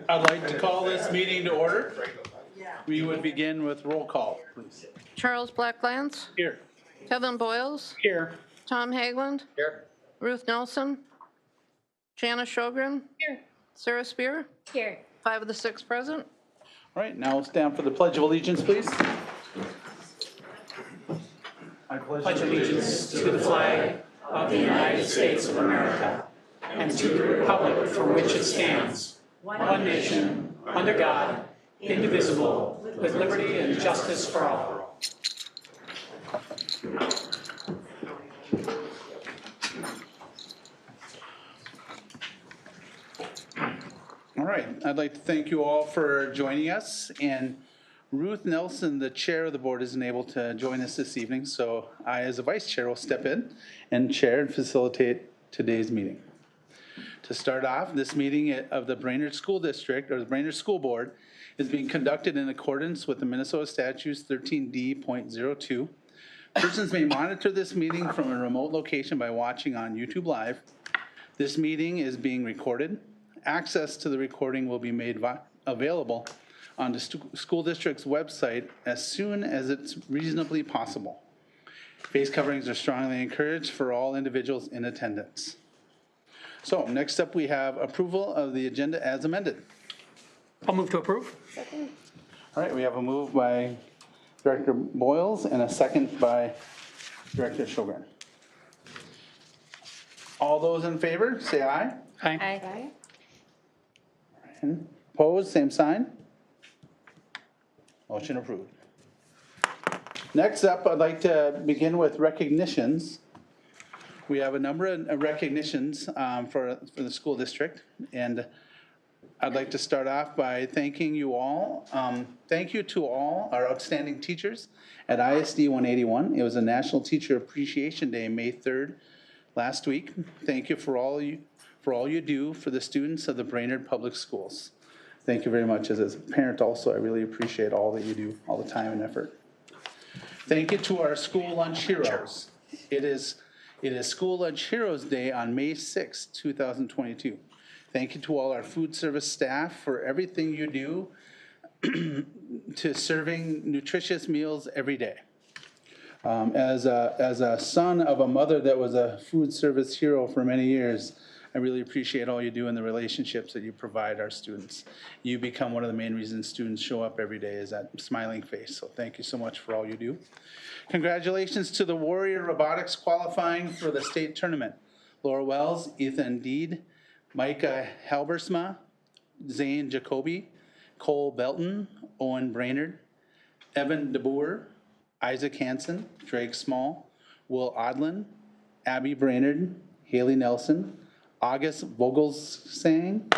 I'd like to call this meeting to order. We would begin with roll call, please. Charles Blacklands, Here. Kevin Boyles, Here. Tom Hagland, Here. Ruth Nelson, Janice Shogren, Here. Sarah Spear, Here. 5 of the 6 present. All right, now stand for the Pledge of Allegiance, please. I Pledge allegiance to the flag of the United States of America and to the republic for which it stands, one nation, under God, indivisible, with liberty and justice for all. All right, I'd like to thank you all for joining us. And Ruth Nelson, the chair of the board, isn't able to join us this evening, so I, as a vice chair, will step in and chair and facilitate today's meeting. To start off, this meeting of the Brainerd School District, or the Brainerd School Board, is being conducted in accordance with the Minnesota Statutes 13D.02. Persons may monitor this meeting from a remote location by watching on YouTube Live. This meeting is being recorded. Access to the recording will be made available on the school district's website as soon as it's reasonably possible. Face coverings are strongly encouraged for all individuals in attendance. So next up, we have approval of the agenda as amended. I'll move to approve. Second. All right, we have a move by Director Boyles and a second by Director Shogren. All those in favor, say aye. Aye. Aye. And opposed, same sign. Motion approved. Next up, I'd like to begin with recognitions. We have a number of recognitions for the school district, and I'd like to start off by thanking you all. Thank you to all our outstanding teachers at ISD 181. It was a National Teacher Appreciation Day, May 3rd, last week. Thank you for all you do for the students of the Brainerd Public Schools. Thank you very much. As a parent also, I really appreciate all that you do, all the time and effort. Thank you to our School Lunch Heroes. It is School Lunch Heroes Day on May 6, 2022. Thank you to all our food service staff for everything you do to serving nutritious meals every day. As a son of a mother that was a food service hero for many years, I really appreciate all you do and the relationships that you provide our students. You become one of the main reasons students show up every day is that smiling face. So thank you so much for all you do. Congratulations to the Warrior Robotics qualifying for the state tournament. Laura Wells, Ethan Deed, Micah Halbersma, Zane Jacoby, Cole Belton, Owen Brainerd, Evan DeBoer, Isaac Hansen, Drake Small, Will Odlin, Abby Brainerd, Haley Nelson, August Vogelsang,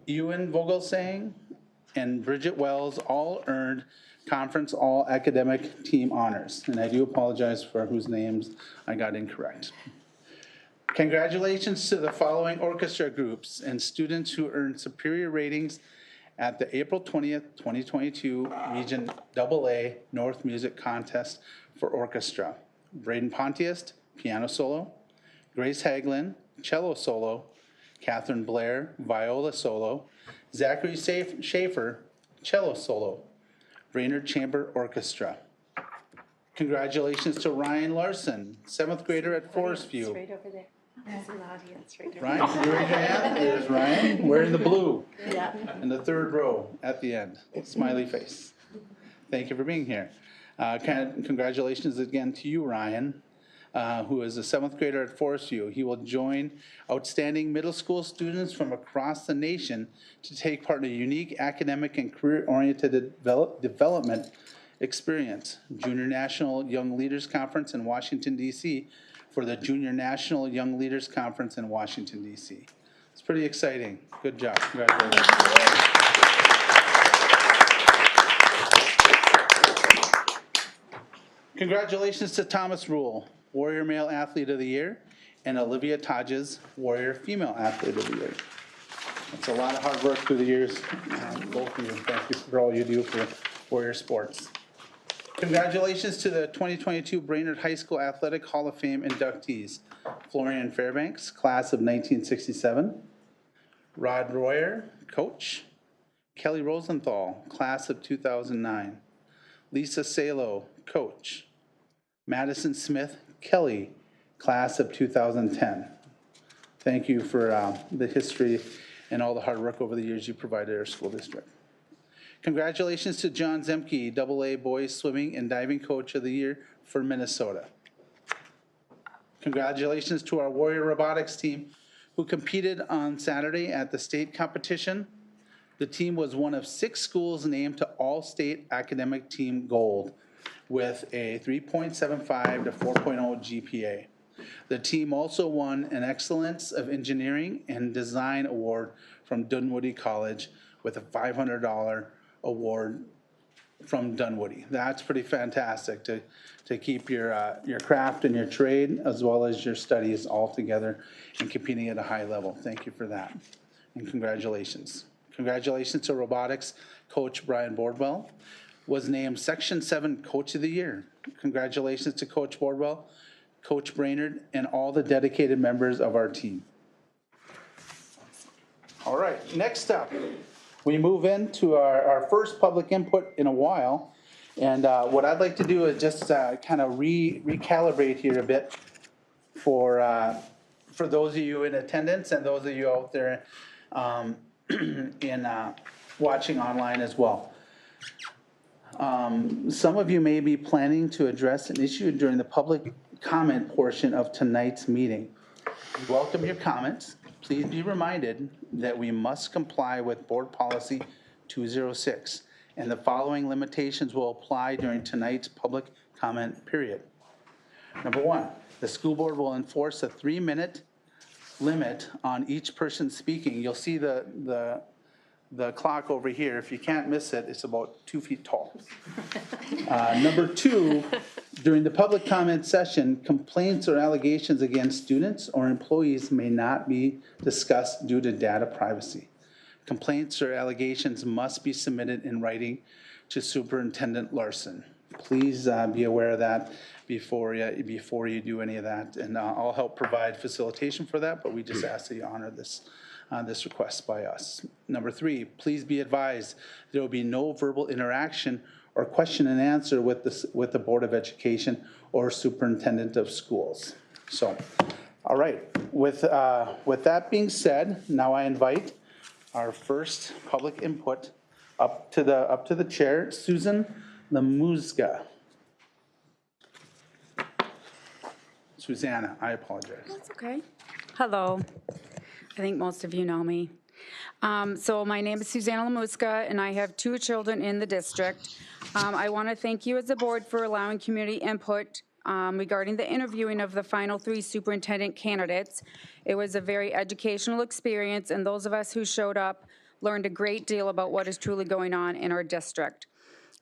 Ewan Vogelsang, and Bridget Wells all earned conference all academic team honors. And I do apologize for whose names I got incorrect. Congratulations to the following orchestra groups and students who earned superior ratings at the April 20th, 2022 Region AA North Music Contest for Orchestra. Braden Pontiest, piano solo. Grace Haglin, cello solo. Catherine Blair, viola solo. Zachary Schaefer, cello solo. Brainerd Chamber Orchestra. Congratulations to Ryan Larson, 7th grader at Forest View. Right over there. There's an audience right over there. Ryan, you raise your hand. There's Ryan, wearing the blue. Yeah. In the third row at the end, smiley face. Thank you for being here. Congratulations again to you, Ryan, who is a 7th grader at Forest View. He will join outstanding middle school students from across the nation to take part in a unique academic and career-oriented development experience. Junior National Young Leaders Conference in Washington, D.C. for the Junior National Young Leaders Conference in Washington, D.C. It's pretty exciting. Good job. Congratulations. Congratulations to Thomas Rule, Warrior Male Athlete of the Year, and Olivia Todges, Warrior Female Athlete of the Year. It's a lot of hard work through the years, both of you. Thank you for all you do for Warrior sports. Congratulations to the 2022 Brainerd High School Athletic Hall of Fame inductees. Florian Fairbanks, class of 1967. Rod Royer, coach. Kelly Rosenthal, class of 2009. Lisa Salo, coach. Madison Smith Kelly, class of 2010. Thank you for the history and all the hard work over the years you provided our school district. Congratulations to John Zemke, AA Boys Swimming and Diving Coach of the Year for Minnesota. Congratulations to our Warrior Robotics team who competed on Saturday at the state competition. The team was one of 6 schools named to All-State Academic Team Gold with a 3.75 to 4.0 GPA. The team also won an Excellence of Engineering and Design Award from Dunwoody College with a $500 award from Dunwoody. That's pretty fantastic to keep your craft and your trade as well as your studies all together and competing at a high level. Thank you for that, and congratulations. Congratulations to robotics coach Brian Bordwell, was named Section 7 Coach of the Year. Congratulations to Coach Bordwell, Coach Brainerd, and all the dedicated members of our team. All right, next up, we move into our first public input in a while. And what I'd like to do is just kind of recalibrate here a bit for those of you in attendance and those of you out there in watching online as well. Some of you may be planning to address an issue during the public comment portion of tonight's meeting. We welcome your comments. Please be reminded that we must comply with Board Policy 206, and the following limitations will apply during tonight's public comment period. Number 1, the school board will enforce a 3-minute limit on each person speaking. You'll see the clock over here. If you can't miss it, it's about 2 feet tall. Number 2, during the public comment session, complaints or allegations against students or employees may not be discussed due to data privacy. Complaints or allegations must be submitted in writing to Superintendent Larson. Please be aware of that before you do any of that, and I'll help provide facilitation for that, but we just ask that you honor this request by us. Number 3, please be advised there will be no verbal interaction or question and answer with the Board of Education or Superintendent of Schools. So, all right. With that being said, now I invite our first public input up to the chair, Susan Lemuzga. Susanna, I apologize. That's okay. Hello. I think most of you know me. So my name is Susanna Lamuska, and I have 2 children in the district. I want to thank you as a board for allowing community input regarding the interviewing of the final 3 superintendent candidates. It was a very educational experience, and those of us who showed up learned a great deal about what is truly going on in our district.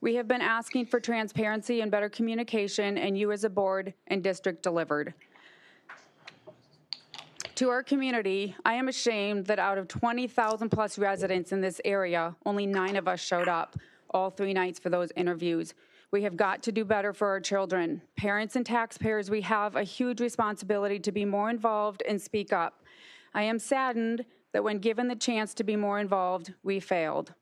We have been asking for transparency and better communication, and you as a board and district delivered. To our community, I am ashamed that out of 20,000 plus residents in this area, only 9 of us showed up all 3 nights for those interviews. We have got to do better for our children. Parents and taxpayers, we have a huge responsibility to be more involved and speak up. I am saddened that when given the chance to be more involved, we failed.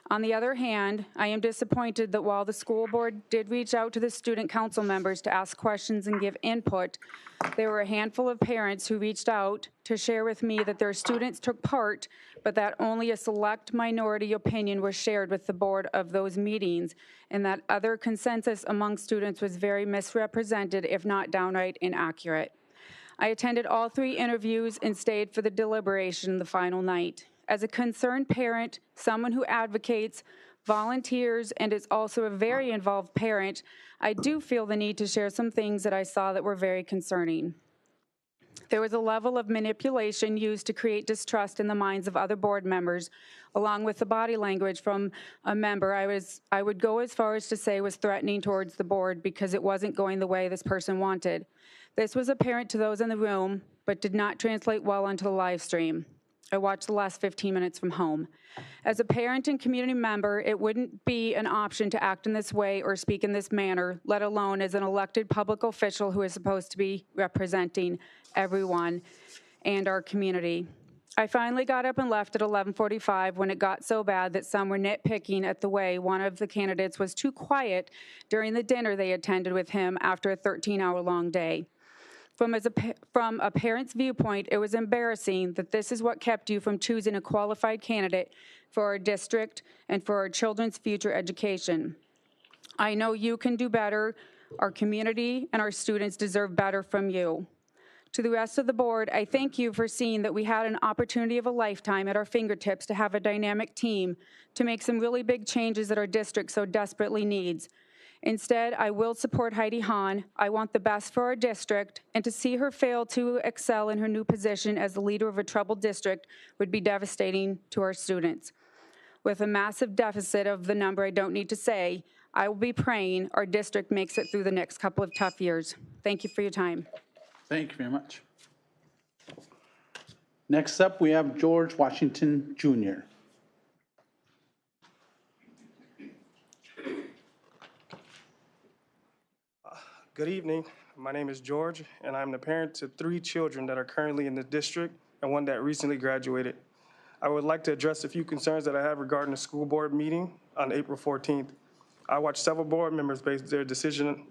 On the other hand, I am disappointed that while the school board did reach out to the student council members to ask questions and give input, there were a handful of parents who reached out to share with me that their students took part, but that only a select minority opinion was shared with the board of those meetings, and that other consensus among students was very misrepresented, if not downright inaccurate. I attended all 3 interviews and stayed for the deliberation the final night. As a concerned parent, someone who advocates, volunteers, and is also a very involved parent, I do feel the need to share some things that I saw that were very concerning. There was a level of manipulation used to create distrust in the minds of other board members, along with the body language from a member I would go as far as to say was threatening towards the board because it wasn't going the way this person wanted. This was apparent to those in the room, but did not translate well onto the live stream. I watched the last 15 minutes from home. As a parent and community member, it wouldn't be an option to act in this way or speak in this manner, let alone as an elected public official who is supposed to be representing everyone and our community. I finally got up and left at 11:45 when it got so bad that some were nitpicking at the way one of the candidates was too quiet during the dinner they attended with him after a 13-hour-long day. From a parent's viewpoint, it was embarrassing that this is what kept you from choosing a qualified candidate for our district and for our children's future education. I know you can do better. Our community and our students deserve better from you. To the rest of the board, I thank you for seeing that we had an opportunity of a lifetime at our fingertips to have a dynamic team to make some really big changes that our district so desperately needs. Instead, I will support Heidi Hahn. I want the best for our district, and to see her fail to excel in her new position as the leader of a troubled district would be devastating to our students. With a massive deficit of the number I don't need to say, I will be praying our district makes it through the next couple of tough years. Thank you for your time. Thank you very much. Next up, we have George Washington Jr. Good evening. My name is George, and I'm the parent to 3 children that are currently in the district and one that recently graduated. I would like to address a few concerns that I have regarding the school board meeting on April 14th. I watched several board members base their decision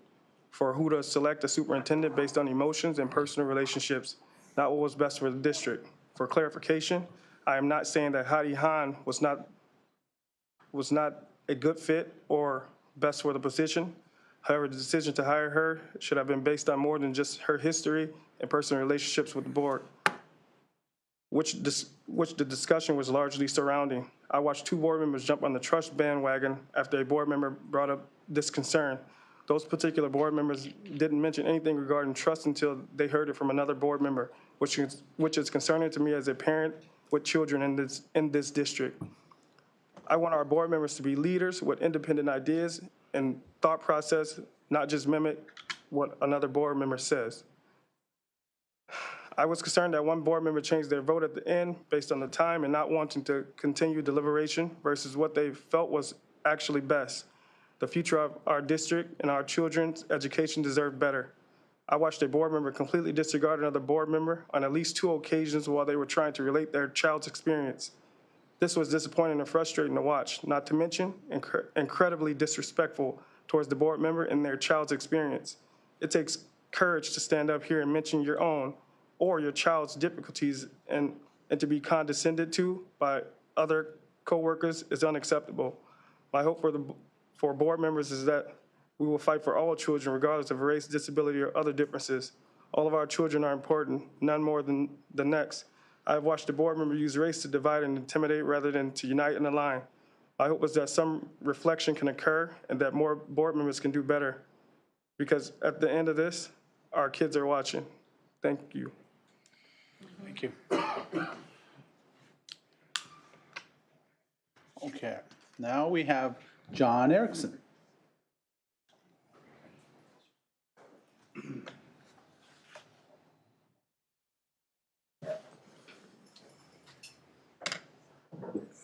for who to select a superintendent based on emotions and personal relationships, not what was best for the district. For clarification, I am not saying that Heidi Hahn was not a good fit or best for the position. However, the decision to hire her should have been based on more than just her history and personal relationships with the board, which the discussion was largely surrounding. I watched 2 board members jump on the trust bandwagon after a board member brought up this concern. Those particular board members didn't mention anything regarding trust until they heard it from another board member, which is concerning to me as a parent with children in this district. I want our board members to be leaders with independent ideas and thought process, not just mimic what another board member says. I was concerned that one board member changed their vote at the end based on the time and not wanting to continue deliberation versus what they felt was actually best. The future of our district and our children's education deserve better. I watched a board member completely disregard another board member on at least 2 occasions while they were trying to relate their child's experience. This was disappointing and frustrating to watch, not to mention incredibly disrespectful towards the board member and their child's experience. It takes courage to stand up here and mention your own or your child's difficulties and to be condescended to by other coworkers is unacceptable. My hope for board members is that we will fight for all children, regardless of race, disability, or other differences. All of our children are important, none more than the next. I have watched a board member use race to divide and intimidate rather than to unite and align. My hope is that some reflection can occur and that more board members can do better, because at the end of this, our kids are watching. Thank you. Thank you. Okay, now we have John Erickson.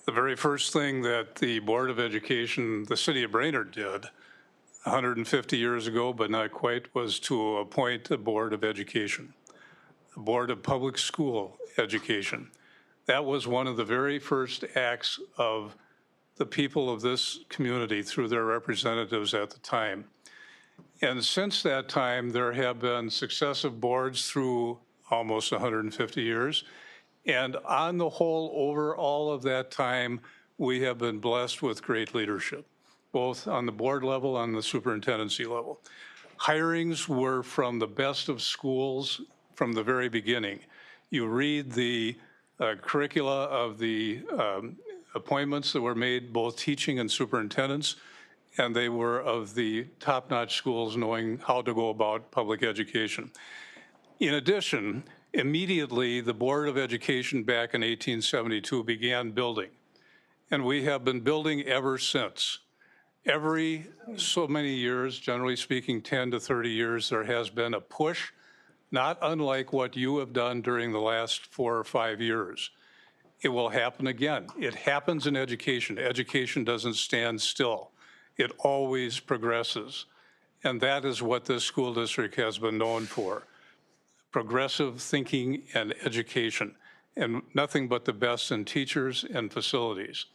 The very first thing that the Board of Education, the city of Brainerd did 150 years ago, but not quite, was to appoint a Board of Education, a Board of Public School Education. That was one of the very first acts of the people of this community through their representatives at the time. And since that time, there have been successive boards through almost 150 years. And on the whole, over all of that time, we have been blessed with great leadership, both on the board level and the superintendency level. Hirings were from the best of schools from the very beginning. You read the curricula of the appointments that were made, both teaching and superintendents, and they were of the top-notch schools knowing how to go about public education. In addition, immediately, the Board of Education back in 1872 began building, and we have been building ever since. Every so many years, generally speaking 10 to 30 years, there has been a push, not unlike what you have done during the last 4 or 5 years. It will happen again. It happens in education. Education doesn't stand still. It always progresses, and that is what this school district has been known for. Progressive thinking and education. and nothing but the best in teachers and facilities.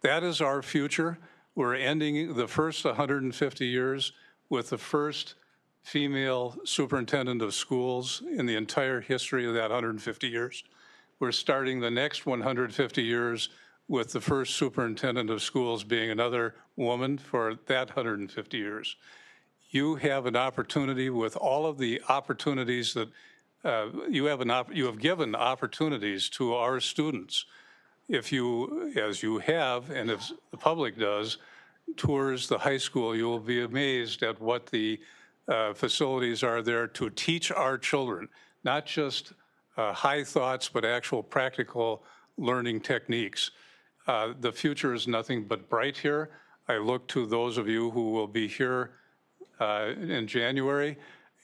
That is our future. We're ending the first 150 years with the first female superintendent of schools in the entire history of that 150 years. We're starting the next 150 years with the first superintendent of schools being another woman for that 150 years. You have an opportunity with all of the opportunities that you have given opportunities to our students. If you, as you have, and if the public does, tours the high school, you will be amazed at what the facilities are there to teach our children, not just high thoughts, but actual practical learning techniques. The future is nothing but bright here. I look to those of you who will be here in January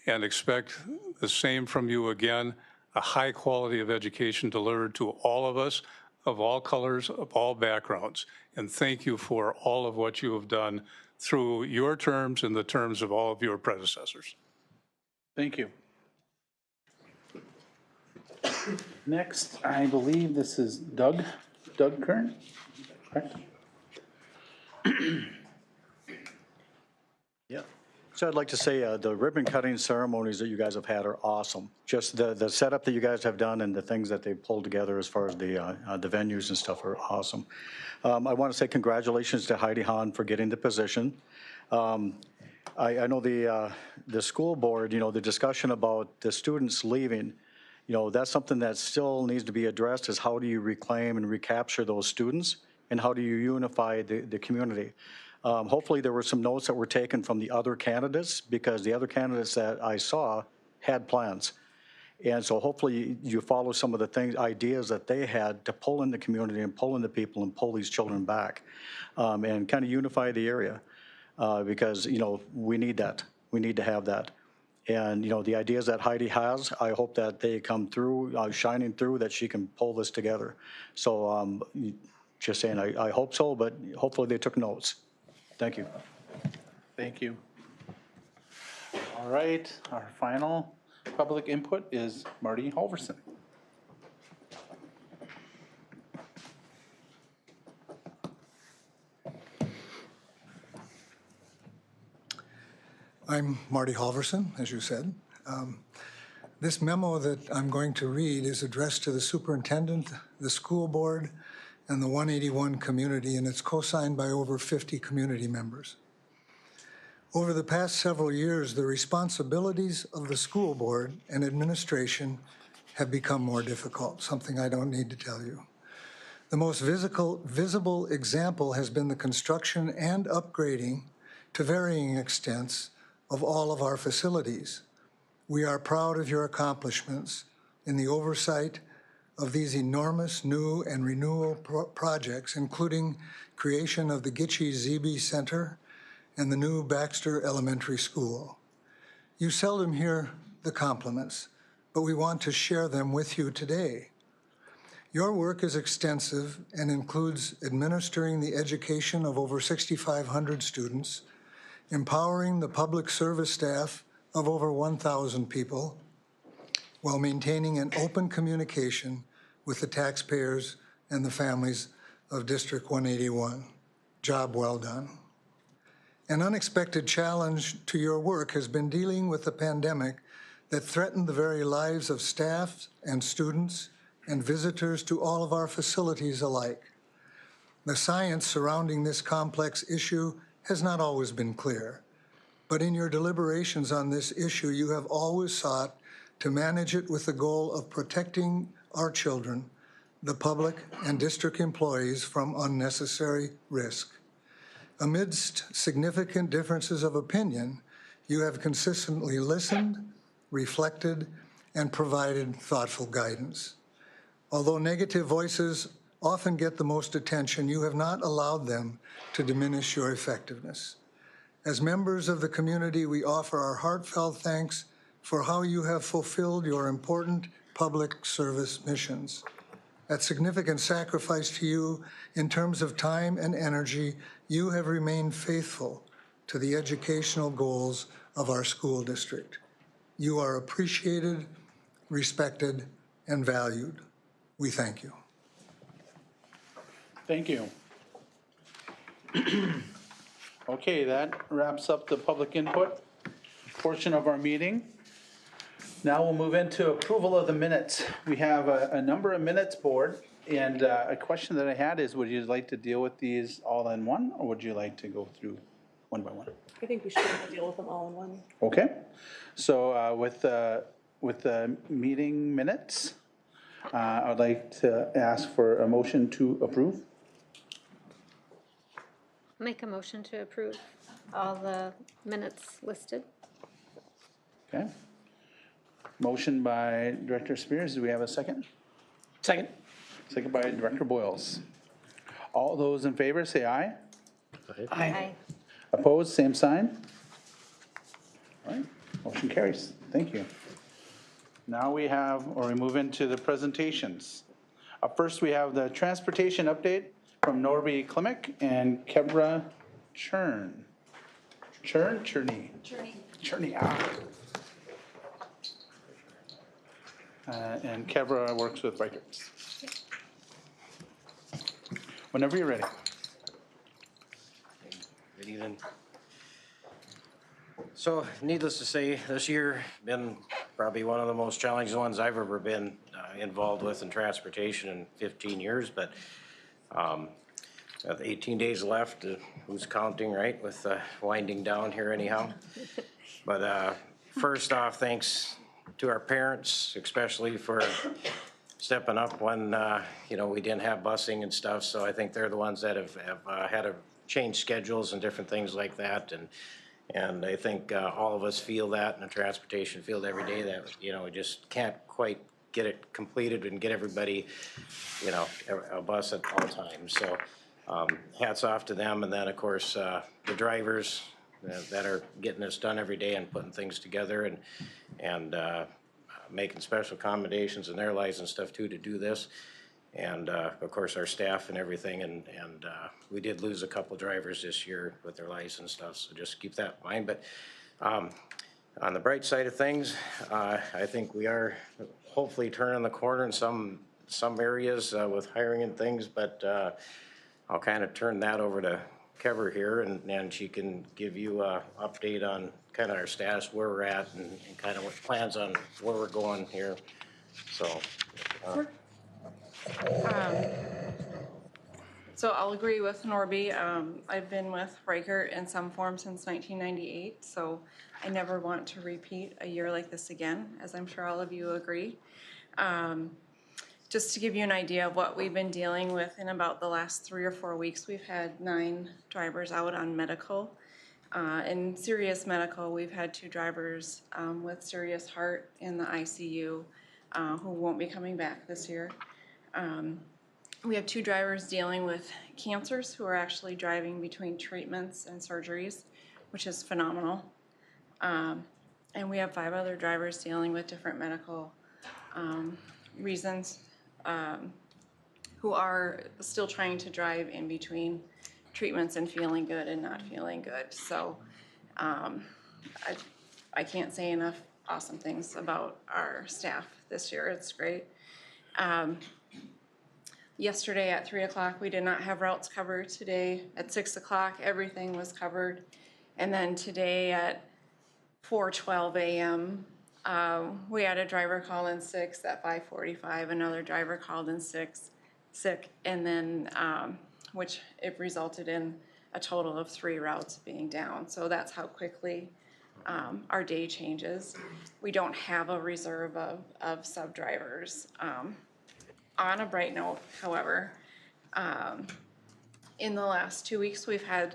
and expect the same from you again, a high quality of education delivered to all of us, of all colors, of all backgrounds. And thank you for all of what you have done through your terms and the terms of all of your predecessors. Thank you. Next, I believe this is Doug Kern, correct? Yeah. So I'd like to say the ribbon cutting ceremonies that you guys have had are awesome. Just the setup that you guys have done and the things that they've pulled together as far as the venues and stuff are awesome. I want to say congratulations to Heidi Hahn for getting the position. I know the school board, the discussion about the students leaving, that's something that still needs to be addressed, is how do you reclaim and recapture those students, and how do you unify the community? Hopefully there were some notes that were taken from the other candidates, because the other candidates that I saw had plans. And so hopefully you follow some of the ideas that they had to pull in the community and pull in the people and pull these children back, and kind of unify the area, because, we need that. We need to have that. And, the ideas that Heidi has, I hope that they come through, shining through, that she can pull this together. So just saying, I hope so, but hopefully they took notes. Thank you. Thank you. All right, our final public input is Marty Halverson. I'm Marty Halverson, as you said. This memo that I'm going to read is addressed to the superintendent, the school board, and the 181 community, and it's co-signed by over 50 community members. Over the past several years, the responsibilities of the school board and administration have become more difficult, something I don't need to tell you. The most visible example has been the construction and upgrading to varying extents of all of our facilities. We are proud of your accomplishments in the oversight of these enormous new and renewal projects, including creation of the Gitche Zeebe Center and the new Baxter Elementary School. You seldom hear the compliments, but we want to share them with you today. Your work is extensive and includes administering the education of over 6,500 students, empowering the public service staff of over 1,000 people, while maintaining an open communication with the taxpayers and the families of District 181. Job well done. An unexpected challenge to your work has been dealing with the pandemic that threatened the very lives of staff and students and visitors to all of our facilities alike. The science surrounding this complex issue has not always been clear, but in your deliberations on this issue, you have always sought to manage it with the goal of protecting our children, the public, and district employees from unnecessary risk. Amidst significant differences of opinion, you have consistently listened, reflected, and provided thoughtful guidance. Although negative voices often get the most attention, you have not allowed them to diminish your effectiveness. As members of the community, we offer our heartfelt thanks for how you have fulfilled your important public service missions. At significant sacrifice to you in terms of time and energy, you have remained faithful to the educational goals of our school district. You are appreciated, respected, and valued. We thank you. Thank you. Okay, that wraps up the public input portion of our meeting. Now we'll move into approval of the minutes. We have a number of minutes board, and a question that I had is, would you like to deal with these all in one, or would you like to go through one by one? I think we should deal with them all in one. Okay, so with the meeting minutes, I'd like to ask for a motion to approve. Make a motion to approve all the minutes listed. Okay. Motion by Director Spears. Do we have a second? Second. Second by Director Boyles. All those in favor say aye. Aye. Opposed, same sign. All right, motion carries. Thank you. Now we move into the presentations. Up first, we have the transportation update from Norby Klimek and Kebra Cherney. And Kebra works with bikers. Whenever you're ready. Good evening. So needless to say, this year been probably one of the most challenging ones I've ever been involved with in transportation in 15 years, but got 18 days left. Who's counting, right, with winding down here anyhow. But first off, thanks to our parents, especially for stepping up when, we didn't have busing and stuff. So I think they're the ones that have had to change schedules and different things like that. And I think all of us feel that in the transportation field every day, that, we just can't quite get it completed and get everybody, a bus at all times. So hats off to them. And then, of course, the drivers that are getting this done every day and putting things together and making special accommodations in their lives and stuff too to do this. And of course our staff and everything, and we did lose a couple drivers this year with their license stuff, so just keep that in mind. But on the bright side of things, I think we are hopefully turning the corner in some areas with hiring and things, but I'll kind of turn that over to Kever here, and she can give you an update on kind of our status, where we're at, and kind of what plans on where we're going here. So. So I'll agree with Norby. I've been with Reichert in some form since 1998, so I never want to repeat a year like this again, as I'm sure all of you agree. Just to give you an idea of what we've been dealing with in about the last 3 or 4 weeks, we've had 9 drivers out on medical. In serious medical, we've had 2 drivers with serious heart in the ICU who won't be coming back this year. We have 2 drivers dealing with cancers who are actually driving between treatments and surgeries, which is phenomenal. And we have 5 other drivers dealing with different medical reasons who are still trying to drive in between treatments and feeling good and not feeling good. So I can't say enough awesome things about our staff this year. It's great. Yesterday at 3 o'clock, we did not have routes covered. Today at 6 o'clock, everything was covered. And then today at 4:12 a.m., we had a driver call in sick at 5:45. Another driver called in sick, and then which it resulted in a total of 3 routes being down. So that's how quickly our day changes. We don't have a reserve of sub-drivers. On a bright note, however, in the last 2 weeks, we've had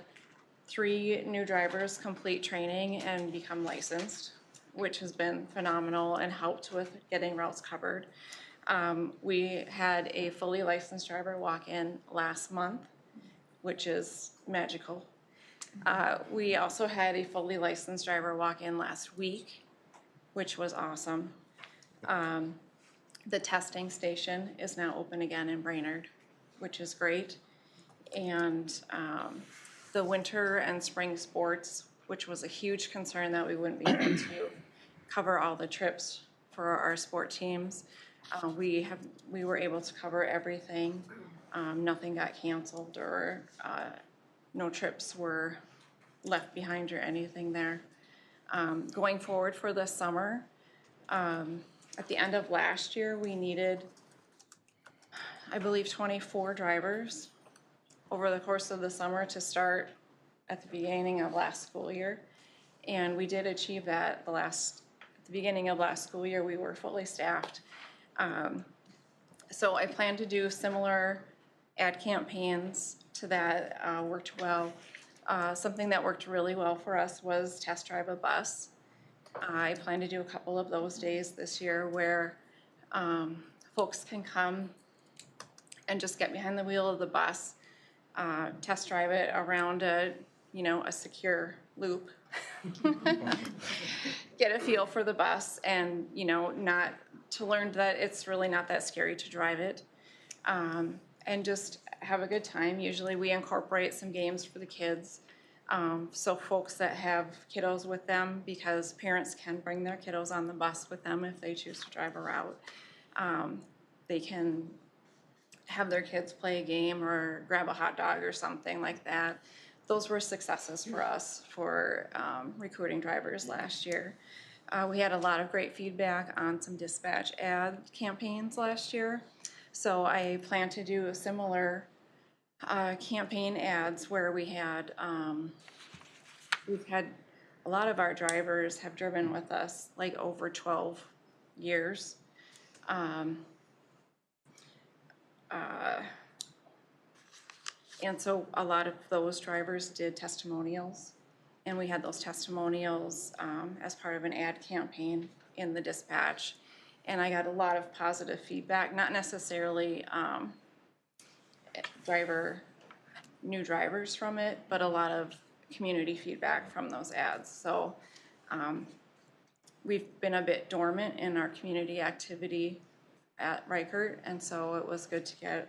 3 new drivers complete training and become licensed, which has been phenomenal and helped with getting routes covered. We had a fully licensed driver walk in last month, which is magical. We also had a fully licensed driver walk in last week, which was awesome. The testing station is now open again in Brainerd, which is great. And the winter and spring sports, which was a huge concern that we wouldn't be able to cover all the trips for our sport teams. We were able to cover everything. Nothing got canceled or no trips were left behind or anything there. Going forward for this summer, at the end of last year, we needed, I believe, 24 drivers over the course of the summer to start at the beginning of last school year. And we did achieve that at the beginning of last school year, we were fully staffed. So I plan to do similar ad campaigns to that, worked well. Something that worked really well for us was test drive a bus. I plan to do a couple of those days this year where folks can come and just get behind the wheel of the bus, test drive it around a secure loop, get a feel for the bus, and not to learn that it's really not that scary to drive it, and just have a good time. Usually we incorporate some games for the kids, so folks that have kiddos with them, because parents can bring their kiddos on the bus with them if they choose to drive a route. They can have their kids play a game or grab a hot dog or something like that. Those were successes for us for recruiting drivers last year. We had a lot of great feedback on some dispatch ad campaigns last year. So I plan to do a similar campaign ads where we've had a lot of our drivers have driven with us like over 12 years. And so a lot of those drivers did testimonials, and we had those testimonials as part of an ad campaign in the dispatch. And I got a lot of positive feedback, not necessarily new drivers from it, but a lot of community feedback from those ads. So we've been a bit dormant in our community activity at Reichert, and so it was good to get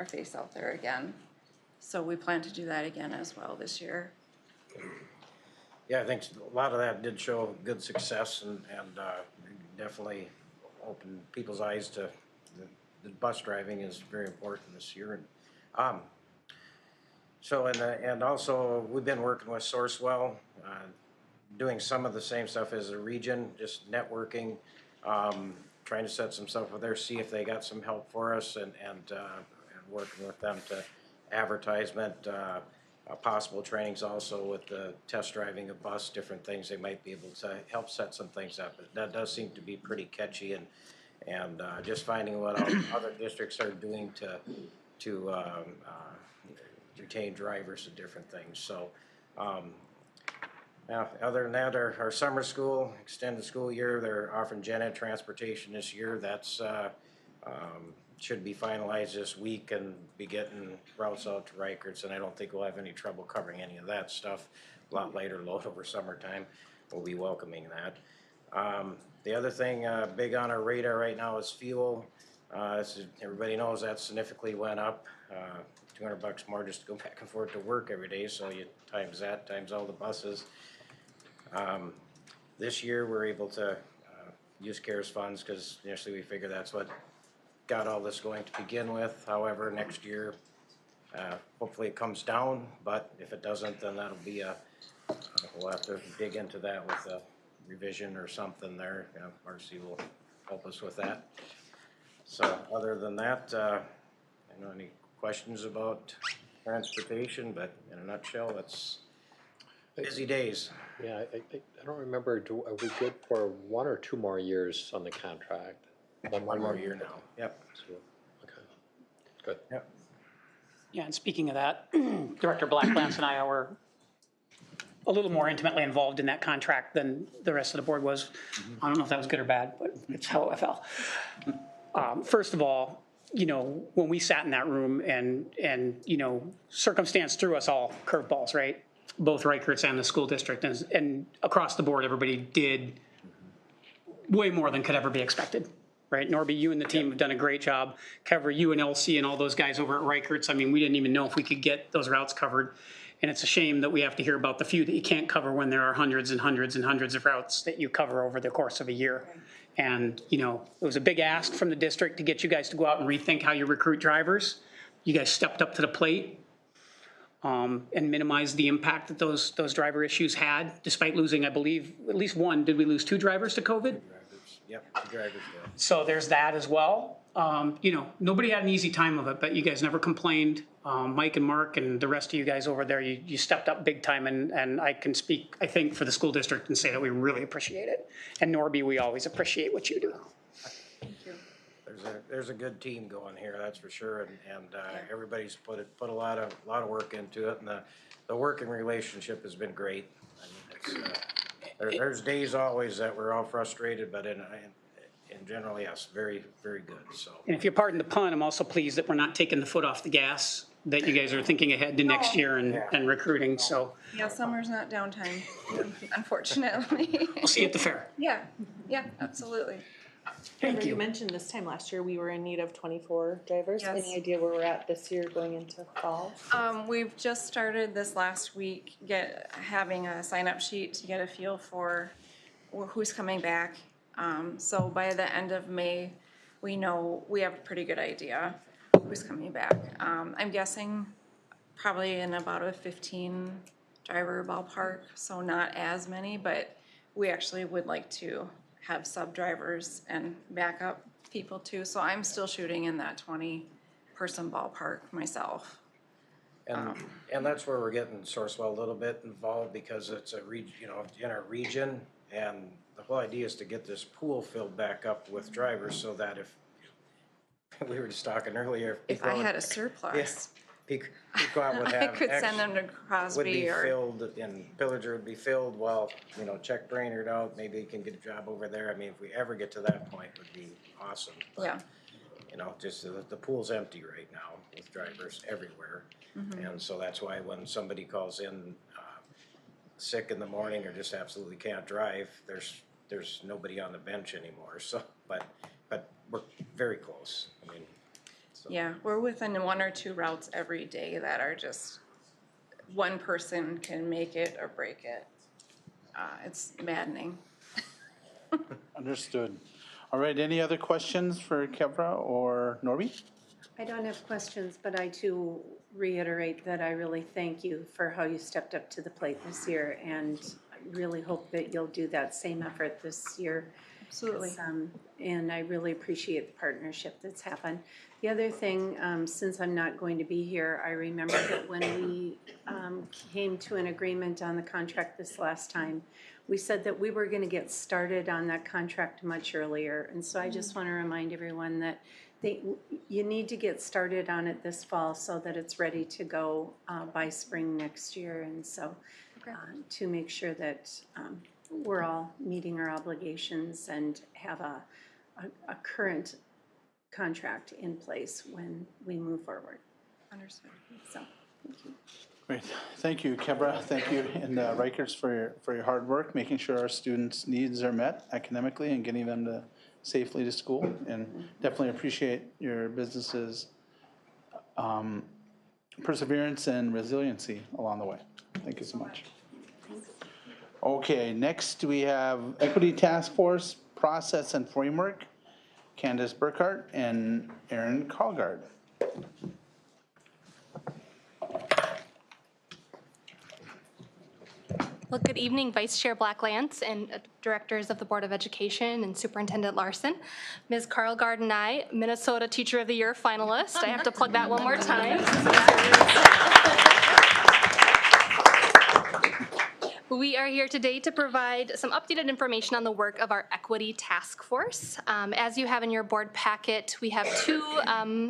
our face out there again. So we plan to do that again as well this year. Yeah, I think a lot of that did show good success and definitely opened people's eyes to the bus driving is very important this year. And also we've been working with Sourcewell, doing some of the same stuff as a region, just networking, trying to set some stuff with there, see if they got some help for us, and working with them to advertisement, possible trainings also with the test driving a bus, different things they might be able to help set some things up. But that does seem to be pretty catchy, and just finding what other districts are doing to retain drivers and different things. So now, other than that, our summer school, extended school year, they're offering gen ed transportation this year. That's should be finalized this week and be getting routes out to Reicherts, and I don't think we'll have any trouble covering any of that stuff. A lot lighter load over summertime. We'll be welcoming that. The other thing big on our radar right now is fuel. Everybody knows that significantly went up. $200 more just to go back and forth to work every day, so you times that, times all the buses. This year we're able to use CARES funds because initially we figured that's what got all this going to begin with. However, next year hopefully it comes down, but if it doesn't, then that'll be we'll have to dig into that with a revision or something there. RC will help us with that. So other than that, I don't know any questions about transportation, but in a nutshell, it's busy days. Yeah, I don't remember, are we good for 1 or 2 more years on the contract? One more year now. Yep. Okay, good. Yep. Yeah, and speaking of that, Director Black-Lance and I were a little more intimately involved in that contract than the rest of the board was. I don't know if that was good or bad, but it's how it felt. First of all, when we sat in that room and circumstance threw us all curveballs, right? Both Reicherts and the school district, and across the board, everybody did way more than could ever be expected, right? Norby, you and the team have done a great job. Cover you and LC and all those guys over at Reicherts. I mean, we didn't even know if we could get those routes covered. And it's a shame that we have to hear about the few that you can't cover when there are hundreds and hundreds and hundreds of routes that you cover over the course of a year. And, you know, it was a big ask from the district to get you guys to go out and rethink how you recruit drivers. You guys stepped up to the plate and minimized the impact that those driver issues had, despite losing, I believe, at least one. Did we lose 2 drivers to COVID? Yep, the drivers did. So there's that as well. You know, nobody had an easy time of it, but you guys never complained. Mike and Mark and the rest of you guys over there, you stepped up big time, and I can speak, I think, for the school district and say that we really appreciate it. And Norby, we always appreciate what you do. Thank you. There's a good team going here, that's for sure, and everybody's put a lot of work into it, and the working relationship has been great. I mean, there's days always that we're all frustrated, but in general, yes, very, very good. So. And if you pardon the pun, I'm also pleased that we're not taking the foot off the gas, that you guys are thinking ahead to next year and recruiting. So Yeah, summer's not downtime, unfortunately. we'll see you at the fair. Yeah, absolutely. Thank You you. mentioned this time last year, we were in need of 24 drivers. Yes. Any idea where we're at this year going into fall? We've just started this last week having a sign-up sheet to get a feel for who's coming back. So by the end of May, we know we have a pretty good idea who's coming back. I'm guessing probably in about a 15 driver ballpark, so not as many, but we actually would like to have sub-drivers and backup people too. So I'm still shooting in that 20-person ballpark myself. And that's where we're getting Sourcewell a little bit involved, because it's in our region, and the whole idea is to get this pool filled back up with drivers, so that if we were just talking earlier, If I had a surplus. Pequot would I have could send them to would Crosby be or. filled, and Pillager would be filled. Well, check Brainerd out. Maybe he can get a job over there. I mean, if we ever get to that point, it would be awesome. But, Yeah. Just the pool's empty right now with drivers everywhere. Mm-hmm. And so that's why when somebody calls in sick in the morning or just absolutely can't drive, there's nobody on the bench anymore. So, but we're very close. I mean, so. Yeah, we're within 1 or 2 routes every day that are just, one person can make it or break it. It's maddening. Understood. All right, any other questions for Kevra or Norby? I don't have questions, but I too reiterate that I really thank you for how you stepped up to the plate this year, and I really hope that you'll do that same effort this year. Absolutely. And I really appreciate the partnership that's happened. The other thing, since I'm not going to be here, I remember that when we came to an agreement on the contract this last time, we said that we were going to get started on that contract much earlier. And so I just want to remind everyone that you need to get started on it this fall so that it's ready to go by spring next year. And so to make sure that we're all meeting our obligations and have a current contract in place when we move forward. Understood. So, thank you. Great. Thank you, Kevra. Thank you, and Rikers for your hard work, making sure our students' needs are met academically and getting them safely to school. And definitely appreciate your business's perseverance and resiliency along the way. Thank you so much. Okay, next we have Equity Task Force Process and Framework, Candace Burkhart and Aaron Colgard. Well, good evening, Vice Chair Blacklands and Directors of the Board of Education and Superintendent Larson. Ms. Carlgard and I, Minnesota Teacher of the Year finalist. I have to plug that one more time. We are here today to provide some updated information on the work of our Equity Task Force. As you have in your board packet, we have 2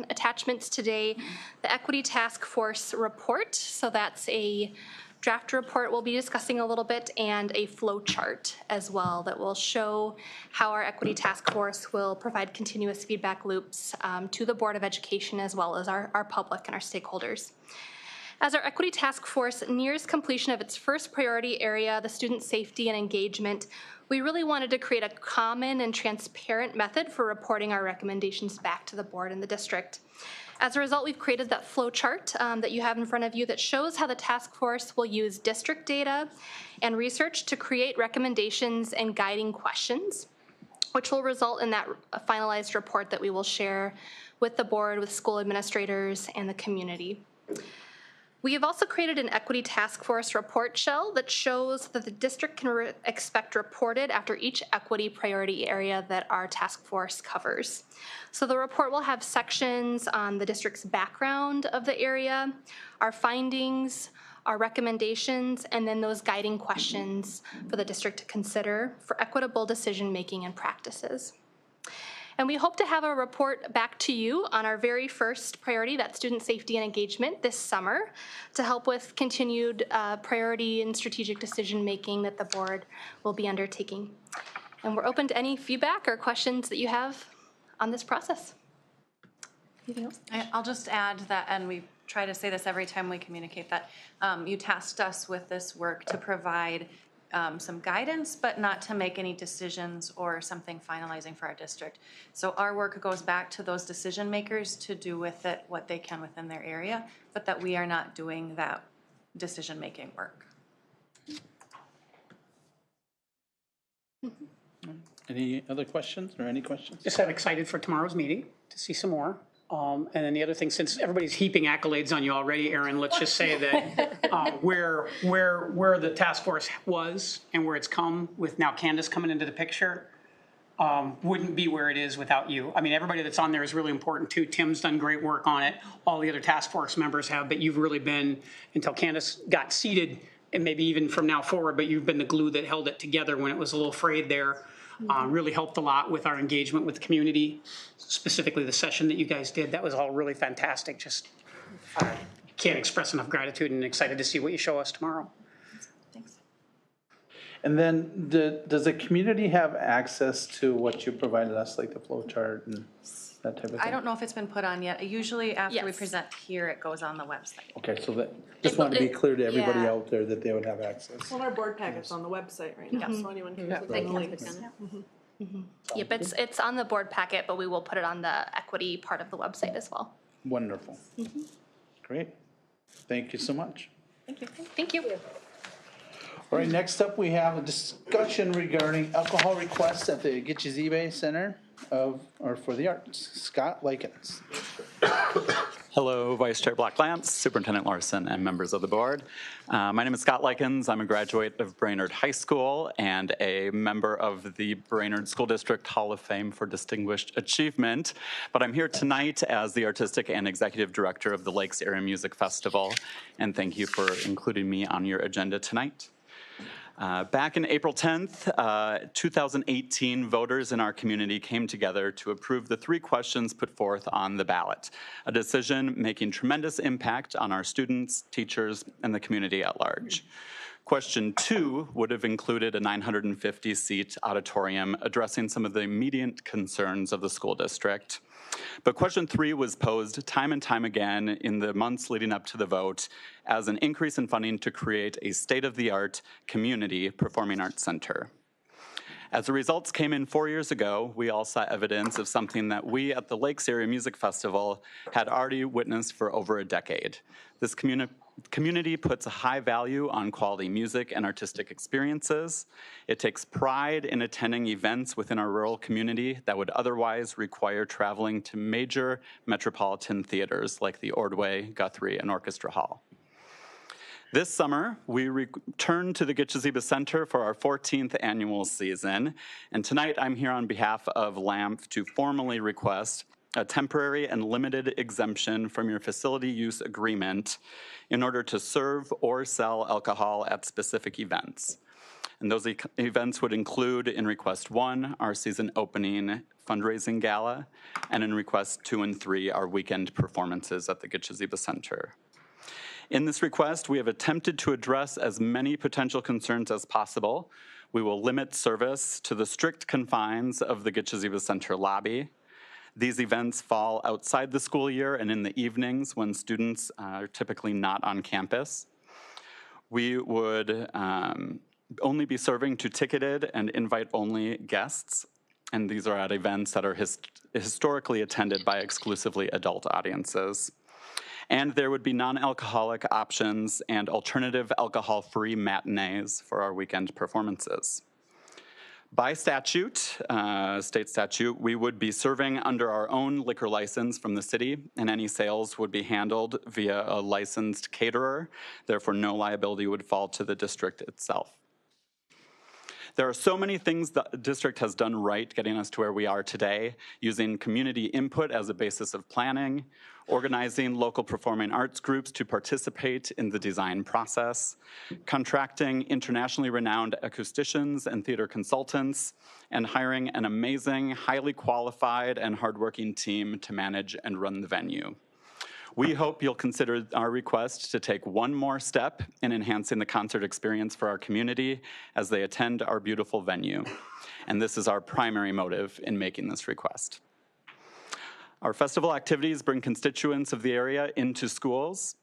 attachments today. The Equity Task Force report, so that's a draft report we'll be discussing a little bit, and a flow chart as well that will show how our Equity Task Force will provide continuous feedback loops to the Board of Education as well as our public and our stakeholders. As our Equity Task Force nears completion of its first priority area, the student safety and engagement, we really wanted to create a common and transparent method for reporting our recommendations back to the board and the district. As a result, we've created that flow chart that you have in front of you that shows how the task force will use district data and research to create recommendations and guiding questions, which will result in that finalized report that we will share with the board, with school administrators, and the community. We have also created an equity task force report shell that shows that the district can expect reported after each equity priority area that our task force covers. So the report will have sections on the district's background of the area, our findings, our recommendations, and then those guiding questions for the district to consider for equitable decision-making and practices. And we hope to have a report back to you on our very first priority, that's student safety and engagement, this summer to help with continued priority and strategic decision-making that the board will be undertaking. And we're open to any feedback or questions that you have on this process. Anything else? I'll just add that, and we try to say this every time we communicate, that you tasked us with this work to provide some guidance, but not to make any decisions or something finalizing for our district. So our work goes back to those decision makers to do with it what they can within their area, but that we are not doing that decision-making work. Any other questions or any questions? Just I'm excited for tomorrow's meeting to see some more. And then the other thing, since everybody's heaping accolades on you already, Aaron, let's just say that where the task force was and where it's come with now Candace coming into the picture wouldn't be where it is without you. I mean, everybody that's on there is really important too. Tim's done great work on it. All the other task force members have, but you've really been, until Candace got seated, and maybe even from now forward, but you've been the glue that held it together when it was a little frayed there. Really helped a lot with our engagement with the community, specifically the session that you guys did. That was all really fantastic. Just can't express enough gratitude and excited to see what you show us tomorrow. Thanks. And then does the community have access to what you provided us, like the flow chart and that type of thing? I don't know if it's been put on yet. Usually after we Yes. present here, it goes on the website. Okay, so that, just want to be clear to everybody yeah. out there that they would have access. Well, our board packet's on the website right now, so anyone can click on the links. Yep, it's on the board packet, but we will put it on the equity part of the website as well. Wonderful. Great. Thank you so much. Thank you. Thank you. All right, next up, we have a discussion regarding alcohol requests at the Gitches eBay Center for the Arts. Scott Likens. Hello, Vice Chair Black-Lance, Superintendent Larson, and members of the board. My name is Scott Likens. I'm a graduate of Brainerd High School and a member of the Brainerd School District Hall of Fame for Distinguished Achievement. But I'm here tonight as the Artistic and Executive Director of the Lakes Area Music Festival, and thank you for including me on your agenda tonight. Back in April 10th, 2018, voters in our community came together to approve the 3 questions put forth on the ballot, a decision making tremendous impact on our students, teachers, and the community at large. Question 2 would have included a 950-seat auditorium addressing some of the immediate concerns of the school district. But question 3 was posed time and time again in the months leading up to the vote as an increase in funding to create a state-of-the-art community performing arts center. As the results came in 4 years ago, we all saw evidence of something that we at the Lakes Area Music Festival had already witnessed for over a decade. This community puts a high value on quality music and artistic experiences. It takes pride in attending events within our rural community that would otherwise require traveling to major metropolitan theaters like the Ordway, Guthrie, and Orchestra Hall. This summer, we returned to the Gitches Center for our 14th annual season, and tonight I'm here on behalf of LAMP to formally request a temporary and limited exemption from your facility use agreement in order to serve or sell alcohol at specific events. And those events would include, in Request 1, our season opening fundraising gala, and in Request 2 and 3, our weekend performances at the Gitches Center. In this request, we have attempted to address as many potential concerns as possible. We will limit service to the strict confines of the Gitches Center lobby. These events fall outside the school year and in the evenings when students are typically not on campus. We would only be serving to ticketed and invite-only guests. and these are at events that are historically attended by exclusively adult audiences. And there would be non-alcoholic options and alternative alcohol-free matinees for our weekend performances. By statute, state statute, we would be serving under our own liquor license from the city, and any sales would be handled via a licensed caterer. Therefore, no liability would fall to the district itself. There are so many things the district has done right getting us to where we are today, using community input as a basis of planning, organizing local performing arts groups to participate in the design process, contracting internationally renowned acousticians and theater consultants, and hiring an amazing, highly qualified and hardworking team to manage and run the venue. We hope you'll consider our request to take one more step in enhancing the concert experience for our community as they attend our beautiful venue. And this is our primary motive in making this request. Our festival activities bring constituents of the area into schools.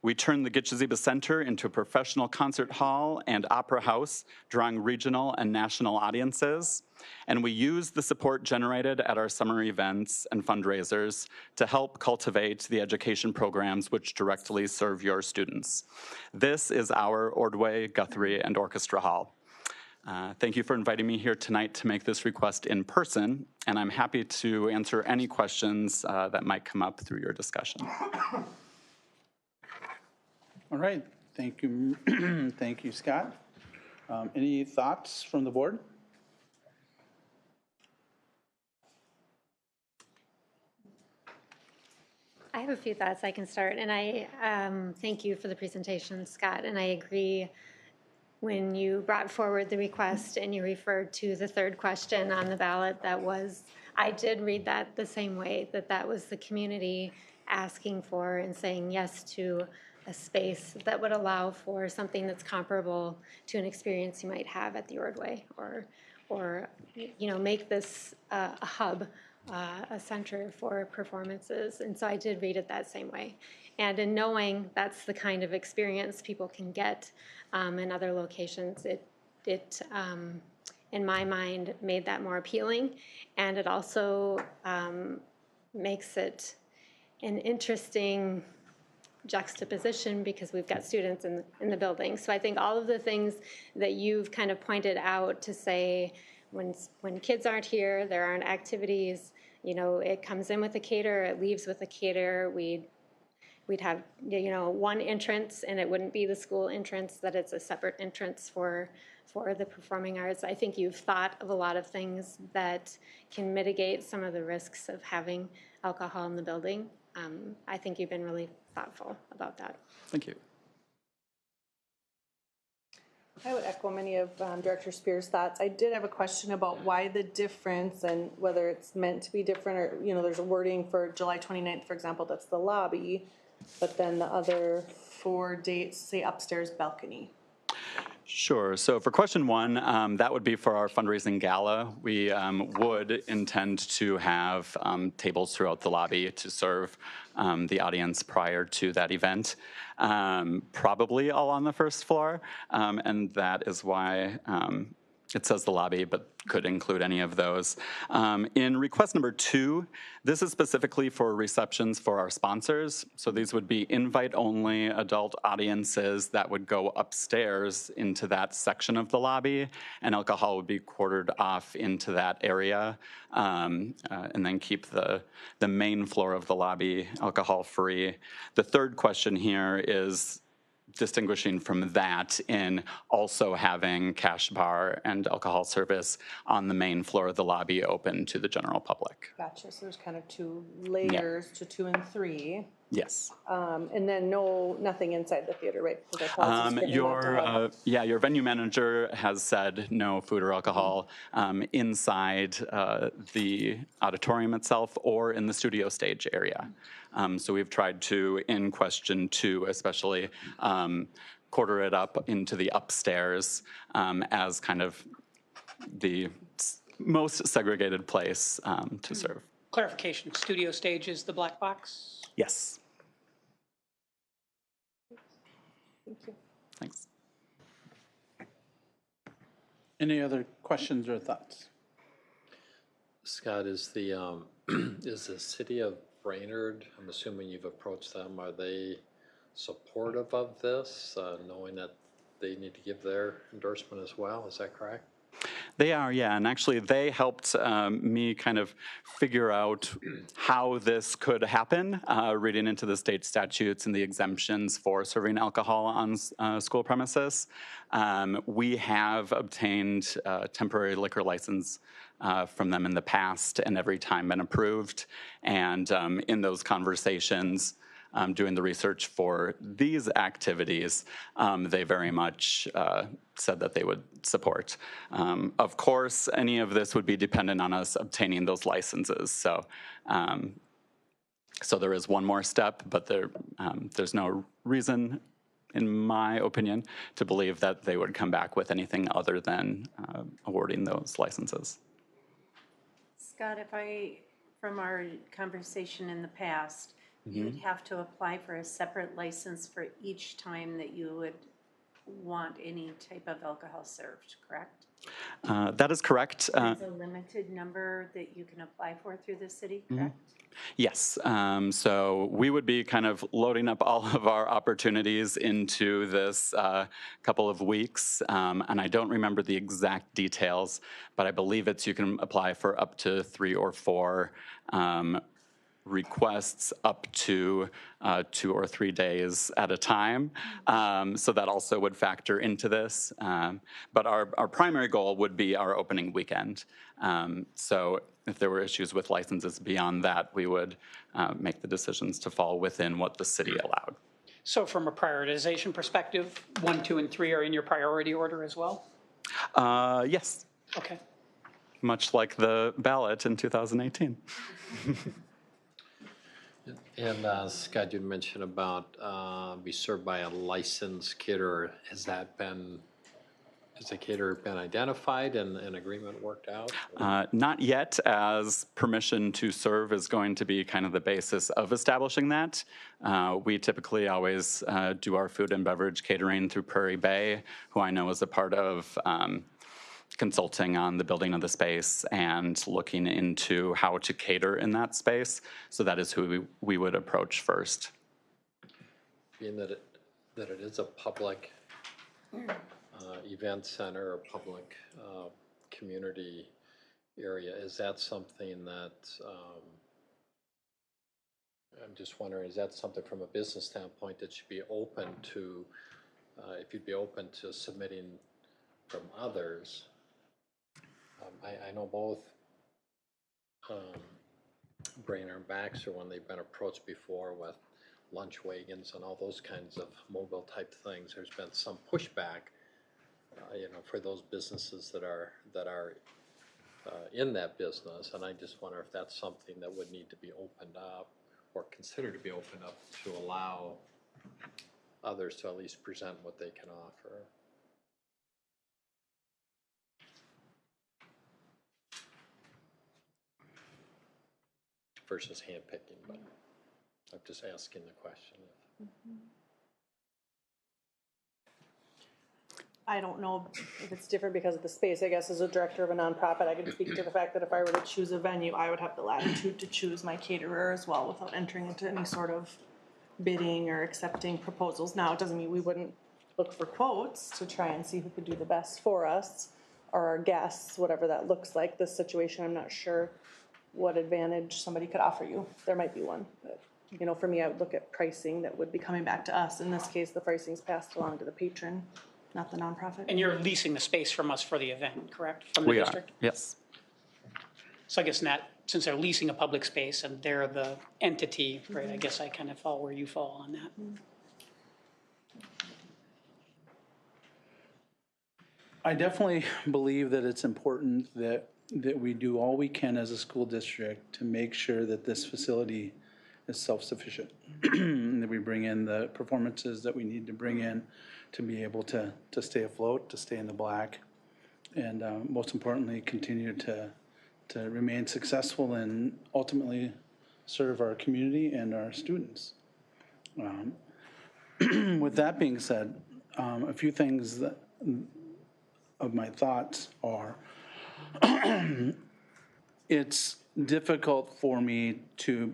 We turn the Gitche Center into a professional concert hall and opera house, drawing regional and national audiences. And we use the support generated at our summer events and fundraisers to help cultivate the education programs which directly serve your students. This is our Ordway, Guthrie, and Orchestra Hall. Thank you for inviting me here tonight to make this request in person, and I'm happy to answer any questions that might come up through your discussion. All right, thank you, thank you, Scott. Any thoughts from the board? I have a few thoughts I can start, and I thank you for the presentation, Scott, and I agree when you brought forward the request and you referred to the third question on the ballot. I did read that the same way, that was the community asking for and saying yes to a space that would allow for something that's comparable to an experience you might have at the Ordway, or make this a hub, a center for performances. And so I did read it that same way. And in knowing that's the kind of experience people can get in other locations, it in my mind made that more appealing, and it also makes it an interesting juxtaposition because we've got students in the building. So I think all of the things that you've kind of pointed out to say, when kids aren't here, there aren't activities, it comes in with a caterer, it leaves with a caterer, we'd have one entrance, and it wouldn't be the school entrance, that it's a separate entrance for the performing arts. I think you've thought of a lot of things that can mitigate some of the risks of having alcohol in the building. I think you've been really thoughtful about that. Thank you. I would echo many of Director Spear's thoughts. I did have a question about why the difference and whether it's meant to be different, or, there's a wording for July 29th, for example, that's the lobby, but then the other 4 dates say upstairs balcony. Sure. So for question 1, that would be for our fundraising gala. We would intend to have tables throughout the lobby to serve the audience prior to that event, probably all on the first floor, and that is why it says the lobby, but could include any of those. In request number 2, this is specifically for receptions for our sponsors. So these would be invite-only adult audiences that would go upstairs into that section of the lobby, and alcohol would be quartered off into that area, and then keep the main floor of the lobby alcohol-free. The third question here is distinguishing from that in also having cash bar and alcohol service on the main floor of the lobby open to the general public. Gotcha. So there's kind of 2 layers to 2 and 3. Yes. And then nothing inside the theater, right? Your venue manager has said no food or alcohol inside the auditorium itself or in the studio stage area. So we've tried to, in question 2 especially, quarter it up into the upstairs as kind of the most segregated place to serve. Clarification, studio stage is the black box? Yes. Thank you. Thanks. Any other questions or thoughts? Scott, is the is the city of Brainerd, I'm assuming you've approached them, are they supportive of this, knowing that they need to give their endorsement as well? Is that correct? They are, yeah, and actually they helped me kind of figure out how this could happen, reading into the state statutes and the exemptions for serving alcohol on school premises. We have obtained a temporary liquor license from them in the past and every time been approved. And in those conversations, doing the research for these activities, they very much said that they would support. Of course, any of this would be dependent on us obtaining those licenses. So, so there is one more step, but there's no reason, in my opinion, to believe that they would come back with anything other than awarding those licenses. Scott, from our conversation in the past, you would have to apply for a separate license for each time that you would want any type of alcohol served, correct? That is correct. There's a limited number that you can apply for through the city, correct? Yes, so we would be kind of loading up all of our opportunities into this couple of weeks, and I don't remember the exact details, but I believe you can apply for up to 3 or 4 requests up to 2 or 3 days at a time. So that also would factor into this. But our primary goal would be our opening weekend. So if there were issues with licenses beyond that, we would make the decisions to fall within what the city allowed. So from a prioritization perspective, 1, 2, and 3 are in your priority order as well? Yes. Okay. Much like the ballot in 2018. And Scott, you mentioned about be served by a licensed caterer. Has the caterer been identified and an agreement worked out? Not yet, as permission to serve is going to be kind of the basis of establishing that. We typically always do our food and beverage catering through Prairie Bay, who I know is a part of consulting on the building of the space and looking into how to cater in that space. So that is who we would approach first. Being that it is a public event center or public community area, is that something that, I'm just wondering, is that something from a business standpoint that should be open to, if you'd be open to submitting from others? I know both Brainerd and Baxter, when they've been approached before with lunch wagons and all those kinds of mobile type things, there's been some pushback, for those businesses that are in that business. And I just wonder if that's something that would need to be opened up or considered to be opened up to allow others to at least present what they can offer. Versus handpicking, but I'm just asking the question. I don't know if it's different because of the space. I guess as a director of a nonprofit, I can speak to the fact that if I were to choose a venue, I would have the latitude to choose my caterer as well without entering into any sort of bidding or accepting proposals. Now, it doesn't mean we wouldn't look for quotes to try and see who could do the best for us or our guests, whatever that looks like. This situation, I'm not sure what advantage somebody could offer you. There might be one, but for me, I would look at pricing that would be coming back to us. In this case, the pricing's passed along to the patron, not the nonprofit. And you're leasing the space from us for the event, correct? From the district? We are, yes. So I guess since they're leasing a public space and they're the entity, right, I guess I kind of fall where you fall on that. I definitely believe that it's important that we do all we can as a school district to make sure that this facility is self-sufficient. That we bring in the performances that we need to bring in to be able to stay afloat, to stay in the black, and most importantly, continue to remain successful and ultimately serve our community and our students. With that being said, a few things of my thoughts are, it's difficult for me to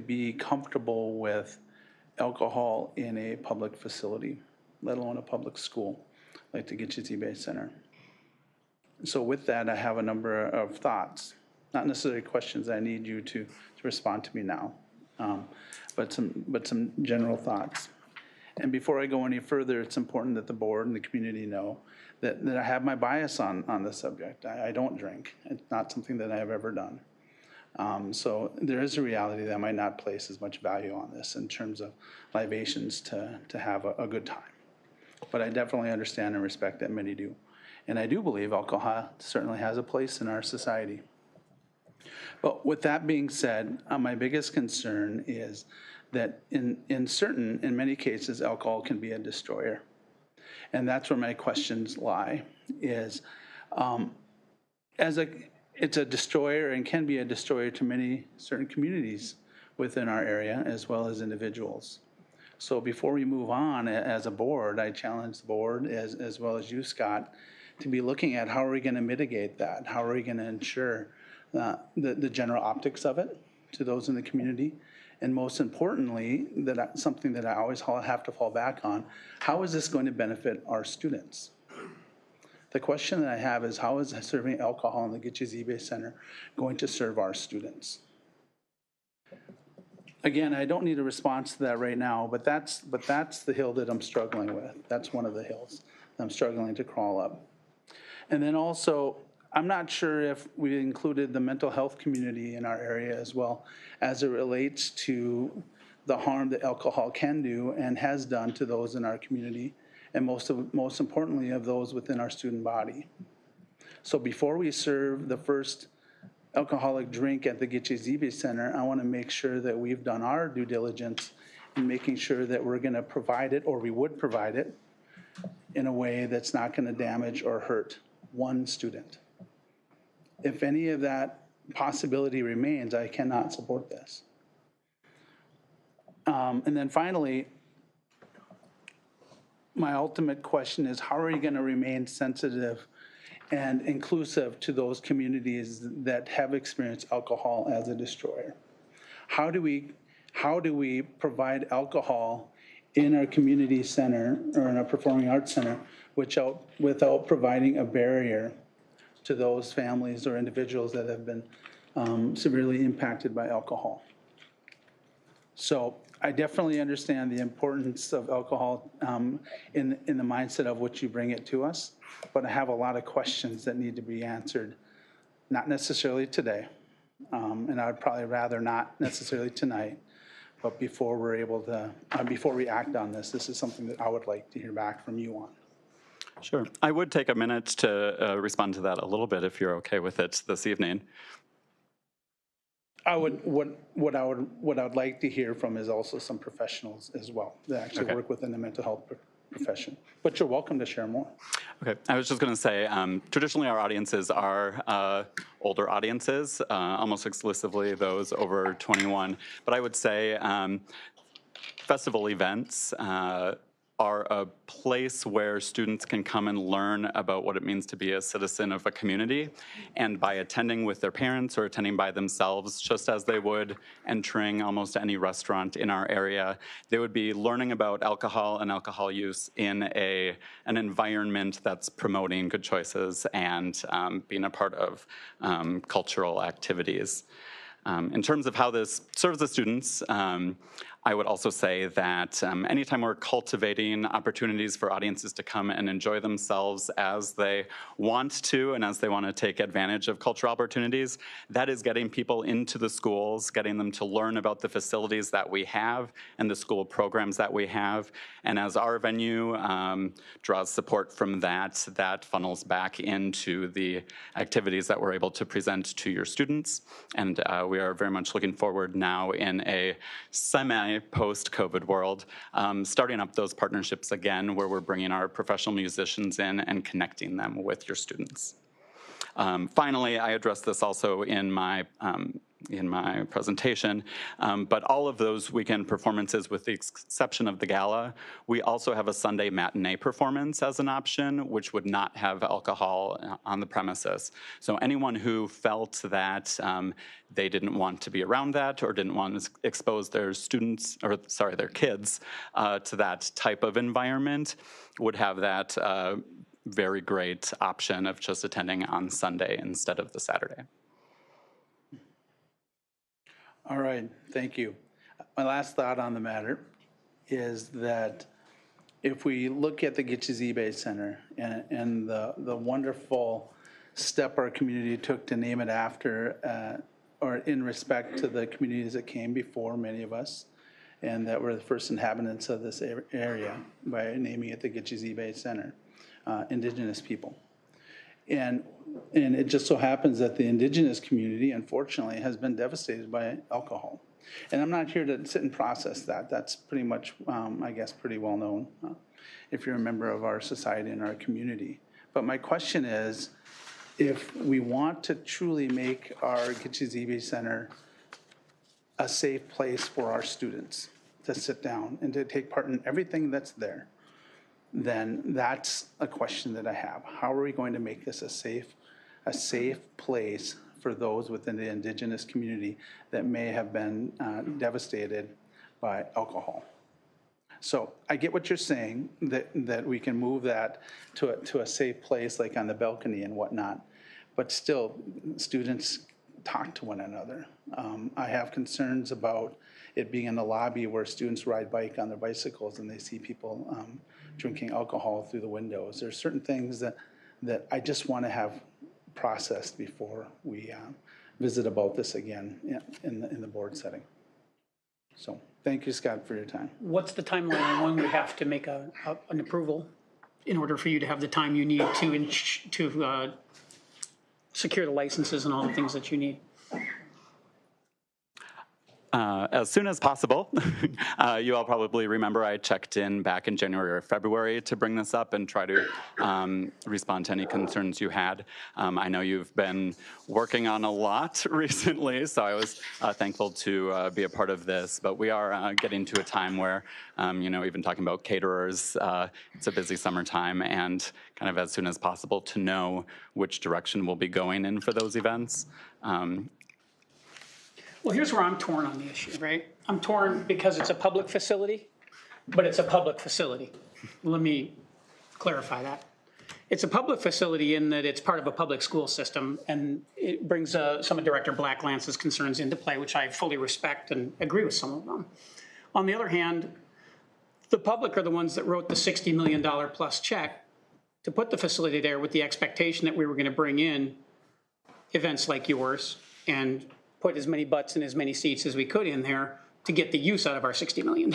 be comfortable with alcohol in a public facility, let alone a public school, like the Gitchis Center. So with that, I have a number of thoughts, not necessarily questions I need you to respond to me now, but some general thoughts. And before I go any further, it's important that the board and the community know that I have my bias on the subject. I don't drink. It's not something that I have ever done. So there is a reality that I might not place as much value on this in terms of libations to have a good time. But I definitely understand and respect that many do. And I do believe alcohol certainly has a place in our society. But with that being said, my biggest concern is that in many cases, alcohol can be a destroyer. And that's where my questions lie, is it's a destroyer and can be a destroyer to many certain communities within our area as well as individuals. So before we move on as a board, I challenge the board as well as you, Scott, to be looking at how are we going to mitigate that? How are we going to ensure the general optics of it to those in the community? And most importantly, something that I always have to fall back on, how is this going to benefit our students? The question that I have is, how is serving alcohol in the Gitchis Center going to serve our students? Again, I don't need a response to that right now, but that's the hill that I'm struggling with. That's one of the hills I'm struggling to crawl up. And then also, I'm not sure if we included the mental health community in our area as well as it relates to the harm that alcohol can do and has done to those in our community, and most importantly of those within our student body. So before we serve the first alcoholic drink at the Gitchis Center, I want to make sure that we've done our due diligence in making sure that we're going to provide it, or we would provide it, in a way that's not going to damage or hurt one student. If any of that possibility remains, I cannot support this. And then finally, my ultimate question is, how are you going to remain sensitive and inclusive to those communities that have experienced alcohol as a destroyer? How do we provide alcohol in our community center or in our performing arts center without providing a barrier to those families or individuals that have been severely impacted by alcohol? So I definitely understand the importance of alcohol in the mindset of which you bring it to us, but I have a lot of questions that need to be answered, not necessarily today, and I would probably rather not necessarily tonight, but before we act on this is something that I would like to hear back from you on. Sure. I would take a minute to respond to that a little bit if you're okay with it this evening. What I would like to hear from is also some professionals as well that actually work within the mental health profession. But you're welcome to share more. Okay. I was just going to say, traditionally our audiences are older audiences, almost exclusively those over 21. But I would say festival events are a place where students can come and learn about what it means to be a citizen of a community. And by attending with their parents or attending by themselves, just as they would entering almost any restaurant in our area, they would be learning about alcohol and alcohol use in an environment that's promoting good choices and being a part of cultural activities. In terms of how this serves the students, I would also say that anytime we're cultivating opportunities for audiences to come and enjoy themselves as they want to and as they want to take advantage of cultural opportunities, that is getting people into the schools, getting them to learn about the facilities that we have and the school programs that we have. And as our venue draws support from that, that funnels back into the activities that we're able to present to your students. And we are very much looking forward now in a post-COVID world, starting up those partnerships again where we're bringing our professional musicians in and connecting them with your students. Finally, I addressed this also in my in my presentation. But all of those weekend performances, with the exception of the gala, we also have a Sunday matinee performance as an option, which would not have alcohol on the premises. So anyone who felt that they didn't want to be around that or didn't want to expose their students, or sorry, their kids to that type of environment would have that very great option of just attending on Sunday instead of the Saturday. All right, thank you. My last thought on the matter is that if we look at the Gitches eBay Center and the wonderful step our community took to name it after, or in respect to the communities that came before many of us, and that were the first inhabitants of this area by naming it the Gitches eBay Center, Indigenous people. And it just so happens that the Indigenous community, unfortunately, has been devastated by alcohol. And I'm not here to sit and process that. That's pretty much, I guess, pretty well known if you're a member of our society and our community. But my question is, if we want to truly make our Gitches eBay Center a safe place for our students to sit down and to take part in everything that's there, then that's a question that I have. How are we going to make this a safe place for those within the Indigenous community that may have been devastated by alcohol? So I get what you're saying, that we can move that to a safe place, like on the balcony and whatnot, but still, students talk to one another. I have concerns about it being in the lobby where students ride bike on their bicycles and they see people drinking alcohol through the windows. There's certain things that I just want to have processed before we visit about this again in the board setting. So thank you, Scott, for your time. What's the timeline on when we have to make an approval in order for you to have the time you need to secure the licenses and all the things that you need? As soon as possible. You all probably remember I checked in back in January or February to bring this up and try to respond to any concerns you had. I know you've been working on a lot recently, so I was thankful to be a part of this. But we are getting to a time where, even talking about caterers, it's a busy summertime, and kind of as soon as possible to know which direction we'll be going in for those events. Well, here's where I'm torn on the issue, right? I'm torn because it's a public facility, but it's a public facility. Let me clarify that. It's a public facility in that it's part of a public school system, and it brings some of Director Blacklance's concerns into play, which I fully respect and agree with some of them. On the other hand, the public are the ones that wrote the $60 million plus check to put the facility there with the expectation that we were going to bring in events like yours and put as many butts and as many seats as we could in there to get the use out of our $60 million,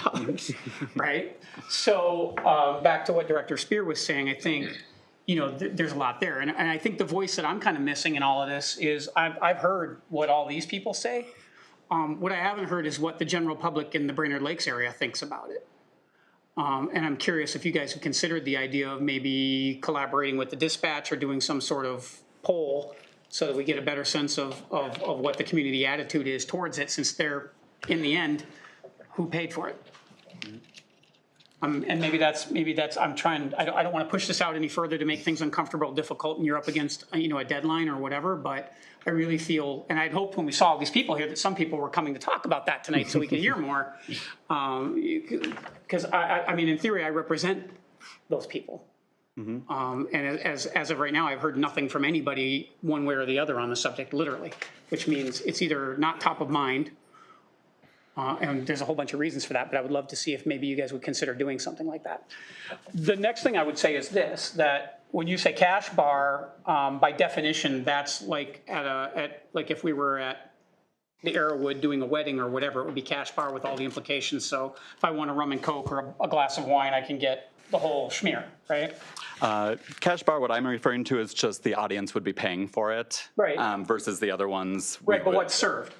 right? So back to what Director Spear was saying, I think, there's a lot there. And I think the voice that I'm kind of missing in all of this is I've heard what all these people say. What I haven't heard is what the general public in the Brainerd Lakes area thinks about it. And I'm curious if you guys have considered the idea of maybe collaborating with the dispatch or doing some sort of poll so that we get a better sense of what the community attitude is towards it, since they're, in the end, who paid for it. And maybe that's, I'm trying, I don't want to push this out any further to make things uncomfortable, difficult, and you're up against, a deadline or whatever, but I really feel, and I'd hoped when we saw all these people here that some people were coming to talk about that tonight so we could hear more. Because I mean, in theory, I represent those people. And as of right now, I've heard nothing from anybody one way or the other on the subject, literally, which means it's either not top of mind, and there's a whole bunch of reasons for that, but I would love to see if maybe you guys would consider doing something like that. The next thing I would say is this, that when you say cash bar, by definition, that's like like if we were at the Arrowwood doing a wedding or whatever, it would be cash bar with all the implications. So if I want a rum and Coke or a glass of wine, I can get the whole schmear, right? Cash bar, what I'm referring to is just the audience would be paying for it. Right. Versus the other ones. Right, but what's served?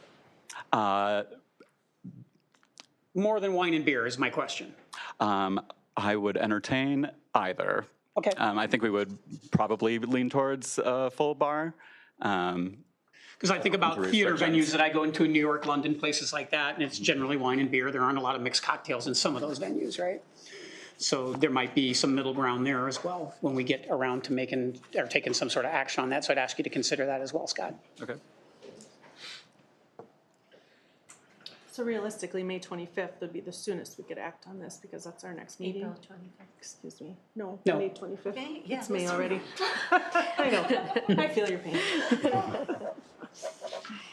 More than wine and beer is my question. I would entertain either. Okay. I think we would probably lean towards a full bar. Because I think about theater venues that I go into in New York, London, places like that, and it's generally wine and beer. There aren't a lot of mixed cocktails in some of those venues, right? So there might be some middle ground there as well when we get around to making or taking some sort of action on that. So I'd ask you to consider that as well, Scott. Okay. So realistically, May 25th would be the soonest we could act on this because that's our next meeting. April 25th. Excuse me. No, No. May 25th. May? Yeah, It's May that's already. I know. I feel your pain.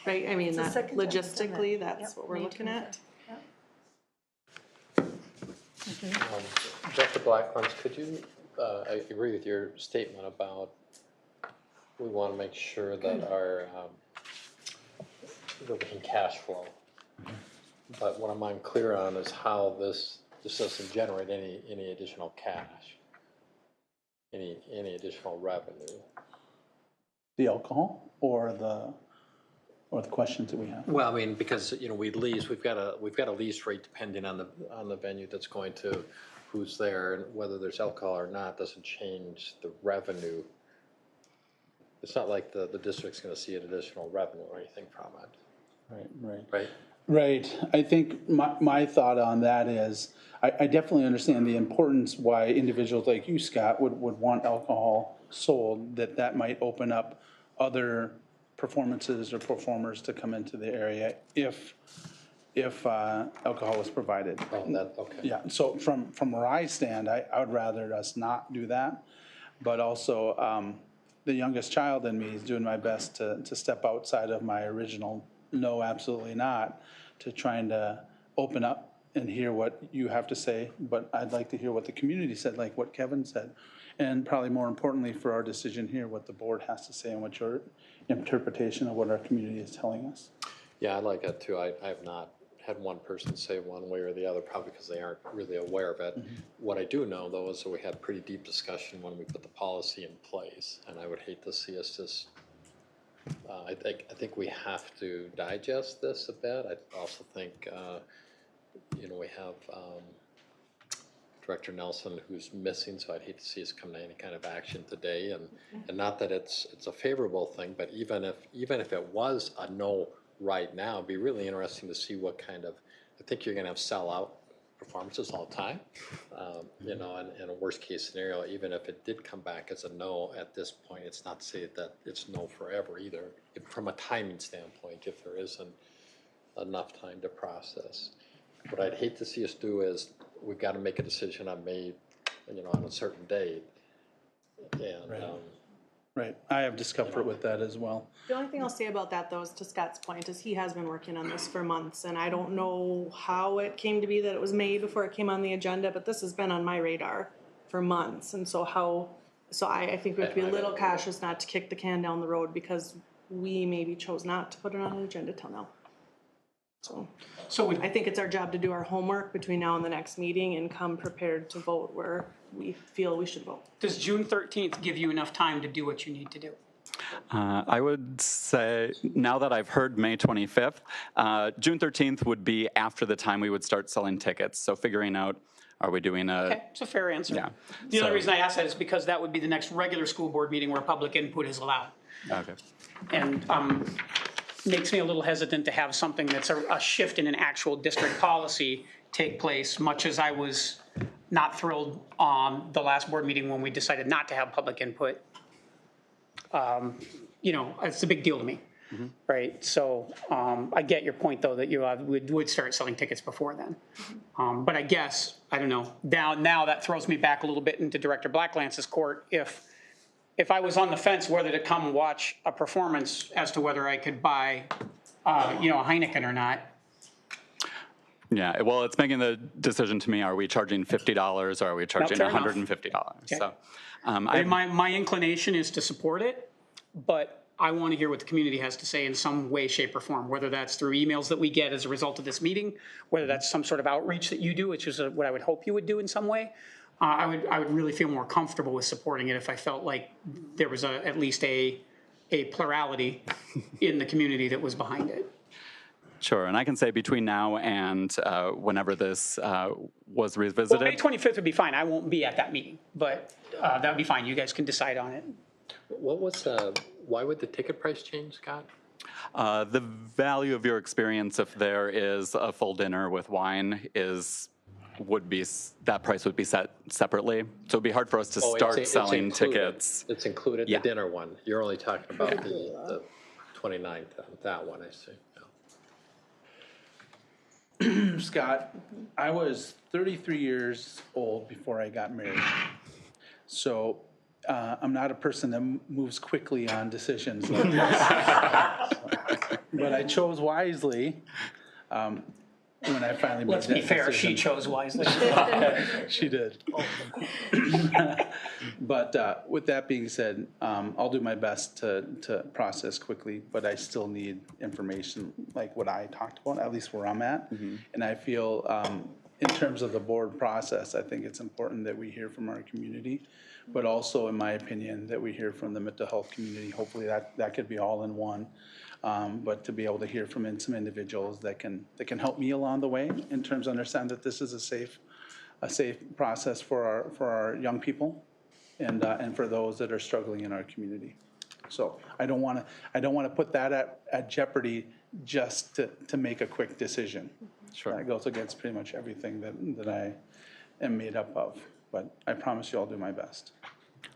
Right, I mean, It's the that second time it's done that. logistically, that's Yep, what we're May looking at. 25th. Yep. Dr. Blacklands, could you, I agree with your statement about we want to make sure that our, that we can cash flow. But what I'm unclear on is how this doesn't generate any additional cash, any additional revenue. The alcohol or the questions that we have? Well, I mean, because, you know, we've got a lease rate depending on the venue that's going to, who's there, and whether there's alcohol or not doesn't change the revenue. It's not like the district's gonna see an additional revenue or anything from it. Right? Right. I think my thought on that is, I definitely understand the importance why individuals like you, Scott, would want alcohol sold, that might open up other performances or performers to come into the area if alcohol is provided. Oh, okay. Yeah, so from where I stand, I would rather us not do that, but also the youngest child in me is doing my best to step outside of my original no, absolutely not, to trying to open up and hear what you have to say, but I'd like to hear what the community said, like what Kevin said, and probably more importantly for our decision here, what the board has to say and what your interpretation of what our community is telling us. Yeah, I like that too. I have not had one person say one way or the other, probably because they aren't really aware of it. What I do know, though, is that we had a pretty deep discussion when we put the policy in place, and I would hate to see us just, I think we have to digest this a bit. I also think, you know, we have Director Nelson who's missing, so I'd hate to see us come to any kind of action today, and not that it's a favorable thing, but even if it was a no right now, it'd be really interesting to see what kind of, I think you're gonna have sellout performances all the time, you know, and in a worst case scenario, even if it did come back as a no at this point, it's not to say that it's no forever either, from a timing standpoint, if there isn't enough time to process. What I'd hate to see us do is, we've got to make a decision on May, you know, on a certain date. And, Right, I have discomfort with that as well. The only thing I'll say about that, though, is to Scott's point, is he has been working on this for months, and I don't know how it came to be that it was May before it came on the agenda, but this has been on my radar for months, and so I think we have to be a little cautious not to kick the can down the road because we maybe chose not to put it on an agenda till now. So I think it's our job to do our homework between now and the next meeting and come prepared to vote where we feel we should vote. Does June 13th give you enough time to do what you need to do? I would say, now that I've heard May 25th, June 13th would be after the time we would start selling tickets. So figuring out, are we doing a... Okay, it's a fair answer. Yeah. The only reason I ask that is because that would be the next regular school board meeting where public input is allowed. Okay. And makes me a little hesitant to have something that's a shift in an actual district policy take place, much as I was not thrilled on the last board meeting when we decided not to have public input. You know, it's a big deal to me, right? So I get your point, though, that you would start selling tickets before then. But I guess, I don't know, now that throws me back a little bit into Director Blacklance's court. If I was on the fence whether to come watch a performance as to whether I could buy, you know, a Heineken or not. Yeah, well, it's making the decision to me, are we charging $50 or are we charging $150? Okay. So, my inclination is to support it, but I want to hear what the community has to say in some way, shape, or form, whether that's through emails that we get as a result of this meeting, whether that's some sort of outreach that you do, which is what I would hope you would do in some way. I would really feel more comfortable with supporting it if I felt like there was at least a plurality in the community that was behind it. Sure, and I can say between now and whenever this was revisited. Well, May 25th would be fine. I won't be at that meeting, but that would be fine. You guys can decide on it. what was, why would the ticket price change, Scott? The value of your experience, if there is a full dinner with wine, that price would be set separately. So it'd be hard for us to start selling included. tickets. It's included, Yeah. the dinner one. You're only talking about the 29th, that one, I see. Yeah. Scott, I was 33 years old before I got married. So I'm not a person that moves quickly on decisions like this. But I chose wisely when I finally made Let's that be fair, decision. she chose wisely. She did. But with that being said, I'll do my best to process quickly, but I still need information like what I talked about, at least where I'm at. And I feel in terms of the board process, I think it's important that we hear from our community, but also, in my opinion, that we hear from the mental health community. Hopefully that could be all in one. But to be able to hear from some individuals that can help me along the way in terms of understand that this is a safe process for our young people and for those that are struggling in our community. So I don't want to put that at jeopardy just to make a quick decision. Sure. That goes against pretty much everything that I am made up of. But I promise you I'll do my best.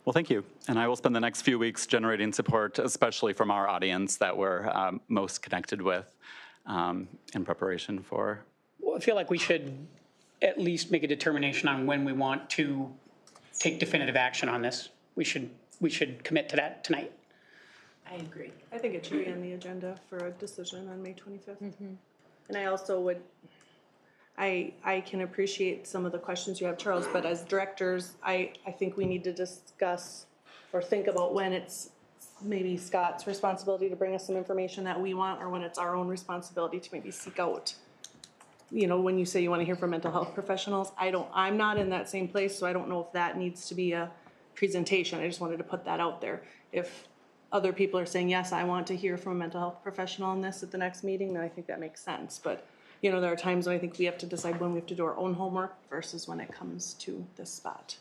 Well, thank you. And I will spend the next few weeks generating support, especially from our audience that we're most connected with in preparation for. Well, I feel like we should at least make a determination on when we want to take definitive action on this. We should commit to that tonight. I agree. I think it should be on the agenda for a decision on May 25th. And I also would, I can appreciate some of the questions you have, Charles, but as directors, I think we need to discuss or think about when it's maybe Scott's responsibility to bring us some information that we want, or when it's our own responsibility to maybe seek out. You know, when you say you want to hear from mental health professionals, I'm not in that same place, so I don't know if that needs to be a presentation. I just wanted to put that out there. If other people are saying, yes, I want to hear from a mental health professional on this at the next meeting, then I think that makes sense. But you know, there are times when I think we have to decide when we have to do our own homework versus when it comes to this spot.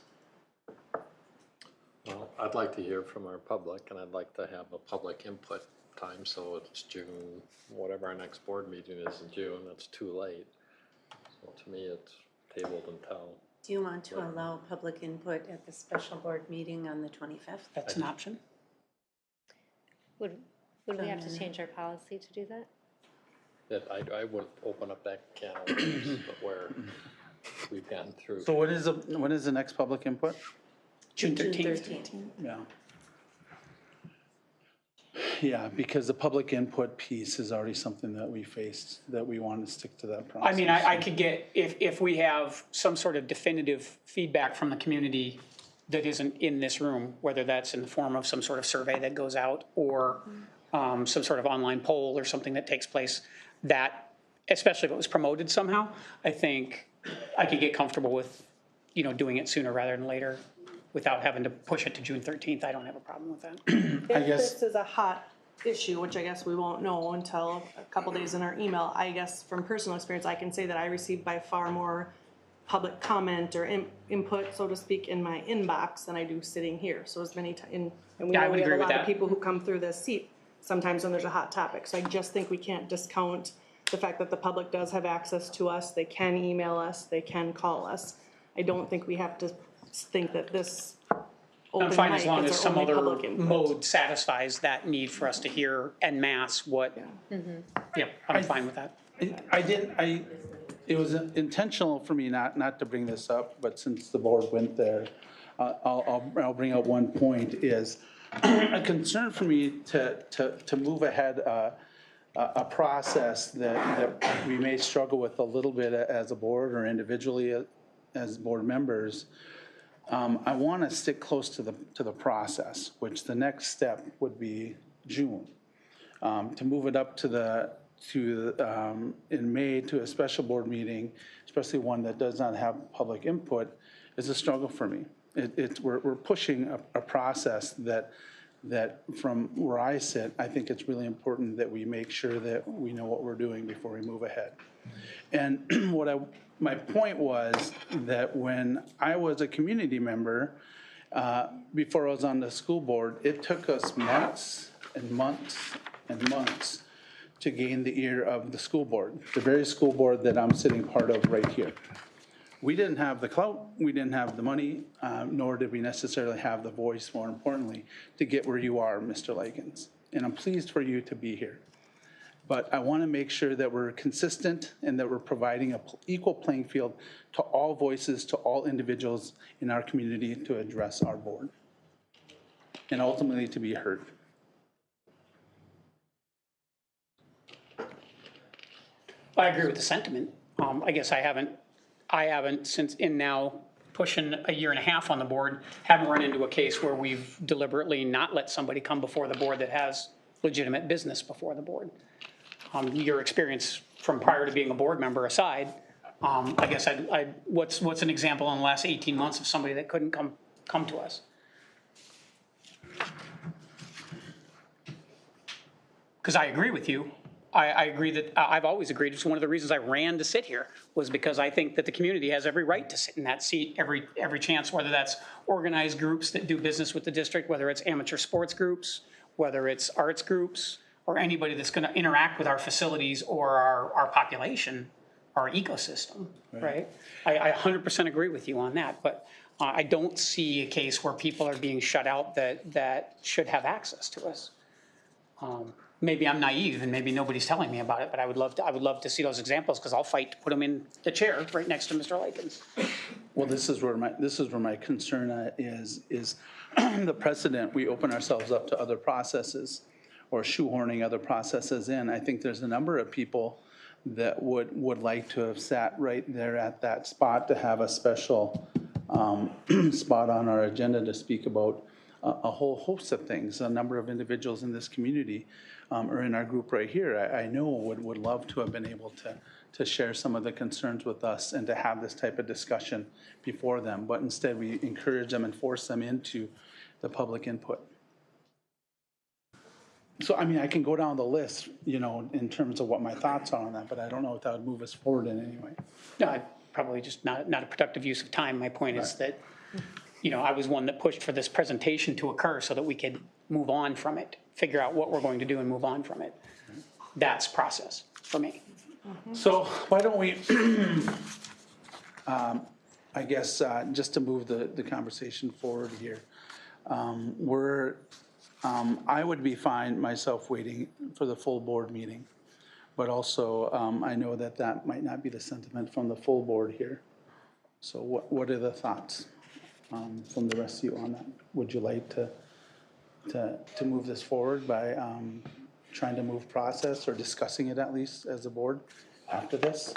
Well, I'd like to hear from our public, and I'd like to have a public input time, so it's June, whatever our next board meeting is in June, it's too late. So to me, it's tabled until. Do you want to allow public input at the special board meeting on the 25th? That's an option. Would we have to change our policy to do that? That I wouldn't open up that can of worms, but where we've gotten through. So when is the next public input? June 13th. Yeah. Yeah, because the public input piece is already something that we faced, that we want to stick to that process. I mean, I could get, if we have some sort of definitive feedback from the community that isn't in this room, whether that's in the form of some sort of survey that goes out or some sort of online poll or something that takes place, that, especially if it was promoted somehow, I think I could get comfortable with, you know, doing it sooner rather than later without having to push it to June 13th. I don't have a problem with that. If this is a hot issue, which I guess we won't know until a couple days in our email, I guess from personal experience, I can say that I received by far more public comment or input, so to speak, in my inbox than I do sitting here. So as many times, and we know we have a lot of people who come through this seat sometimes when there's a hot topic. So I just think we can't discount the fact that the public does have access to us. They can email us. They can call us. I don't think we have to think that this open I'm fine mic as long is as our some only other public input. mode satisfies that need for us to hear en masse what, I'm fine with that. It was intentional for me not to bring this up, but since the board went there, I'll bring up one point is a concern for me to move ahead a process that we may struggle with a little bit as a board or individually as board members. I want to stick close to the process, which the next step would be June. To move it up in May to a special board meeting, especially one that does not have public input, is a struggle for me. We're pushing a process that from where I sit, I think it's really important that we make sure that we know what we're doing before we move ahead. And my point was that when I was a community member, before I was on the school board, it took us months and months and months to gain the ear of the school board, the very school board that I'm sitting part of right here. We didn't have the clout, we didn't have the money, nor did we necessarily have the voice, more importantly, to get where you are, Mr. Likens. And I'm pleased for you to be here. But I want to make sure that we're consistent and that we're providing an equal playing field to all voices, to all individuals in our community to address our board and ultimately to be heard. I agree with the sentiment. I guess I haven't since in now pushing a year and a half on the board, haven't run into a case where we've deliberately not let somebody come before the board that has legitimate business before the board. Your experience from prior to being a board member aside, I guess what's an example in the last 18 months of somebody that couldn't come to us? Because I agree with you. I agree that I've always agreed. It's one of the reasons I ran to sit here was because I think that the community has every right to sit in that seat every chance, whether that's organized groups that do business with the district, whether it's amateur sports groups, whether it's arts groups, or anybody that's going to interact with our facilities or our population, our ecosystem, right? I 100% agree with you on that, but I don't see a case where people are being shut out that should have access to us. Maybe I'm naive and maybe nobody's telling me about it, but I would love to see those examples because I'll fight to put them in the chair right next to Mr. Likens. Well, this is where my concern is the precedent. We open ourselves up to other processes or shoehorning other processes in. I think there's a number of people that would like to have sat right there at that spot to have a special spot on our agenda to speak about a whole host of things. A number of individuals in this community or in our group right here, I know would love to have been able to share some of the concerns with us and to have this type of discussion before them. But instead, we encourage them and force them into the public input. So, I mean, I can go down the list, in terms of what my thoughts are on that, but I don't know if that would move us forward in any way. No, probably just not a productive use of time. My point is that, I was one that pushed for this presentation to occur so that we could move on from it, figure out what we're going to do and move on from it. That's process for me. So why don't we, I guess, just to move the conversation forward here, I would be fine myself waiting for the full board meeting, but also I know that might not be the sentiment from the full board here. So what are the thoughts from the rest of you on that? Would you like to move this forward by trying to move process or discussing it at least as a board after this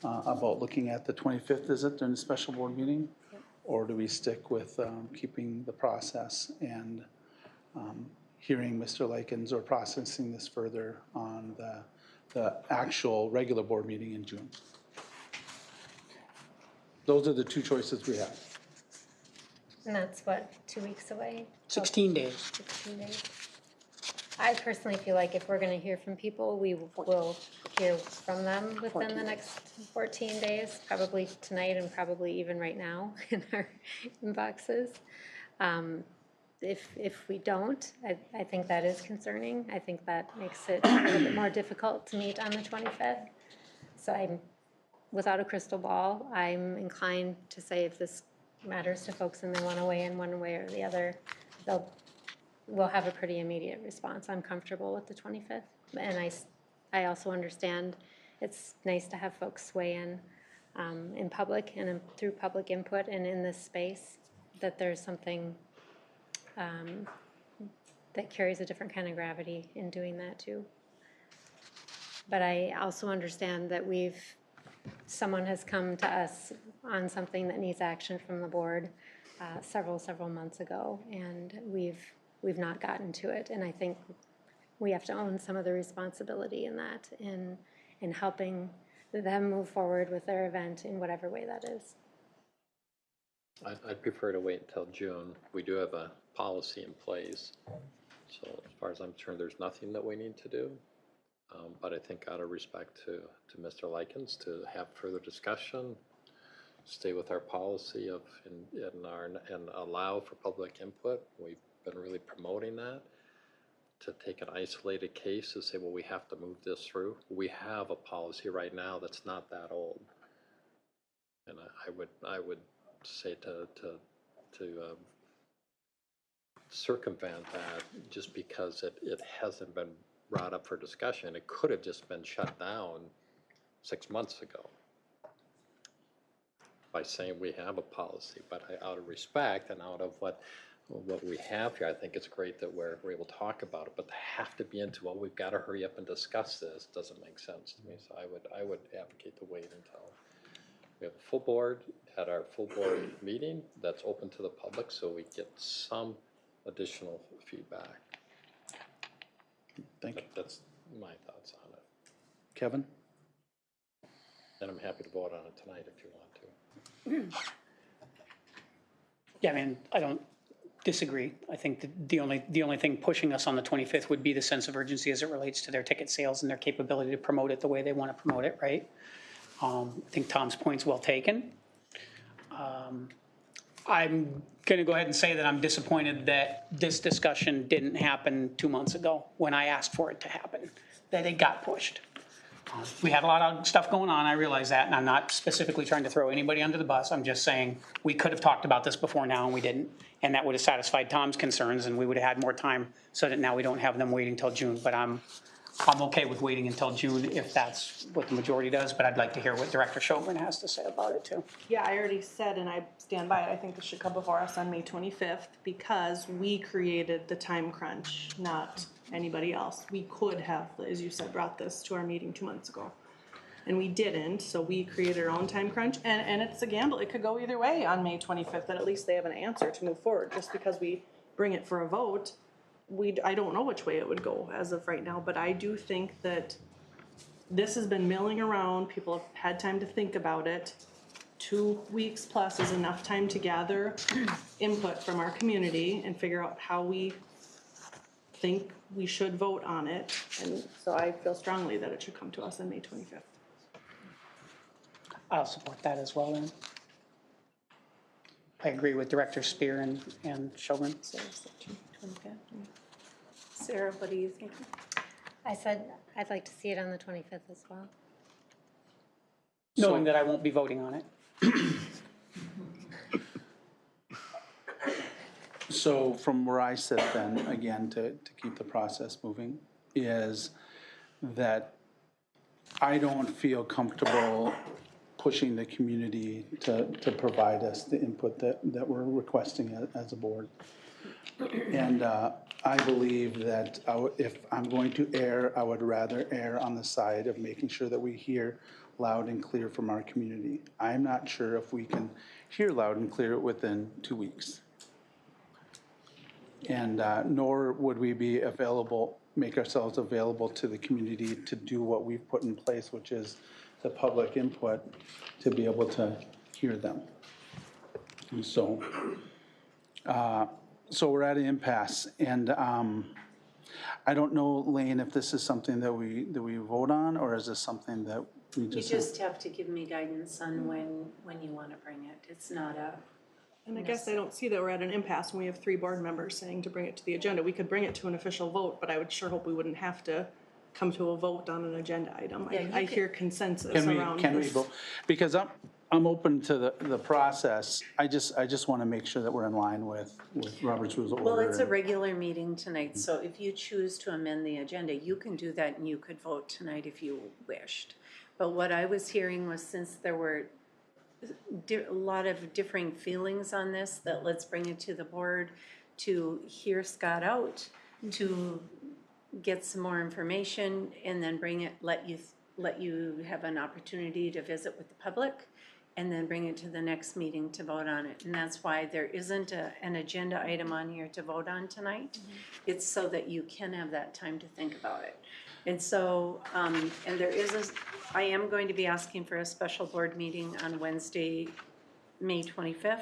about looking at the 25th, is it, during the special board meeting? Or do we stick with keeping the process and hearing Mr. Likens or processing this further on the actual regular board meeting in June? Those are the two choices we have. And that's what, 2 weeks away? 16 days. 16 days. I personally feel like if we're going to hear from people, we will hear from them within the next 14 days, probably tonight and probably even right now in our inboxes. If we don't, I think that is concerning. I think that makes it a little bit more difficult to meet on the 25th. So I'm, without a crystal ball, I'm inclined to say if this matters to folks and they want to weigh in one way or the other, we'll have a pretty immediate response. I'm comfortable with the 25th. And I also understand it's nice to have folks weigh in public and through public input and in this space, that there's something that carries a different kind of gravity in doing that too. But I also understand that someone has come to us on something that needs action from the board several months ago, and we've not gotten to it. And I think we have to own some of the responsibility in that, in helping them move forward with their event in whatever way that is. I'd prefer to wait until June. We do have a policy in place. So as far as I'm concerned, there's nothing that we need to do. But I think out of respect to Mr. Likens, to have further discussion, stay with our policy and allow for public input. We've been really promoting that. to take an isolated case and say, well, we have to move this through. We have a policy right now that's not that old. And I would say to circumvent that just because it hasn't been brought up for discussion. It could have just been shut down 6 months ago by saying we have a policy. But out of respect and out of what we have here, I think it's great that we're able to talk about it. But to have to be into, well, we've got to hurry up and discuss this doesn't make sense to me. So I would advocate to wait until we have a full board at our full board meeting that's open to the public, so we get some additional feedback. Thank you. That's my thoughts on it. Kevin? And I'm happy to vote on it tonight if you want to. Yeah, I mean, I don't disagree. I think that the only thing pushing us on the 25th would be the sense of urgency as it relates to their ticket sales and their capability to promote it the way they want to promote it, right? I think Tom's point's well taken. I'm going to go ahead and say that I'm disappointed that this discussion didn't happen 2 months ago when I asked for it to happen, that it got pushed. We had a lot of stuff going on, I realize that, and I'm not specifically trying to throw anybody under the bus. I'm just saying we could have talked about this before now and we didn't, and that would have satisfied Tom's concerns and we would have had more time so that now we don't have them waiting till June. But I'm okay with waiting until June if that's what the majority does, but I'd like to hear what Director Shogren has to say about it too. Yeah, I already said, and I stand by it, I think this should come before us on May 25th because we created the time crunch, not anybody else. We could have, as you said, brought this to our meeting 2 months ago. And we didn't, so we created our own time crunch, and it's a gamble. It could go either way on May 25th, but at least they have an answer to move forward. Just because we bring it for a vote, I don't know which way it would go as of right now, but I do think that this has been milling around. People have had time to think about it. 2 weeks plus is enough time to gather input from our community and figure out how we think we should vote on it. And so I feel strongly that it should come to us on May 25th. I'll support that as well then. I agree with Director Spear and Shogren. Sarah, what are you thinking? I said I'd like to see it on the 25th as well. Knowing that I won't be voting on it. So from where I sit then, again, to keep the process moving, is that I don't feel comfortable pushing the community to provide us the input that we're requesting as a board. And I believe that if I'm going to err, I would rather err on the side of making sure that we hear loud and clear from our community. I'm not sure if we can hear loud and clear within 2 weeks. And nor would we be make ourselves available to the community to do what we've put in place, which is the public input, to be able to hear them. And so we're at an impasse, and I don't know, Lane, if this is something that we vote on, or is this something that we just? You just have to give me guidance on when you want to bring it. It's not a. And I guess I don't see that we're at an impasse when we have 3 board members saying to bring it to the agenda. We could bring it to an official vote, but I would sure hope we wouldn't have to come to a vote on an agenda item. Yeah, I hear consensus around Can we this. vote? Because I'm open to the process. I just want to make sure that we're in line with Robert's Rules of Order. Well, it's a regular meeting tonight, so if you choose to amend the agenda, you can do that and you could vote tonight if you wished. But what I was hearing was, since there were a lot of differing feelings on this, that let's bring it to the board to hear Scott out, to get some more information, and then bring it, let you have an opportunity to visit with the public, and then bring it to the next meeting to vote on it. And that's why there isn't an agenda item on here to vote on tonight. It's so that you can have that time to think about it. And so, and I am going to be asking for a special board meeting on Wednesday, May 25th,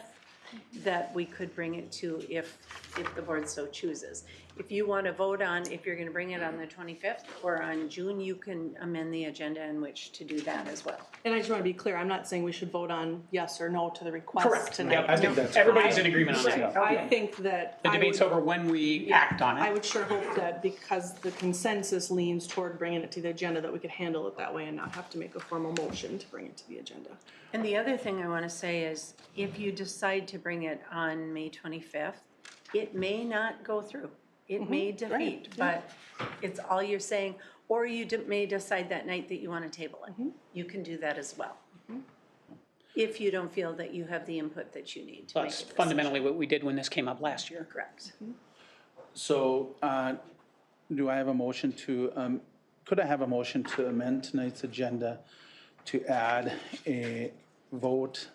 that we could bring it to if if the board so chooses. If you want to vote on, if you're going to bring it on the 25th or on June, you can amend the agenda in which to do that as well. And I just want to be clear, I'm not saying we should vote on yes or no to the request Correct. tonight. Yeah, I think that's everybody's in agreement on that. I think that. The debate's over when we act on I it. would sure hope that because the consensus leans toward bringing it to the agenda, that we could handle it that way and not have to make a formal motion to bring it to the agenda. And the other thing I want to say is, if you decide to bring it on May 25th, it may not go through. It may defeat, but it's all you're saying, or you may decide that night that you want to table it. You can do that as well. If you don't feel that you have the input that you need to make a That's decision. fundamentally what we did when this came up last year. Correct. So do I have a motion to, could I have a motion to amend tonight's agenda to add a vote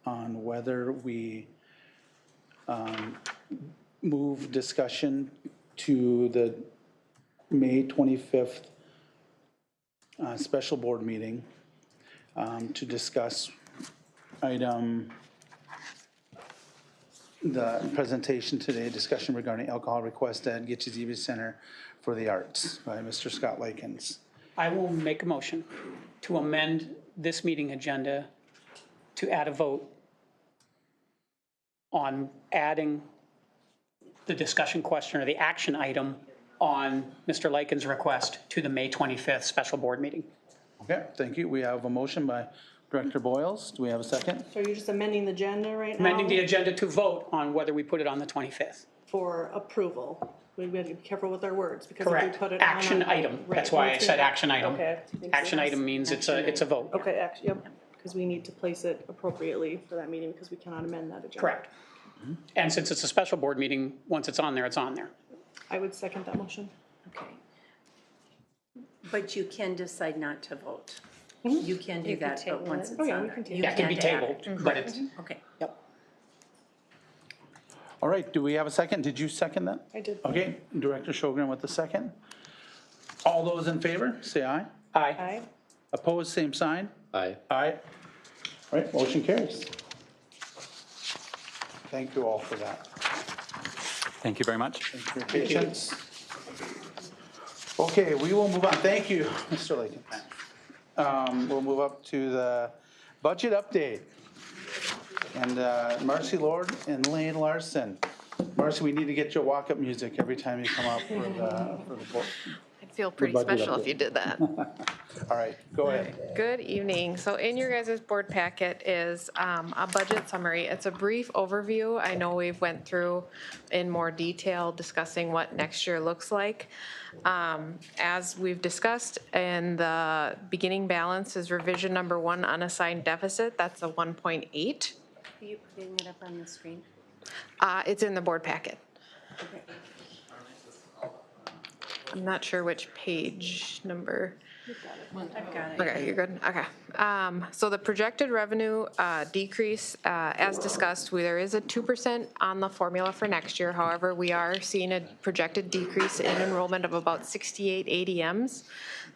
on whether we move discussion to the May 25th special board meeting to discuss the presentation today, discussion regarding alcohol request at Gitches Eva Center for the Arts by Mr. Scott Likens. I will make a motion to amend this meeting agenda to add a vote on adding the discussion question or the action item on Mr. Likens' request to the May 25th special board meeting. Okay, thank you. We have a motion by Director Boyles. Do we have a second? So you're just amending the agenda right now? Amending the agenda to vote on whether we put it on the 25th. For approval. We have to be careful with our words because if Correct. we put it Action on. item. Right. That's why I said action item. Okay. Action item means it's a vote. Okay, yep, because we need to place it appropriately for that meeting because we cannot amend that agenda. Correct. And since it's a special board meeting, once it's on there, it's on there. I would second that motion. Okay. But you can decide not to vote. You can do that, but once it's on there. Yeah, it can be tabled, but it's. Okay. Yep. All right, do we have a second? Did you second that? I did. Okay, Director Sjogren with the second. All those in favor, say aye. Aye. Aye. Opposed, same sign. Aye. Aye. All right, motion carries. Thank you all for that. Thank you very much. Thank you for your patience. Okay, we will move on. Thank you, Mr. Likens. We'll move up to the budget update. And Marcy Lord and Lane Larson. Marcy, we need to get your walk-up music every time you come up for the board. I'd feel pretty budget special if update. you did that. All right, go ahead. Good evening. So in your guys' board packet is a budget summary. It's a brief overview. I know we've went through in more detail discussing what next year looks like. As we've discussed, in the beginning balance is revision number 1, unassigned deficit. That's a 1.8. Are you putting it up on the screen? It's in the board packet. Okay. I'm not sure which page number. I've got it. Okay, you're good. Okay. So the projected revenue decrease, as discussed, there is a 2% on the formula for next year. However, we are seeing a projected decrease in enrollment of about 68 ADMs.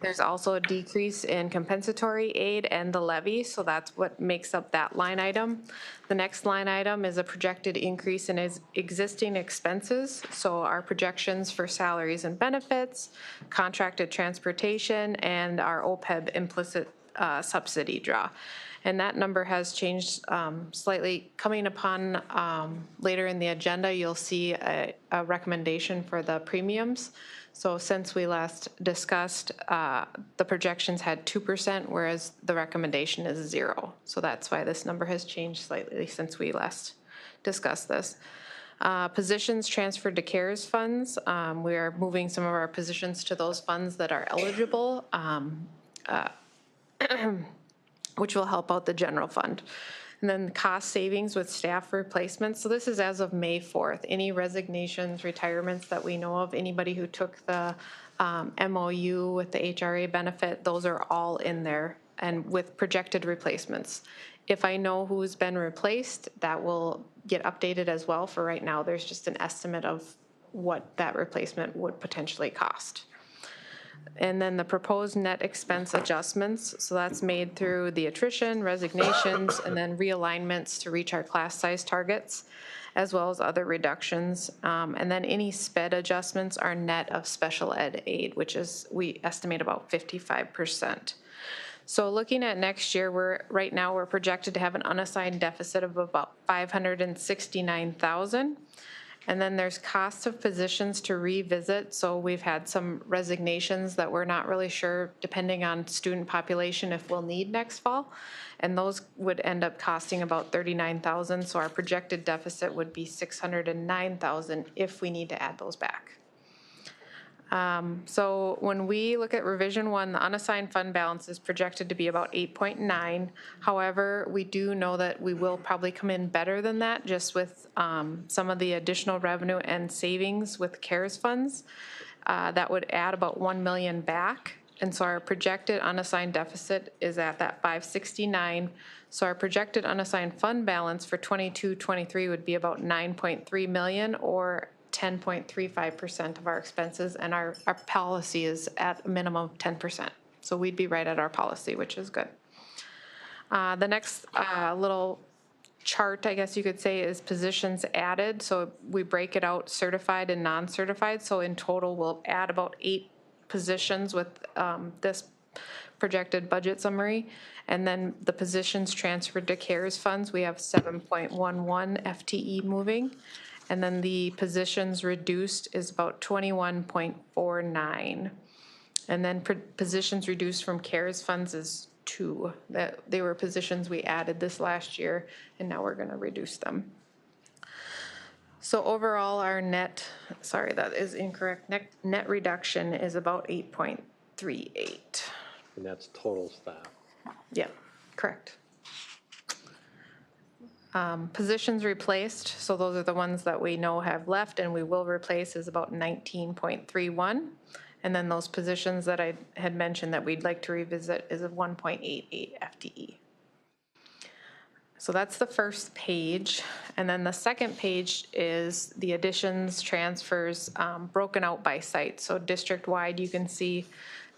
There's also a decrease in compensatory aid and the levy, so that's what makes up that line item. The next line item is a projected increase in existing expenses. So our projections for salaries and benefits, contracted transportation, and our OPEB implicit subsidy draw. And that number has changed slightly. Coming upon later in the agenda, you'll see a recommendation for the premiums. So since we last discussed, the projections had 2%, whereas the recommendation is 0. So that's why this number has changed slightly since we last discussed this. Positions transferred to CARES funds. We are moving some of our positions to those funds that are eligible, which will help out the general fund. And then cost savings with staff replacements. So this is as of May 4th. Any resignations, retirements that we know of, anybody who took the MOU with the HRA benefit, those are all in there and with projected replacements. If I know who's been replaced, that will get updated as well. For right now, there's just an estimate of what that replacement would potentially cost. And then the proposed net expense adjustments, so that's made through the attrition, resignations, and then realignments to reach our class size targets, as well as other reductions. And then any SPED adjustments are net of special ed aid, which is, we estimate about 55%. So looking at next year, right now we're projected to have an unassigned deficit of about $569,000. And then there's costs of positions to revisit. So we've had some resignations that we're not really sure, depending on student population, if we'll need next fall. And those would end up costing about $39,000. So our projected deficit would be $609,000 if we need to add those back. So when we look at revision 1, the unassigned fund balance is projected to be about 8.9. However, we do know that we will probably come in better than that, just with some of the additional revenue and savings with CARES funds. That would add about $1 million back. And so our projected unassigned deficit is at that 569. So our projected unassigned fund balance for 22-23 would be about 9.3 million, or 10.35% of our expenses, and our policy is at a minimum of 10%. So we'd be right at our policy, which is good. The next little chart, I guess you could say, is positions added. So we break it out certified and non-certified. So in total, we'll add about 8 positions with this projected budget summary. And then the positions transferred to CARES funds, we have 7.11 FTE moving. And then the positions reduced is about 21.49. And then positions reduced from CARES funds is 2. They were positions we added this last year, and now we're gonna reduce them. So overall, our net, sorry, that is incorrect. Net reduction is about 8.38. And that's total staff. Yep, correct. Positions replaced, so those are the ones that we know have left and we will replace, is about 19.31. And then those positions that I had mentioned that we'd like to revisit is of 1.88 FTE. So that's the first page. And then the second page is the additions, transfers, broken out by site. So district-wide, you can see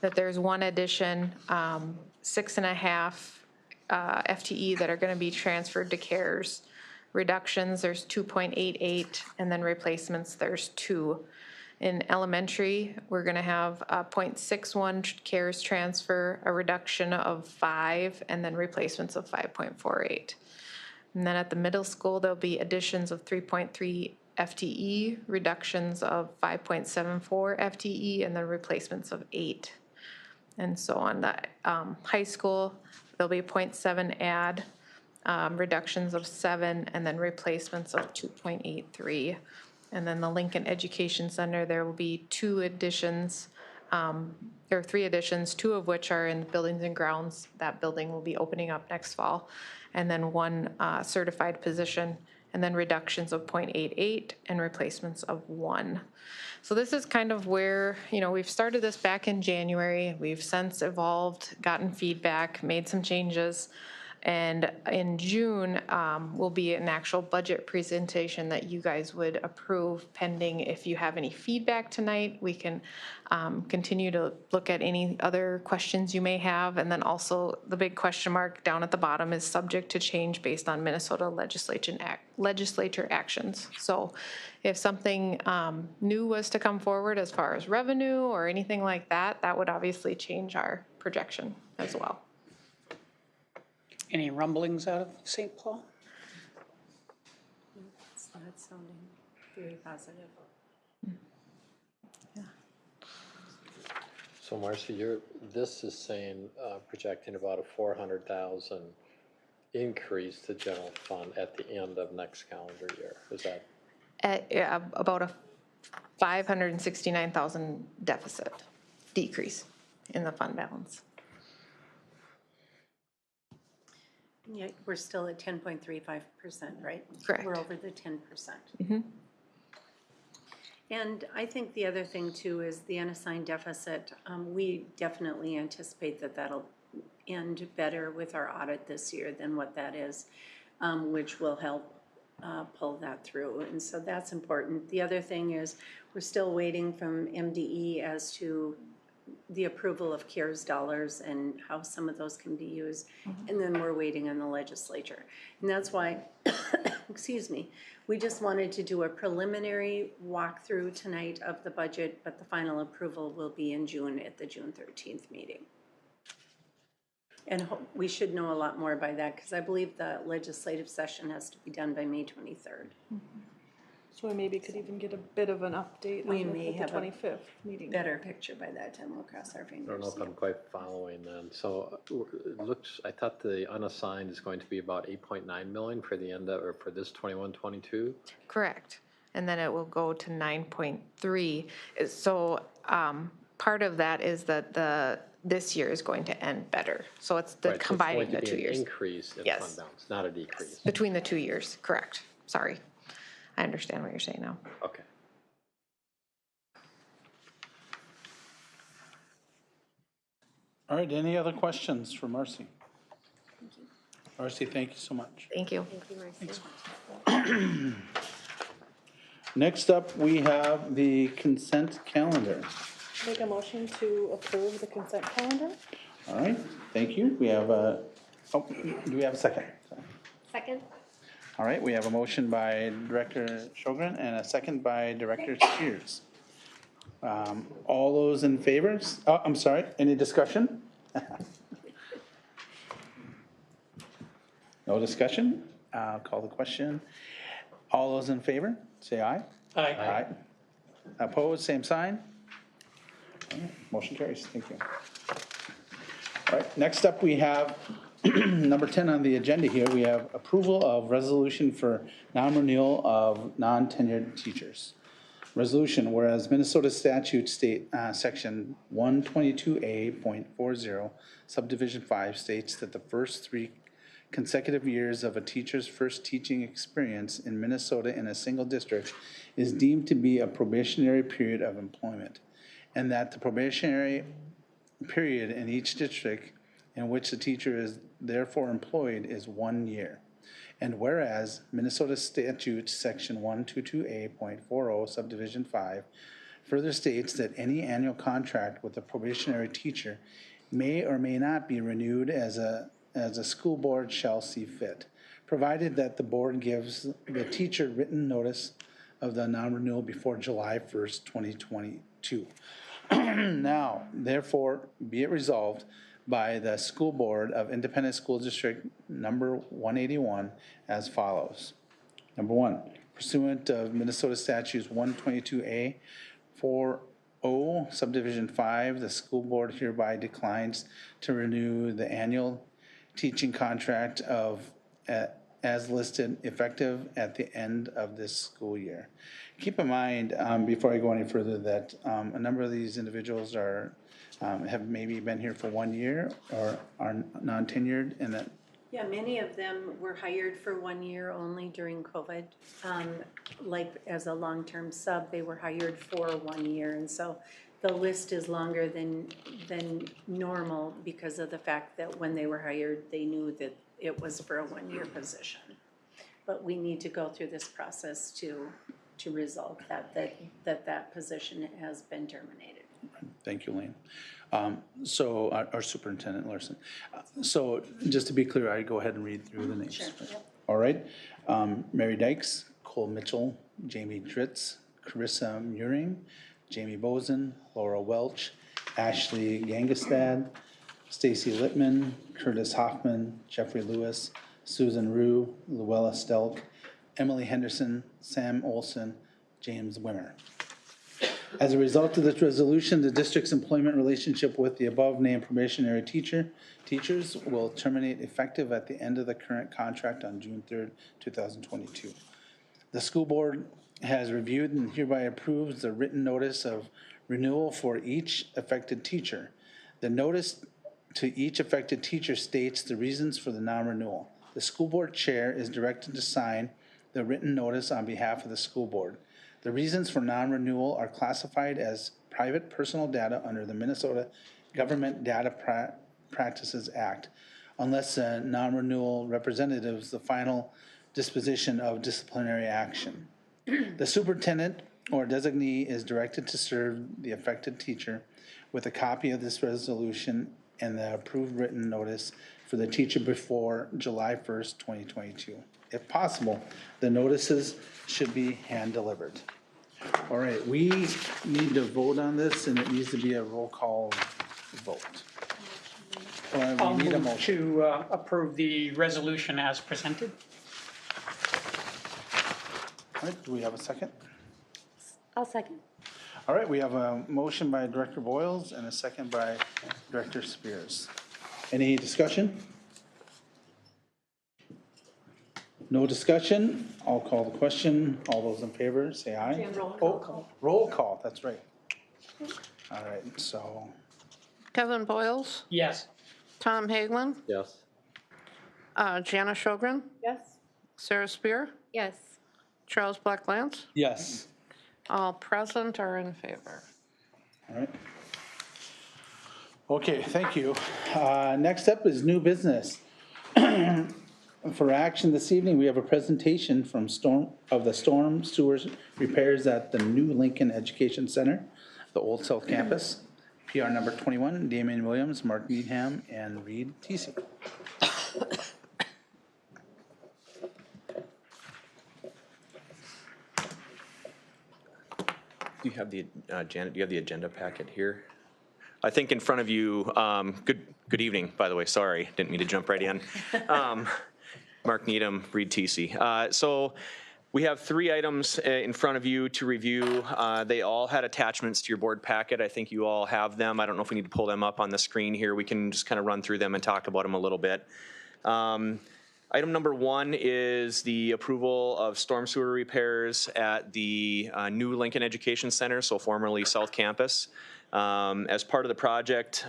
that there's one addition, 6.5 FTE that are going to be transferred to CARES. Reductions, there's 2.88, and then replacements, there's 2. In elementary, we're going to have a 0.61 CARES transfer, a reduction of 5, and then replacements of 5.48. And then at the middle school, there'll be additions of 3.3 FTE, reductions of 5.74 FTE, and then replacements of 8. And so on the high school, there'll be 0.7 add, reductions of 7, and then replacements of 2.83. And then the Lincoln Education Center, there will be 2 additions, or 3 additions, 2 of which are in buildings and grounds. That building will be opening up next fall. And then 1 certified position, and then reductions of 0.88 and replacements of 1. So this is kind of where, we've started this back in January. We've since evolved, gotten feedback, made some changes. And in June will be an actual budget presentation that you guys would approve, pending if you have any feedback tonight. We can continue to look at any other questions you may have. And then also the big question mark down at the bottom is subject to change based on Minnesota legislature actions. So if something new was to come forward as far as revenue or anything like that, that would obviously change our projection as well. Any rumblings out of St. Paul? It's not sounding very positive. Yeah. So Marcia, this is saying, projecting about a 400,000 increase to general fund at the end of next calendar year. Is that? About a 569,000 deficit decrease in the fund balance. Yeah, we're still at 10.35%, right? Correct. We're over the 10%. Mm-hmm. And I think the other thing too is the unassigned deficit. We definitely anticipate that that'll end better with our audit this year than what that is, which will help pull that through. And so that's important. The other thing is we're still waiting from MDE as to the approval of CARES dollars and how some of those can be used. And then we're waiting on the legislature. And that's why, excuse me, we just wanted to do a preliminary walkthrough tonight of the budget, but the final approval will be in June at the June 13th meeting. And we should know a lot more by that, because I believe the legislative session has to be done by May 23rd. So we maybe could even get a bit of an update We on may the have a 25th meeting. better picture by that time. We'll cross our fingers. I don't know if I'm quite following then. So it looks, I thought the unassigned is going to be about 8.9 million for the end of, or for this 21-22? Correct. And then it will go to 9.3. So part of that is that this year is going to end better. So it's the Right, so combining the 2 It's going to years. be an increase in Yes. fund balance, not a decrease. Between the 2 years, correct. Sorry. I understand what you're saying now. Okay. All right, any other questions for Marcy? Marcy, thank you so much. Thank you. Next up, we have the consent calendar. Make a motion to approve the consent calendar? All right, thank you. We have a, do we have a second? Second? All right, we have a motion by Director Sjogren and a second by Director Spears. All those in favor? Oh, I'm sorry, any discussion? No discussion? I'll call the question. All those in favor, say aye. Aye. Aye. Opposed, same sign. All right, motion carries, thank you. All right, next up we have number 10 on the agenda here. We have approval of resolution for non-renewal of non-tenured teachers. Resolution, whereas Minnesota statute state section 122A.40 subdivision 5 states that the first 3 consecutive years of a teacher's first teaching experience in Minnesota in a single district is deemed to be a probationary period of employment, and that the probationary period in each district in which the teacher is therefore employed is 1 year. And whereas Minnesota statute section 122A.40 subdivision 5 further states that any annual contract with a probationary teacher may or may not be renewed as a school board shall see fit, provided that the board gives the teacher written notice of the non-renewal before July 1st, 2022. Now, therefore, be it resolved by the School Board of Independent School District number 181 as follows. Number 1, pursuant of Minnesota statutes 122A.40 subdivision 5, the school board hereby declines to renew the annual teaching contract of as listed effective at the end of this school year. Keep in mind, before I go any further, that a number of these individuals have maybe been here for 1 year or are non-tenured, and that. Yeah, many of them were hired for 1 year only during COVID. Like as a long-term sub, they were hired for 1 year, and so the list is longer than normal because of the fact that when they were hired, they knew that it was for a 1 year position. But we need to go through this process to resolve that position has been terminated. Thank you, Lane. So our Superintendent Larson. So just to be clear, I go ahead and read through the names. Sure. Yep. All right. Mary Dykes, Cole Mitchell, Jamie Dritz, Carissa Muring, Jamie Bozen, Laura Welch, Ashley Gangestad, Stacy Littman, Curtis Hoffman, Jeffrey Lewis, Susan Rue, Luella Stelk, Emily Henderson, Sam Olson, James Wimmer. As a result of this resolution, the district's employment relationship with the above-named probationary teachers will terminate effective at the end of the current contract on June 3rd, 2022. The school board has reviewed and hereby approves the written notice of renewal for each affected teacher. The notice to each affected teacher states the reasons for the non-renewal. The school board chair is directed to sign the written notice on behalf of the school board. The reasons for non-renewal are classified as private personal data under the Minnesota Government Data Practices Act, unless the non-renewal representatives the final disposition of disciplinary action. The superintendent or designee is directed to serve the affected teacher with a copy of this resolution and the approved written notice for the teacher before July 1st, 2022. If possible, the notices should be hand-delivered. All right, we need to vote on this, and it needs to be a roll call vote. I'll We need a move motion. to approve the resolution as presented. All right, do we have a second? I'll second. All right, we have a motion by Director Boyles and a second by Director Spears. Any discussion? No discussion? I'll call the question. All those in favor, say aye. Roll call, that's right. All right, so, Kevin Boyles, Yes. Tom Hagelin, Yes. Jana Shogren, Yes. Sarah Spear, Yes. Charles Black-Lance. yes. All present are in favor. All right. Okay, thank you. Next up is new business. For action this evening, we have a presentation from the storm sewers repairs at the new Lincoln Education Center, the Old South Campus. PR number 21, Damian Williams, Mark Needham, and Reed Teesey. Do you have the, Janet, do you have the agenda packet here? I think in front of you, good evening, by the way, sorry, didn't mean to jump right in. Mark Needham, Reed Teesey. So we have 3 items in front of you to review. They all had attachments to your board packet. I think you all have them. I don't know if we need to pull them up on the screen here. We can just kind of run through them and talk about them a little bit. Item number 1 is the approval of storm sewer repairs at the new Lincoln Education Center, so formerly South Campus. As part of the project,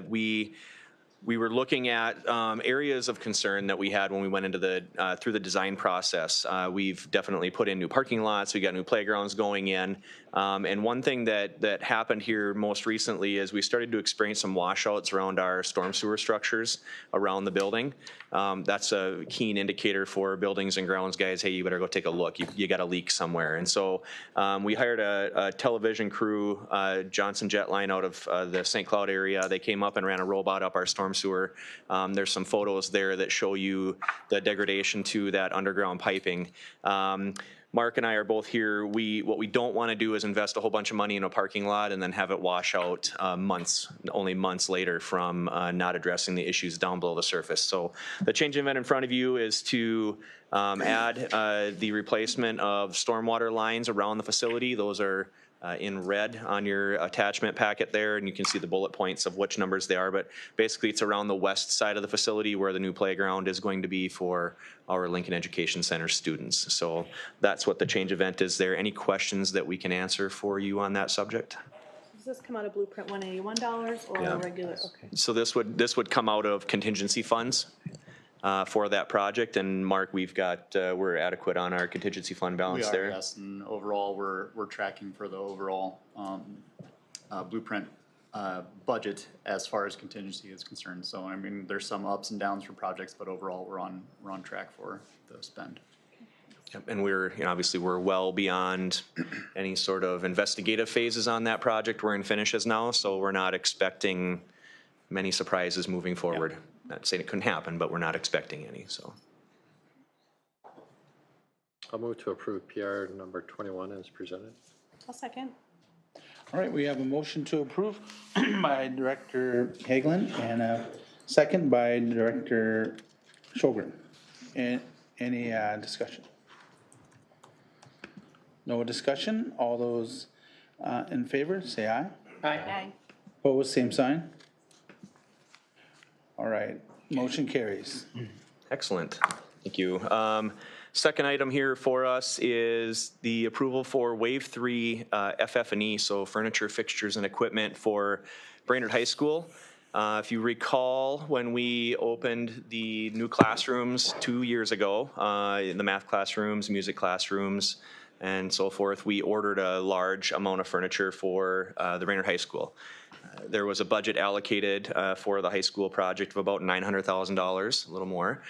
we were looking at areas of concern that we had when we went into the through the design process. We've definitely put in new parking lots. We got new playgrounds going in. And one thing that happened here most recently is we started to experience some washouts around our storm sewer structures around the building. That's a keen indicator for buildings and grounds guys. Hey, you better go take a look. You got a leak somewhere. And so we hired a television crew, Johnson Jetline out of the St. Cloud area. They came up and ran a robot up our storm sewer. There's some photos there that show you the degradation to that underground piping. Mark and I are both here. What we don't want to do is invest a whole bunch of money in a parking lot and then have it wash out only months later from not addressing the issues down below the surface. So the change event in front of you is to add the replacement of stormwater lines around the facility. Those are in red on your attachment packet there, and you can see the bullet points of which numbers they are, but basically it's around the west side of the facility where the new playground is going to be for our Lincoln Education Center students. So that's what the change event is there. Any questions that we can answer for you on that subject? Does this come out of Blueprint $181 or regular? Okay. So this would come out of contingency funds for that project, and Mark, we're adequate on our contingency fund balance we are, there. Yes, and overall we're tracking for the overall Blueprint budget as far as contingency is concerned. So I mean, there's some ups and downs for projects, but overall we're on track for the spend. Yep, and obviously we're well beyond any sort of investigative phases on that project. We're in finishes now, so we're not expecting many surprises moving forward. Yep. Not saying it couldn't happen, but we're not expecting any, so. I'll move to approve PR number 21 as presented. I'll second. All right, we have a motion to approve by Director Hagelin and a second by Director Shogren. Any discussion? No discussion? All those in favor, say aye. Aye. Opposed, same sign. All right, motion carries. Excellent, thank you. Second item here for us is the approval for Wave 3 FF&E, so furniture, fixtures, and equipment for Brainerd High School. If you recall, when we opened the new classrooms 2 years ago, in the math classrooms, music classrooms, and so forth, we ordered a large amount of furniture for the Brainerd High School. There was a budget allocated for the high school project of about $900,000, a little more.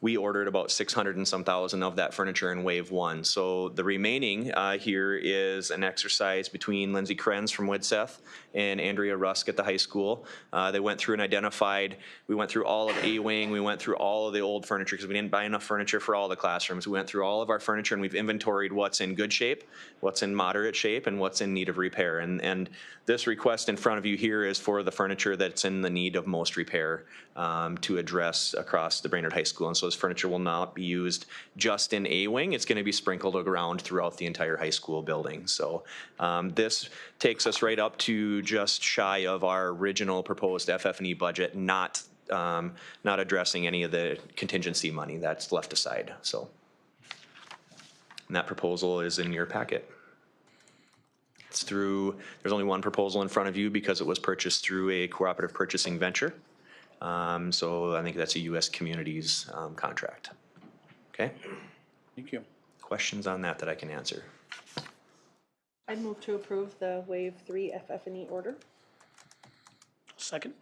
We ordered about 600 and some thousand of that furniture in wave 1. So the remaining here is an exercise between Lindsay Krenz from Widseth and Andrea Rusk at the high school. They went through and identified, we went through all of A-Wing, we went through all of the old furniture because we didn't buy enough furniture for all the classrooms. We went through all of our furniture and we've inventoried what's in good shape, what's in moderate shape, and what's in need of repair. And this request in front of you here is for the furniture that's in the need of most repair to address across the Brainerd High School. And so this furniture will not be used just in A-Wing. It's going to be sprinkled around throughout the entire high school building. So this takes us right up to just shy of our original proposed FF&E budget, not addressing any of the contingency money that's left aside. So, and that proposal is in your packet. It's through, there's only one proposal in front of you because it was purchased through a cooperative purchasing venture. So I think that's a U.S. Communities contract. Okay? Thank you. Questions on that I can answer? I'd move to approve the Wave 3 FF&E order. Second.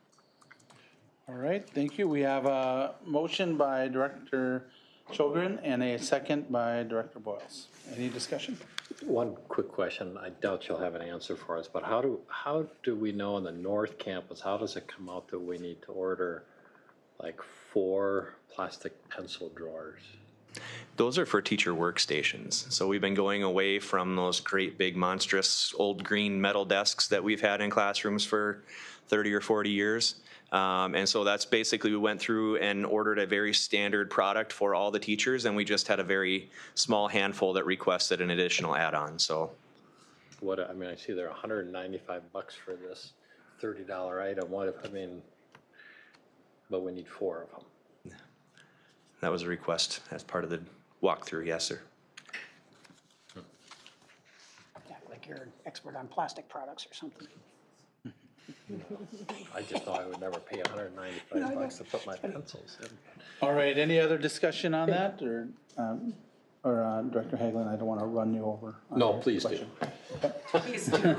All right, thank you. We have a motion by Director Sjogren and a second by Director Boyles. Any discussion? One quick question. I doubt you'll have an answer for us, but how do we know on the North Campus, how does it come out that we need to order like 4 plastic pencil drawers? Those are for teacher workstations. So we've been going away from those great big monstrous old green metal desks that we've had in classrooms for 30 or 40 years. And so that's basically, we went through and ordered a very standard product for all the teachers, and we just had a very small handful that requested an additional add-on. So What, I mean, I see they're $195 for this $30 item. What if, I mean, but we need 4 of them. that was a request as part of the walkthrough. Yes, sir. Yeah, like you're an expert on plastic products or something. I just thought I would never pay $195 to put my pencils in. All right, any other discussion on that, or Director Hagelin, I don't want to run you over. No, please do. Please do.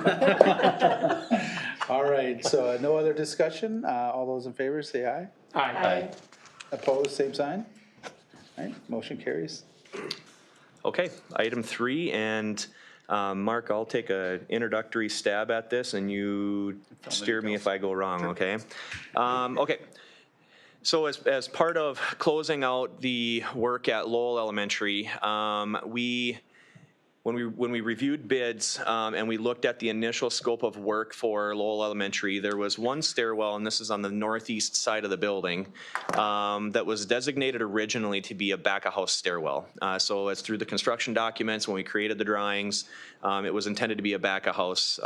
All right, so no other discussion. All those in favor say aye. Aye. Opposed, same sign. All right, motion carries. Okay, item 3, and Mark, I'll take an introductory stab at this, and you steer me if I go wrong, okay? Okay. So as part of closing out the work at Lowell Elementary, when we reviewed bids and we looked at the initial scope of work for Lowell Elementary, there was one stairwell, and this is on the northeast side of the building, that was designated originally to be a back-of-house stairwell. So as through the construction documents, when we created the drawings, it was intended to be a back-of-house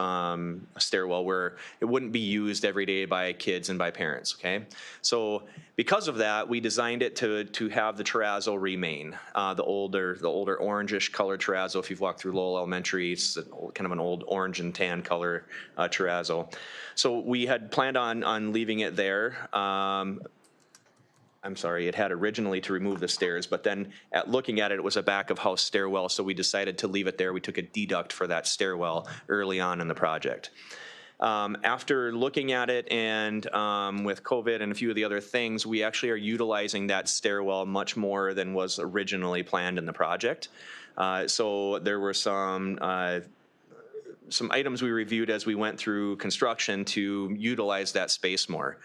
stairwell where it wouldn't be used every day by kids and by parents, okay? So because of that, we designed it to have the terrazzo remain, the older orangish colored terrazzo. If you've walked through Lowell Elementary, it's kind of an old orange and tan color terrazzo. So we had planned on leaving it there. I'm sorry, it had originally to remove the stairs, but then at looking at it, it was a back of house stairwell, so we decided to leave it there. We took a deduct for that stairwell early on in the project. After looking at it and with COVID and a few of the other things, we actually are utilizing that stairwell much more than was originally planned in the project. So there were some items we reviewed as we went through construction to utilize that space more.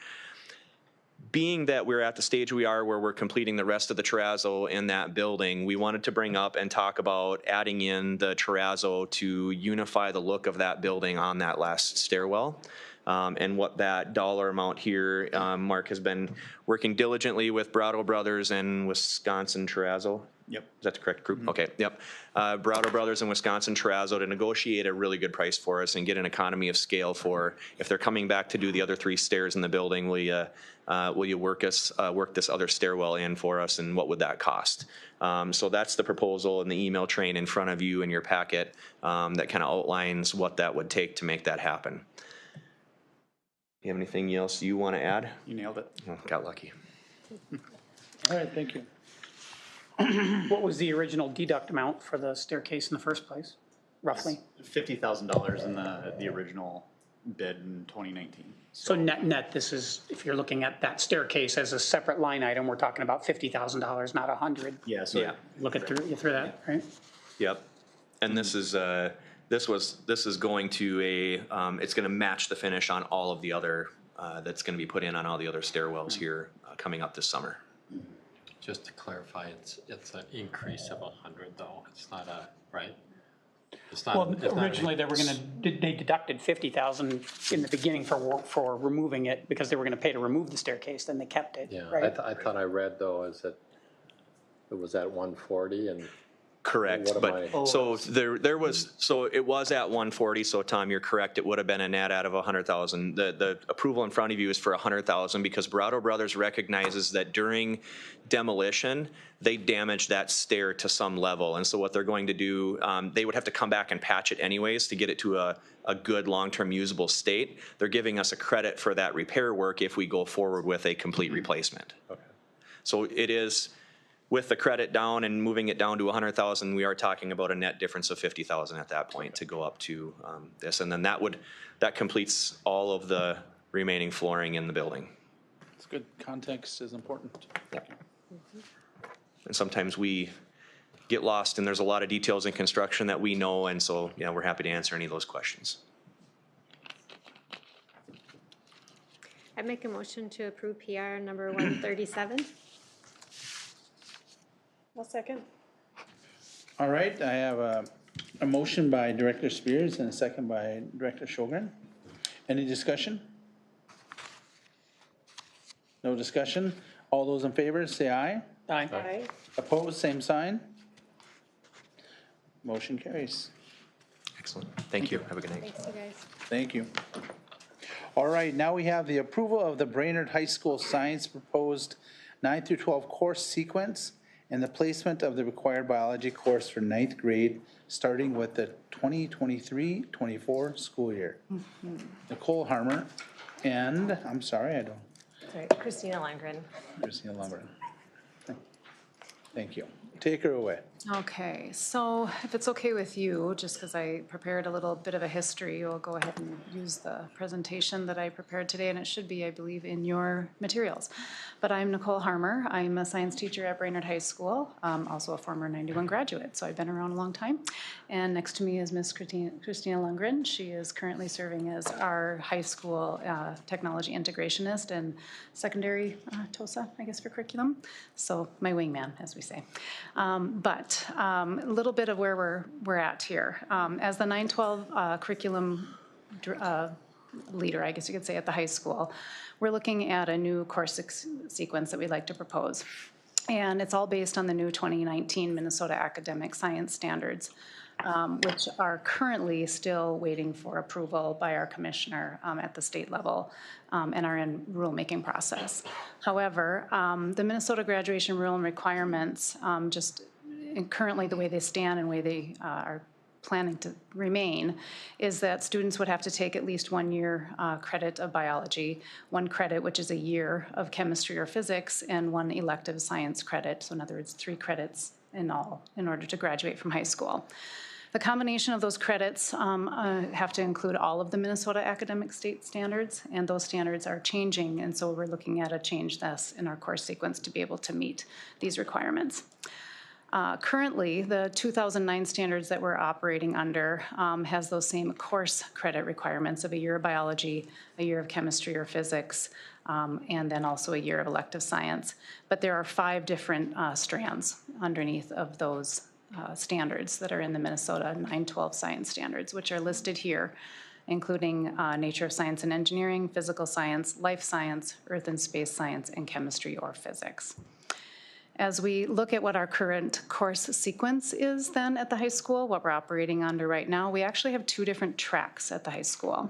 Being that we're at the stage we are where we're completing the rest of the terrazzo in that building, we wanted to bring up and talk about adding in the terrazzo to unify the look of that building on that last stairwell. And what that dollar amount here, Mark has been working diligently with Brado Brothers and Wisconsin Terrazzo. Yep. Is that the correct group? Mm-hmm. Okay, yep. Brado Brothers and Wisconsin Terrazzo to negotiate a really good price for us and get an economy of scale for if they're coming back to do the other 3 stairs in the building, will you work this other stairwell in for us, and what would that cost? So that's the proposal in the email train in front of you in your packet that kind of outlines what that would take to make that happen. You have anything else you want to add? You nailed it. Oh, got lucky. All right, thank you. What was the original deduct amount for the staircase in the first place, roughly? $50,000 in the original bid in 2019. So net, this is, if you're looking at that staircase as a separate line item, we're talking about $50,000, not 100. Yeah, so. Yeah. Look at through that, right? Yep. And this is, this is going to it's gonna match the finish on all of the other, that's gonna be put in on all the other stairwells here, coming up this summer. Just to clarify, it's an increase of 100 though, it's not a, right? It's not. Well, it's not originally they were they deducted 50,000 in the beginning for removing it because they were gonna pay to remove the staircase, then they kept it, Yeah, right? I thought I read though, is that it was at 140 and. Correct, What am but, so there was, so it was at 140, so Tom, you're correct, it would have been a net out of 100,000. The approval in front of you is for 100,000 because Bravado Brothers recognizes that during demolition, they damaged that stair to some level, and so what they're going to do, they would have to come back and patch it anyways to get it to a good long-term usable state. They're giving us a credit for that repair work if we go forward with a complete replacement. Okay. So it is, with the credit down and moving it down to 100,000, we are talking about a net difference of 50,000 at that point to go up to this. And then that completes all of the remaining flooring in the building. It's good. Context is important. Yeah. And sometimes we get lost and there's a lot of details in construction that we know. And so, yeah, we're happy to answer any of those questions. I make a motion to approve PR number 137. I'll second. All right, I have a motion by Director Spears and a second by Director Sjogren. Any discussion? No discussion? All those in favor, say aye. Aye. Aye. Opposed, same sign. Motion carries. Excellent. Thank you. Have a good night. Thanks, you guys. Thank you. All right, now we have the approval of the Brainerd High School Science proposed 9 through 12 course sequence and the placement of the required biology course for 9th grade, starting with the 2023-24 school year. Nicole Harmer and, I'm sorry, I don't. Sorry, Christina Lundgren. Christina Lundgren. Thank you. Take her away. Okay, so if it's okay with you, just because I prepared a little bit of a history, we'll go ahead and use the presentation that I prepared today, and it should be, I believe, in your materials. But I'm Nicole Harmer. I'm a science teacher at Brainerd High School, also a former 91 graduate, so I've been around a long time. And next to me is Miss Christina Lundgren. She is currently serving as our high school technology integrationist and secondary TOSA, I guess, for curriculum. So my wingman, as we say. But a little bit of where we're at here. As the 9-12 curriculum leader, I guess you could say, at the high school, we're looking at a new course sequence that we'd like to propose. And it's all based on the new 2019 Minnesota Academic Science Standards, which are currently still waiting for approval by our commissioner at the state level and are in rulemaking process. However, the Minnesota graduation rule and requirements, currently the way they stand and the way they are planning to remain, is that students would have to take at least 1 year credit of biology, 1 credit, which is a year of chemistry or physics, and 1 elective science credit. So in other words, 3 credits in all in order to graduate from high school. The combination of those credits have to include all of the Minnesota academic state standards, and those standards are changing, and so we're looking at a change thus in our course sequence to be able to meet these requirements. Currently, the 2009 standards that we're operating under has those same course credit requirements of a year of biology, a year of chemistry or physics, and then also a year of elective science. But there are 5 different strands underneath of those standards that are in the Minnesota 9-12 science standards, which are listed here, including nature of science and engineering, physical science, life science, earth and space science, and chemistry or physics. As we look at what our current course sequence is then at the high school, what we're operating under right now, we actually have 2 different tracks at the high school.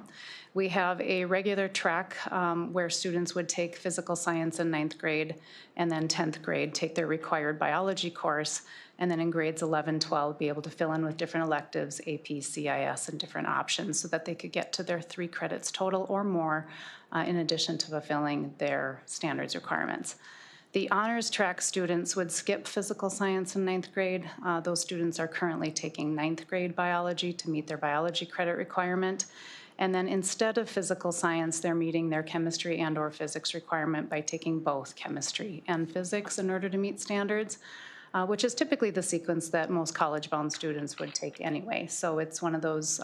We have a regular track where students would take physical science in 9th grade, and then 10th grade take their required biology course, and then in grades 11, 12, be able to fill in with different electives, AP, CIS, and different options so that they could get to their 3 credits total or more in addition to fulfilling their standards requirements. The honors track students would skip physical science in 9th grade. Those students are currently taking 9th grade biology to meet their biology credit requirement. And then instead of physical science, they're meeting their chemistry and/or physics requirement by taking both chemistry and physics in order to meet standards, which is typically the sequence that most college-bound students would take anyway. So it's one of those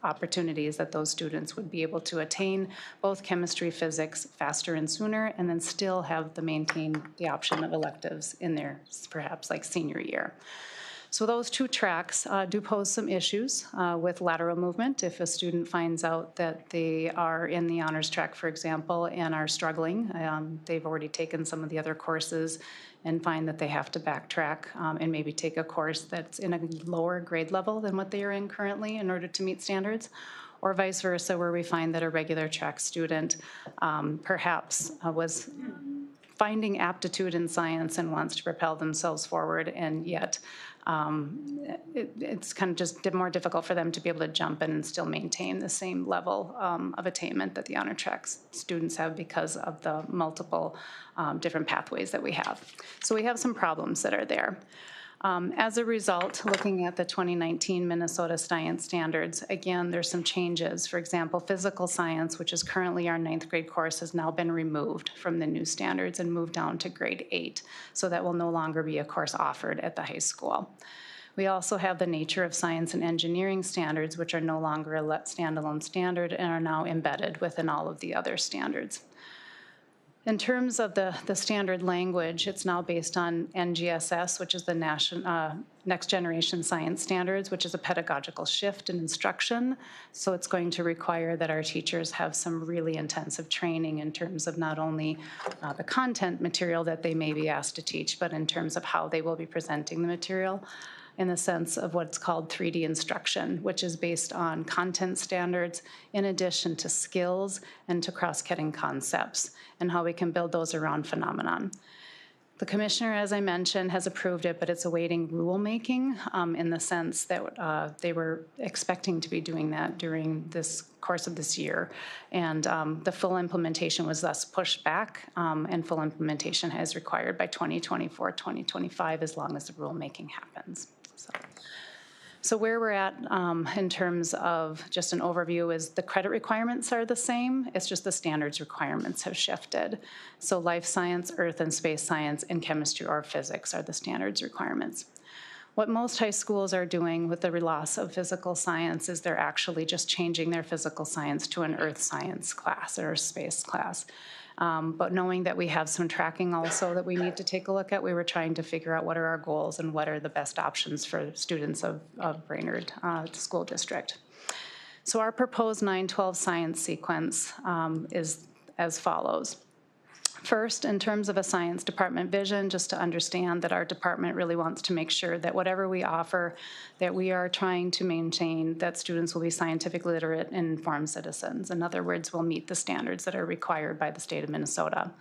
opportunities that those students would be able to attain both chemistry, physics faster and sooner, and then still have to maintain the option of electives in their perhaps like senior year. So those two tracks do pose some issues with lateral movement. If a student finds out that they are in the honors track, for example, and are struggling, they've already taken some of the other courses and find that they have to backtrack and maybe take a course that's in a lower grade level than what they are in currently in order to meet standards, or vice versa, where we find that a regular track student perhaps was finding aptitude in science and wants to propel themselves forward, and yet it's kind of just more difficult for them to be able to jump in and still maintain the same level of attainment that the honor track students have because of the multiple different pathways that we have. So we have some problems that are there. As a result, looking at the 2019 Minnesota Science Standards, again, there's some changes. For example, physical science, which is currently our 9th grade course, has now been removed from the new standards and moved down to grade 8. So that will no longer be a course offered at the high school. We also have the nature of science and engineering standards, which are no longer a standalone standard and are now embedded within all of the other standards. In terms of the standard language, it's now based on NGSS, which is the Next Generation Science Standards, which is a pedagogical shift in instruction. So it's going to require that our teachers have some really intensive training in terms of not only the content material that they may be asked to teach, but in terms of how they will be presenting the material, in the sense of what's called 3D instruction, which is based on content standards in addition to skills and to cross-cutting concepts and how we can build those around phenomenon. The commissioner, as I mentioned, has approved it, but it's awaiting rulemaking in the sense that they were expecting to be doing that during this course of this year. And the full implementation was thus pushed back, and full implementation is required by 2024, 2025, as long as the rulemaking happens. So where we're at in terms of just an overview is the credit requirements are the same. It's just the standards requirements have shifted. So life science, earth and space science, and chemistry or physics are the standards requirements. What most high schools are doing with the loss of physical science is they're actually just changing their physical science to an earth science class or a space class. But knowing that we have some tracking also that we need to take a look at, we were trying to figure out what are our goals and what are the best options for students of Brainerd School District. So our proposed 9-12 science sequence is as follows. First, in terms of a science department vision, just to understand that our department really wants to make sure that whatever we offer, that we are trying to maintain that students will be scientifically literate and informed citizens. In other words, will meet the standards that are required by the state of Minnesota.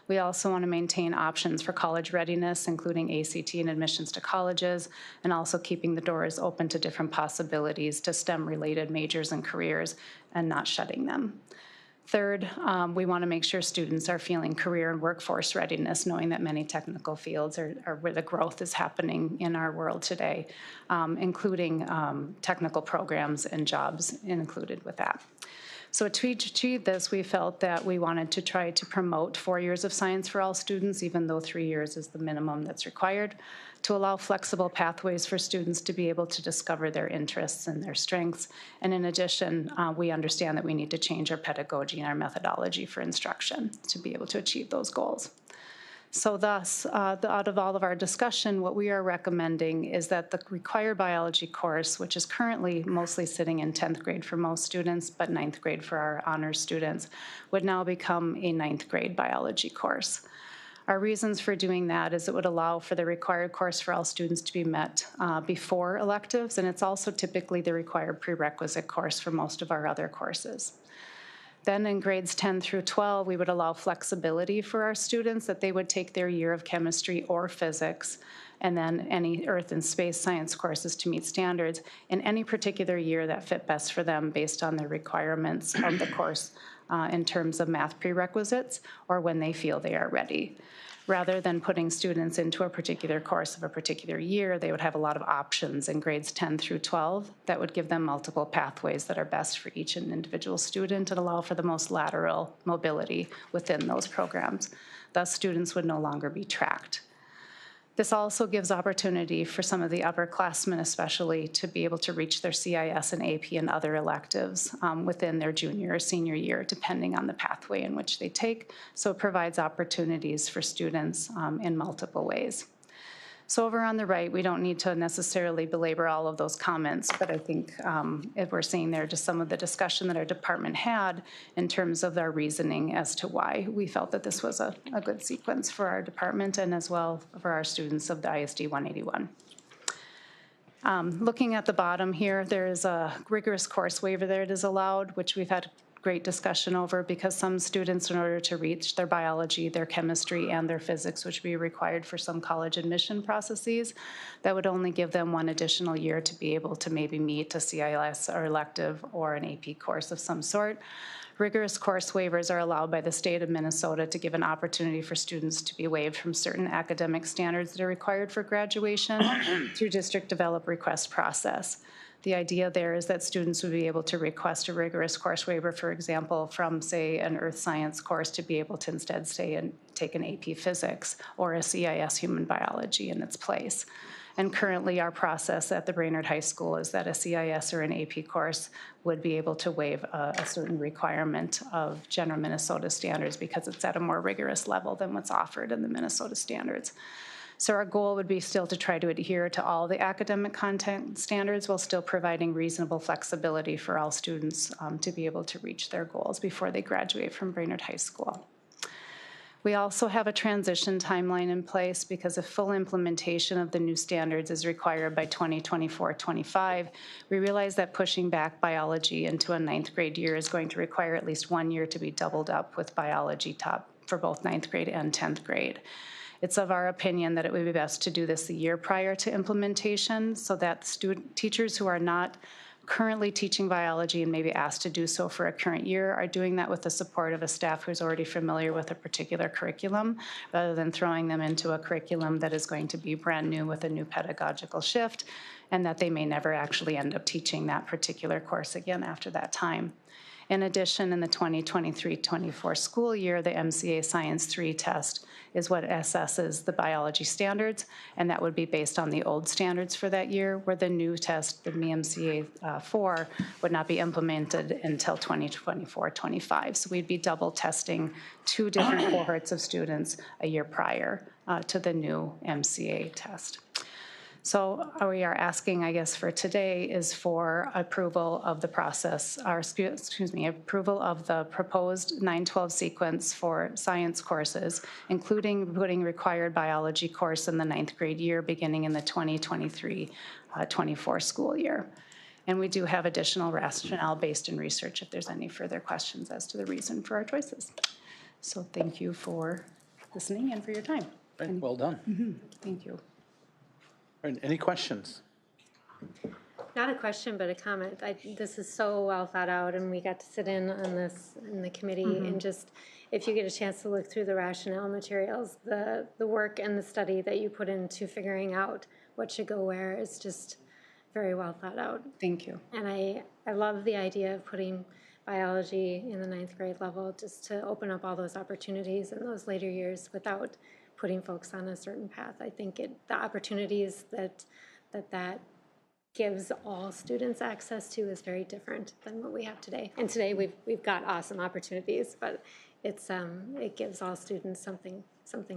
We also want to maintain options for college readiness, including ACT and admissions to colleges, and also keeping the doors open to different possibilities to STEM-related majors and careers and not shutting them. Third, we want to make sure students are feeling career and workforce readiness, knowing that many technical fields are where the growth is happening in our world today, including technical programs and jobs included with that. So to achieve this, we felt that we wanted to try to promote 4 years of science for all students, even though 3 years is the minimum that's required, to allow flexible pathways for students to be able to discover their interests and their strengths. And in addition, we understand that we need to change our pedagogy and our methodology for instruction to be able to achieve those goals. So thus, out of all of our discussion, what we are recommending is that the required biology course, which is currently mostly sitting in 10th grade for most students, but 9th grade for our honors students, would now become a 9th grade biology course. Our reasons for doing that is it would allow for the required course for all students to be met before electives, and it's also typically the required prerequisite course for most of our other courses. Then in grades 10 through 12, we would allow flexibility for our students that they would take their year of chemistry or physics and then any earth and space science courses to meet standards in any particular year that fit best for them based on the requirements of the course in terms of math prerequisites or when they feel they are ready. Rather than putting students into a particular course of a particular year, they would have a lot of options in grades 10 through 12 that would give them multiple pathways that are best for each individual student and allow for the most lateral mobility within those programs. Thus, students would no longer be tracked. This also gives opportunity for some of the upperclassmen especially to be able to reach their CIS and AP and other electives within their junior or senior year, depending on the pathway in which they take. So it provides opportunities for students in multiple ways. So over on the right, we don't need to necessarily belabor all of those comments, but I think if we're seeing there just some of the discussion that our department had in terms of their reasoning as to why we felt that this was a good sequence for our department and as well for our students of the ISD 181. Looking at the bottom here, there is a rigorous course waiver that is allowed, which we've had great discussion over because some students, in order to reach their biology, their chemistry, and their physics, which would be required for some college admission processes, that would only give them one additional year to be able to maybe meet a CIS or elective or an AP course of some sort. Rigorous course waivers are allowed by the state of Minnesota to give an opportunity for students to be waived from certain academic standards that are required for graduation through district developed request process. The idea there is that students would be able to request a rigorous course waiver, for example, from, say, an earth science course to be able to instead stay and take an AP physics or a CIS human biology in its place. And currently our process at the Brainerd High School is that a CIS or an AP course would be able to waive a certain requirement of general Minnesota standards because it's at a more rigorous level than what's offered in the Minnesota standards. So our goal would be still to try to adhere to all the academic content standards while still providing reasonable flexibility for all students to be able to reach their goals before they graduate from Brainerd High School. We also have a transition timeline in place because if full implementation of the new standards is required by 2024-25, we realize that pushing back biology into a 9th grade year is going to require at least 1 year to be doubled up with biology taught for both 9th grade and 10th grade. It's of our opinion that it would be best to do this the year prior to implementation so that teachers who are not currently teaching biology and maybe asked to do so for a current year are doing that with the support of a staff who's already familiar with a particular curriculum rather than throwing them into a curriculum that is going to be brand new with a new pedagogical shift and that they may never actually end up teaching that particular course again after that time. In addition, in the 2023-24 school year, the MCA Science 3 test is what assesses the biology standards, and that would be based on the old standards for that year, where the new test, the MCA 4, would not be implemented until 2024-25. So we'd be double testing 2 different cohorts of students a year prior to the new MCA test. So we are asking, I guess, for today is for approval of the process, or excuse me, approval of the proposed 9-12 sequence for science courses, including putting required biology course in the 9th grade year beginning in the 2023-24 school year. And we do have additional rationale based in research if there's any further questions as to the reason for our choices. So thank you for listening and for your time. Right, well done. Thank you. Any questions? Not a question, but a comment. This is so well thought out, and we got to sit in on this in the committee, and just, if you get a chance to look through the rationale materials, the work and the study that you put into figuring out what should go where is just very well thought out. Thank you. And I love the idea of putting biology in the 9th grade level just to open up all those opportunities in those later years without putting folks on a certain path. I think the opportunities that gives all students access to is very different than what we have today. And today we've got awesome opportunities, but it gives all students something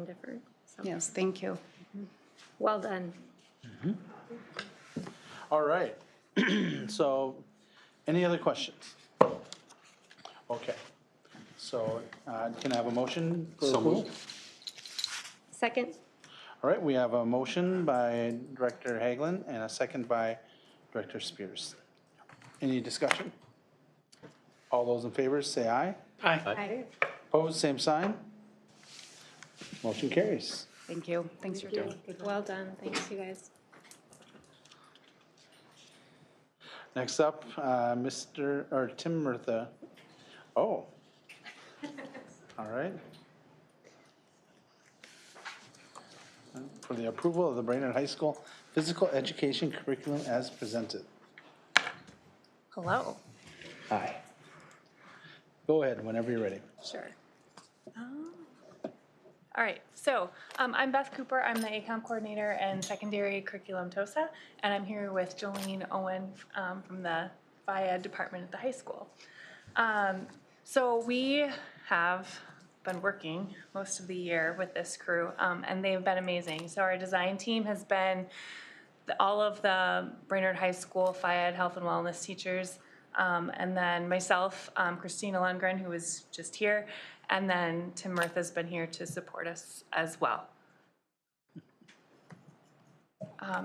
different. So. Yes, thank you. Well done. All right. So, any other questions? Okay. So, can I have a motion for approval? Second. All right, we have a motion by Director Hagelin and a second by Director Spears. Any discussion? All those in favor say aye. Aye. Aye. Opposed, same sign. Motion carries. Thank you. Thanks for doing it. Well done. Thanks, you guys. Next up, Tim Murtha. Oh. All right. for the approval of the Brainerd High School physical education curriculum as presented. Hello. Hi. Go ahead whenever you're ready. Sure. All right, so I'm Beth Cooper. I'm the ACOM coordinator and secondary curriculum TOSA, and I'm here with Jolene Owen from the Phy-Ed department at the high school. So we have been working most of the year with this crew, and they've been amazing. So our design team has been all of the Brainerd High School Phy-Ed health and wellness teachers, and then myself, Christina Lundgren, who was just here, and then Tim Murtha's been here to support us as well.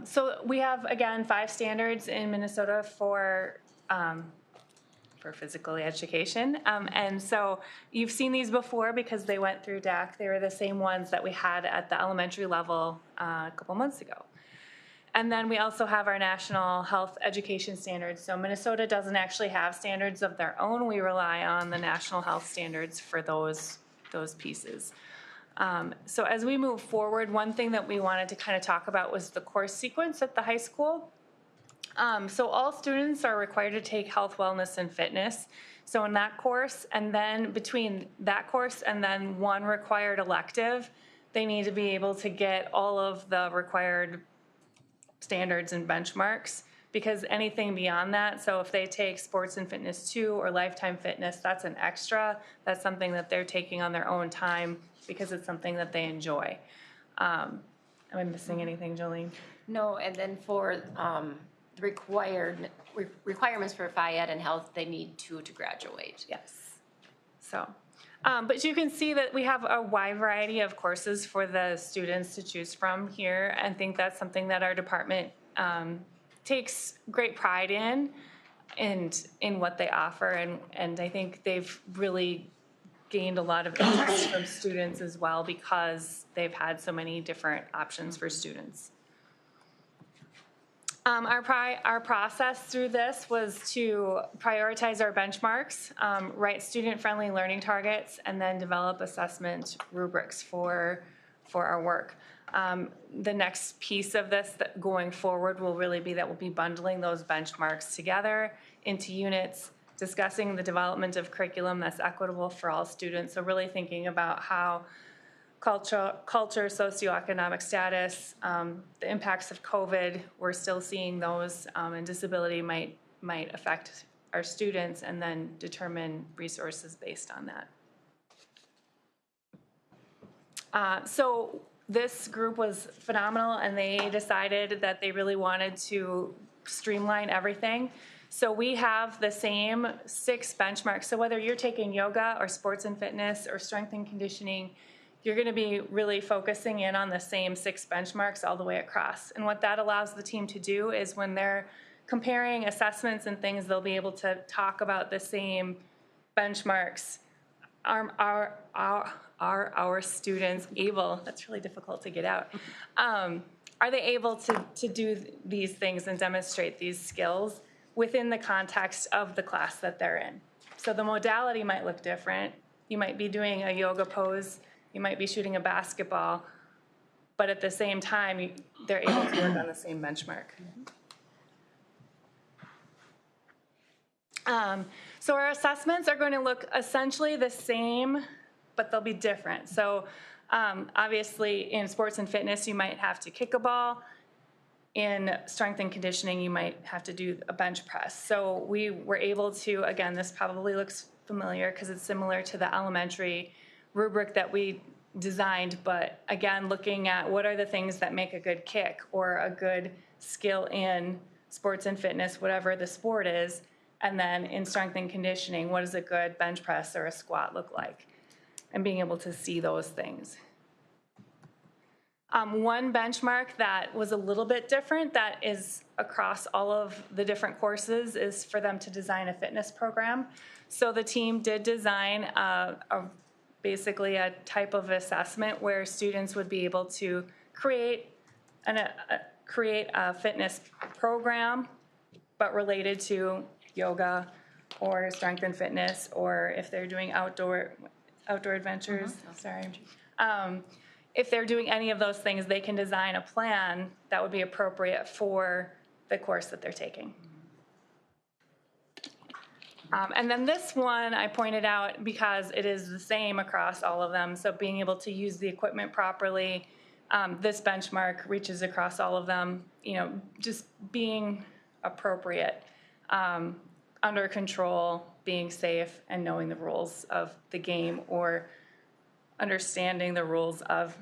So we have, again, 5 standards in Minnesota for physical education. And so you've seen these before because they went through DAC. They were the same ones that we had at the elementary level a couple months ago. And then we also have our national health education standards. So Minnesota doesn't actually have standards of their own. We rely on the national health standards for those pieces. So as we move forward, one thing that we wanted to kind of talk about was the course sequence at the high school. So all students are required to take health, wellness, and fitness. So in that course, and then between that course and then one required elective, they need to be able to get all of the required standards and benchmarks, because anything beyond that, so if they take sports and fitness 2 or lifetime fitness, that's an extra. That's something that they're taking on their own time because it's something that they enjoy. Am I missing anything, Jolene? No, and then for the requirements for Phy-Ed and health, they need 2 to graduate. Yes. So, but you can see that we have a wide variety of courses for the students to choose from here. I think that's something that our department takes great pride in what they offer. And I think they've really gained a lot of interest from students as well because they've had so many different options for students. Our process through this was to prioritize our benchmarks, write student-friendly learning targets, and then develop assessment rubrics for our work. The next piece of this that going forward will really be that we'll be bundling those benchmarks together into units, discussing the development of curriculum that's equitable for all students. So really thinking about how culture, socioeconomic status, the impacts of COVID, we're still seeing those, and disability might affect our students, and then determine resources based on that. So this group was phenomenal, and they decided that they really wanted to streamline everything. So we have the same 6 benchmarks. So whether you're taking yoga or sports and fitness or strength and conditioning, you're going to be really focusing in on the same 6 benchmarks all the way across. And what that allows the team to do is when they're comparing assessments and things, they'll be able to talk about the same benchmarks. Are our students able, that's really difficult to get out, are they able to do these things and demonstrate these skills within the context of the class that they're in? So the modality might look different. You might be doing a yoga pose, you might be shooting a basketball, but at the same time, they're able to work on the same benchmark. So our assessments are going to look essentially the same, but they'll be different. So obviously in sports and fitness, you might have to kick a ball. In strength and conditioning, you might have to do a bench press. So we were able to, again, this probably looks familiar because it's similar to the elementary rubric that we designed, but again, looking at what are the things that make a good kick or a good skill in sports and fitness, whatever the sport is, and then in strength and conditioning, what does a good bench press or a squat look like? And being able to see those things. One benchmark that was a little bit different that is across all of the different courses is for them to design a fitness program. So the team did design basically a type of assessment where students would be able to create a fitness program, but related to yoga or strength and fitness, or if they're doing outdoor adventures, if they're doing any of those things, they can design a plan that would be appropriate for the course that they're taking. And then this one I pointed out because it is the same across all of them. So being able to use the equipment properly, this benchmark reaches across all of them, you know, just being appropriate, under control, being safe, and knowing the rules of the game or understanding the rules of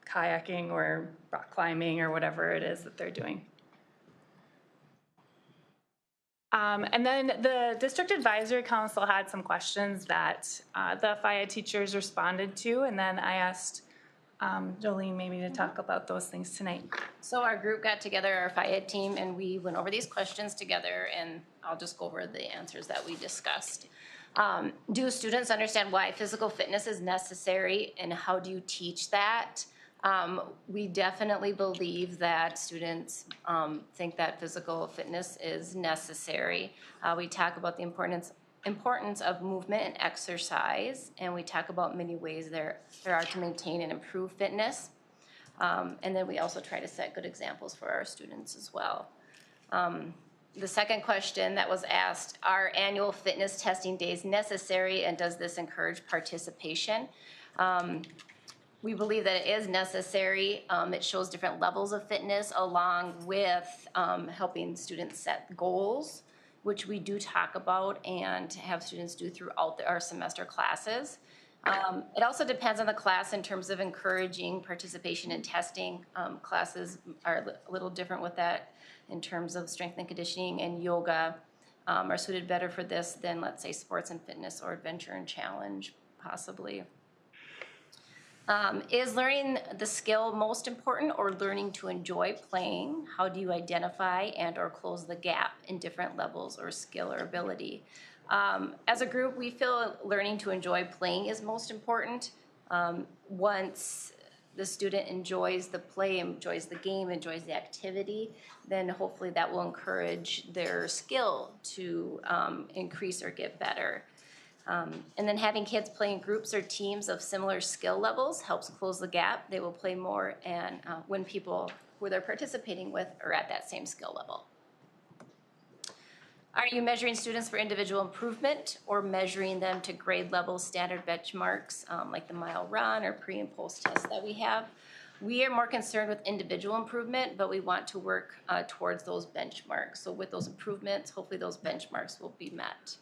kayaking or rock climbing or whatever it is that they're doing. And then the District Advisory Council had some questions that the FIAD teachers responded to, and then I asked Jolene maybe to talk about those things tonight. So our group got together, our FIAD team, and we went over these questions together, and I'll just go over the answers that we discussed. Do students understand why physical fitness is necessary, and how do you teach that? We definitely believe that students think that physical fitness is necessary. We talk about the importance of movement and exercise, and we talk about many ways there are to maintain and improve fitness. And then we also try to set good examples for our students as well. The second question that was asked, are annual fitness testing days necessary, and does this encourage participation? We believe that it is necessary. It shows different levels of fitness along with helping students set goals, which we do talk about and have students do throughout our semester classes. It also depends on the class in terms of encouraging participation in testing. Classes are a little different with that in terms of strength and conditioning and yoga are suited better for this than, let's say, sports and fitness or adventure and challenge, possibly. Is learning the skill most important or learning to enjoy playing? How do you identify and or close the gap in different levels or skill or ability? As a group, we feel learning to enjoy playing is most important. Once the student enjoys the play, enjoys the game, enjoys the activity, then hopefully that will encourage their skill to increase or get better. And then having kids play in groups or teams of similar skill levels helps close the gap. They will play more and when people who they're participating with are at that same skill level. Are you measuring students for individual improvement or measuring them to grade level standard benchmarks like the mile run or pre and post tests that we have? We are more concerned with individual improvement, but we want to work towards those benchmarks. So with those improvements, hopefully those benchmarks will be met.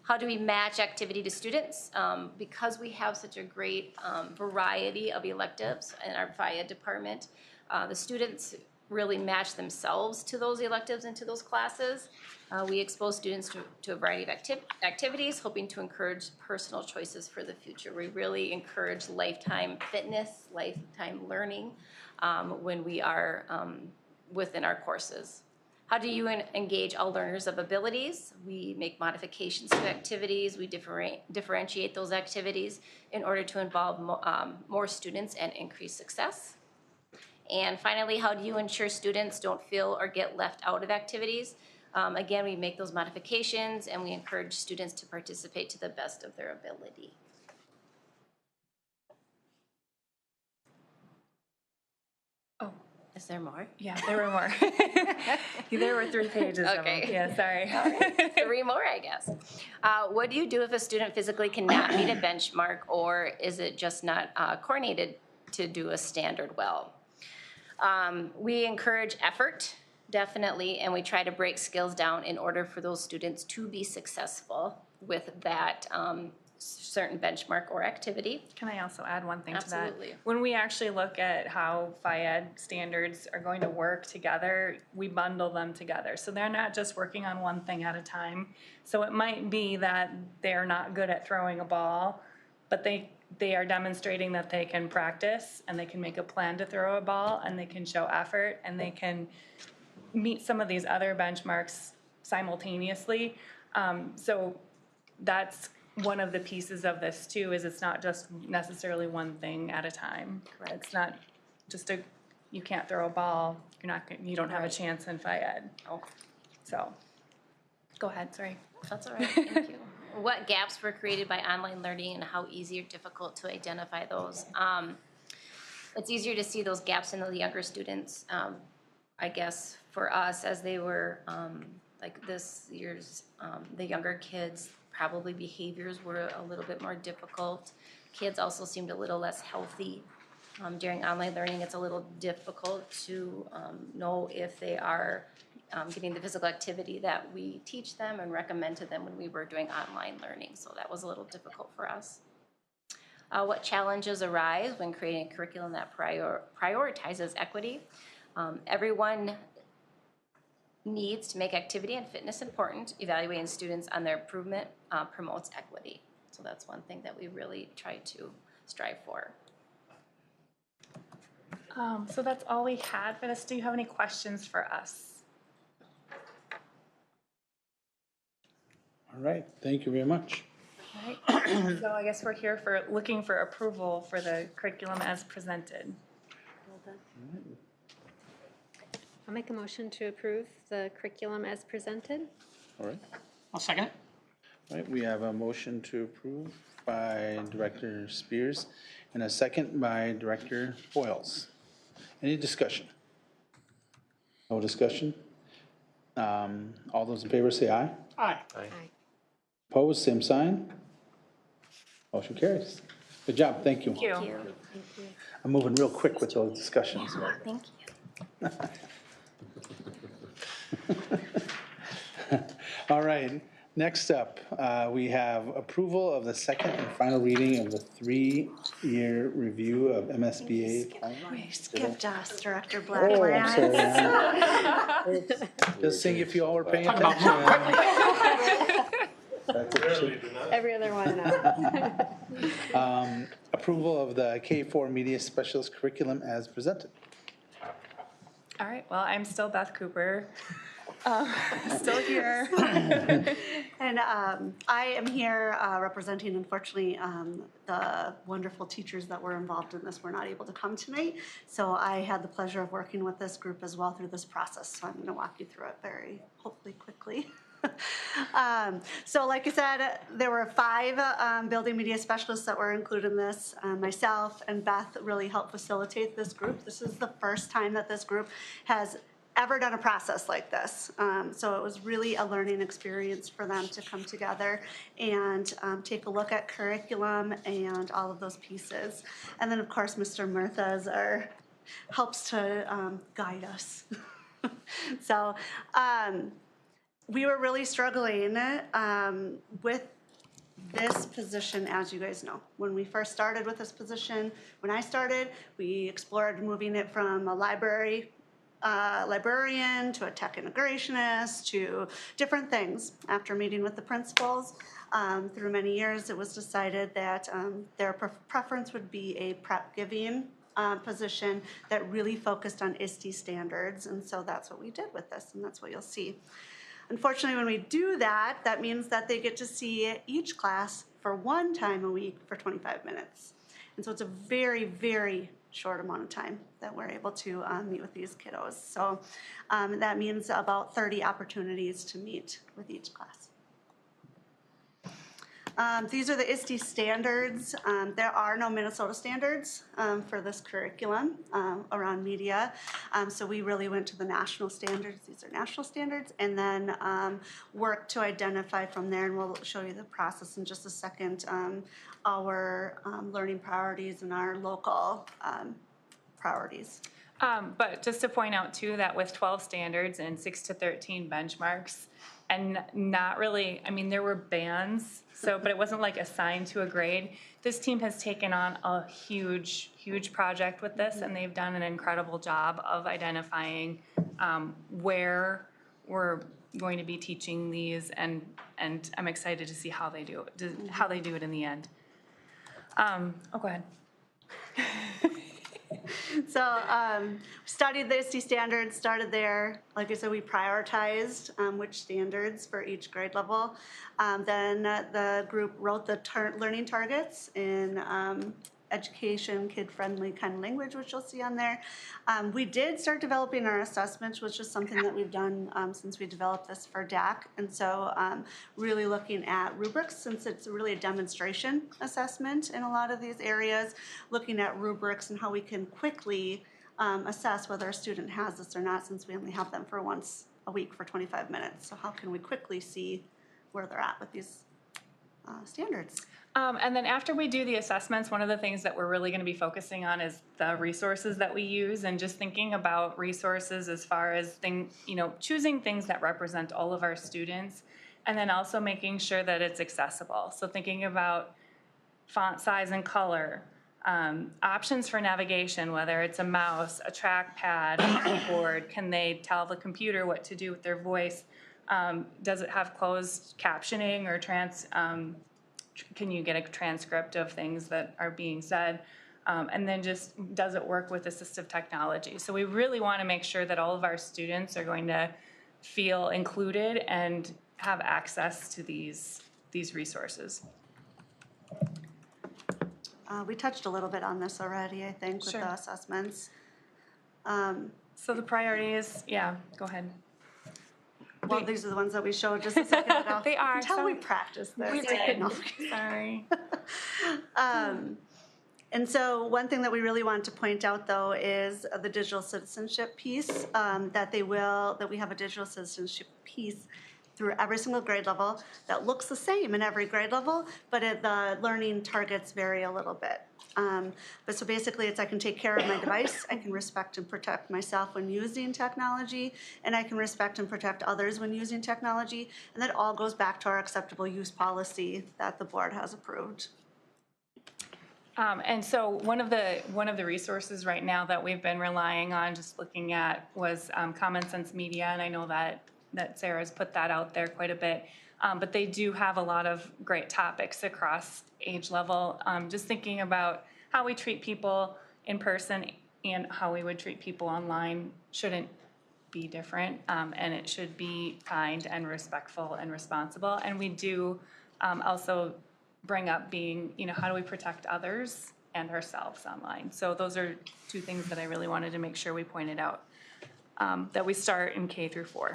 How do we match activity to students? Because we have such a great variety of electives in our FIAD department, the students really match themselves to those electives and to those classes. We expose students to a variety of activities, hoping to encourage personal choices for the future. We really encourage lifetime fitness, lifetime learning when we are within our courses. How do you engage all learners of abilities? We make modifications to activities. We differentiate those activities in order to involve more students and increase success. And finally, how do you ensure students don't feel or get left out of activities? Again, we make those modifications and we encourage students to participate to the best of their ability. Is there more? Yeah, there were more. There were 3 pages of them. Yeah, sorry. Right. 3 more, I guess. What do you do if a student physically cannot meet a benchmark, or is it just not coordinated to do a standard well? We encourage effort, definitely, and we try to break skills down in order for those students to be successful with that certain benchmark or activity. Can I also add one thing to that? Absolutely. When we actually look at how FIAD standards are going to work together, we bundle them together. So they're not just working on one thing at a time. So it might be that they're not good at throwing a ball, but they are demonstrating that they can practice and they can make a plan to throw a ball and they can show effort and they can meet some of these other benchmarks simultaneously. So that's one of the pieces of this too, is it's not just necessarily one thing at a time. Correct. It's not just you can't throw a ball, you don't have a chance in FIAD. Oh. So, go ahead, sorry. That's all right, thank you. What gaps were created by online learning and how easy or difficult to identify those? it's easier to see those gaps in the younger students, I guess, for us as they were, like this year's, the younger kids, probably behaviors were a little bit more difficult. Kids also seemed a little less healthy. During online learning, it's a little difficult to know if they are getting the physical activity that we teach them and recommend to them when we were doing online learning. So that was a little difficult for us. What challenges arise when creating a curriculum that prioritizes equity? Everyone needs to make activity and fitness important. Evaluating students on their improvement promotes equity. So that's one thing that we really try to strive for. So that's all we had for this. Do you have any questions for us? All right, thank you very much. All right. So I guess we're here for looking for approval for the curriculum as presented. I'll make a motion to approve the curriculum as presented. All right. I'll second it. All right, we have a motion to approve by Director Spears and a second by Director Boyles. Any discussion? No discussion? All those in favor say aye. Aye. Opposed, same sign. Motion carries. Good job, thank you. Thank you. Thank you. I'm moving real quick with those discussions. Thank you. All right, next up, we have approval of the second and final reading of the 3-year review of MSBA. We skipped us, Director Oh, I'm sorry. Just seeing if you all were paying attention. Every other one now. Approval of the K-4 Media Specialist Curriculum as presented. All right, well, I'm still Beth Cooper, still here. And I am here representing, unfortunately, the wonderful teachers that were involved in this were not able to come tonight. So I had the pleasure of working with this group as well through this process. So I'm going to walk you through it very, hopefully, quickly. So like I said, there were 5 building media specialists that were included in this. Myself and Beth really helped facilitate this group. This is the first time that this group has ever done a process like this. So it was really a learning experience for them to come together and take a look at curriculum and all of those pieces. And then of course, Mr. Murtha helps to guide us. So we were really struggling with this position, as you guys know. When we first started with this position, when I started, we explored moving it from a librarian to a tech integrationist to different things. After meeting with the principals through many years, it was decided that their preference would be a prep giving position that really focused on ISTE standards. And so that's what we did with this, and that's what you'll see. Unfortunately, when we do that, that means that they get to see each class for 1 time a week for 25 minutes. And so it's a very, very short amount of time that we're able to meet with these kiddos. So that means about 30 opportunities to meet with each class. These are the ISTE standards. There are no Minnesota standards for this curriculum around media. So we really went to the national standards. These are national standards, and then worked to identify from there, and we'll show you the process in just a second, our learning priorities and our local priorities. But just to point out too, that with 12 standards and 6 to 13 benchmarks, and not really, I mean, there were bands, so, but it wasn't like assigned to a grade. This team has taken on a huge, huge project with this, and they've done an incredible job of identifying where we're going to be teaching these, and I'm excited to see how they do it in the end. Oh, go ahead. So studied the ISTE standards, started there. Like I said, we prioritized which standards for each grade level. Then the group wrote the learning targets in education, kid-friendly kind of language, which you'll see on there. We did start developing our assessments, which is something that we've done since we developed this for DAC. And so really looking at rubrics, since it's really a demonstration assessment in a lot of these areas, looking at rubrics and how we can quickly assess whether a student has this or not, since we only have them for once a week for 25 minutes. So how can we quickly see where they're at with these standards? And then after we do the assessments, one of the things that we're really going to be focusing on is the resources that we use, and just thinking about resources as far as choosing things that represent all of our students, and then also making sure that it's accessible. So thinking about font size and color, options for navigation, whether it's a mouse, a trackpad, a keyboard. Can they tell the computer what to do with their voice? Does it have closed captioning or can you get a transcript of things that are being said? And then just, does it work with assistive technology? So we really want to make sure that all of our students are going to feel included and have access to these resources. We touched a little bit on this already, I think, with the assessments. So the priorities, yeah, go ahead. Well, these are the ones that we showed just a second ago. They are. Until we practiced this. We did. Sorry. And so one thing that we really want to point out, though, is the digital citizenship piece, that we have a digital citizenship piece through every single grade level that looks the same in every grade level, but the learning targets vary a little bit. But so basically it's I can take care of my device, I can respect and protect myself when using technology, and I can respect and protect others when using technology, and that all goes back to our acceptable use policy that the board has approved. And so one of the resources right now that we've been relying on, just looking at, was Common Sense Media, and I know that Sarah's put that out there quite a bit. But they do have a lot of great topics across age level. Just thinking about how we treat people in person and how we would treat people online shouldn't be different, and it should be kind and respectful and responsible. And we do also bring up being, how do we protect others and ourselves online? So those are two things that I really wanted to make sure we pointed out, that we start in K through 4.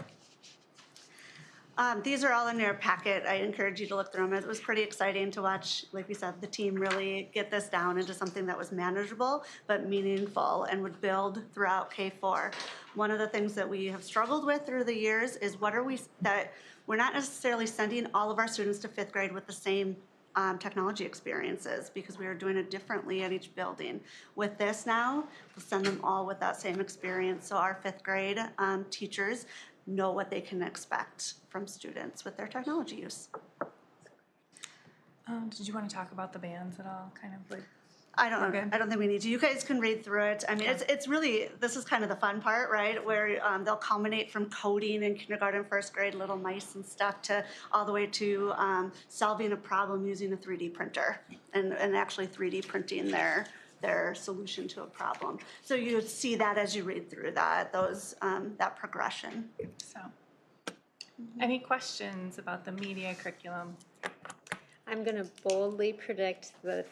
These are all in your packet. I encourage you to look through them. It was pretty exciting to watch, like we said, the team really get this down into something that was manageable but meaningful and would build throughout K4. One of the things that we have struggled with through the years is that we're not necessarily sending all of our students to 5th grade with the same technology experiences, because we are doing it differently at each building. With this now, we'll send them all with that same experience. So our 5th grade teachers know what they can expect from students with their technology use. Did you want to talk about the bands at all? Kind of like. I don't think we need to. You guys can read through it. I mean, it's really, this is kind of the fun part, right? Where they'll culminate from coding in kindergarten, 1st grade, little mice and stuff, to all the way to solving a problem using a 3D printer and actually 3D printing their solution to a problem. So you see that as you read through that progression. So, any questions about the media curriculum? I'm going to boldly predict that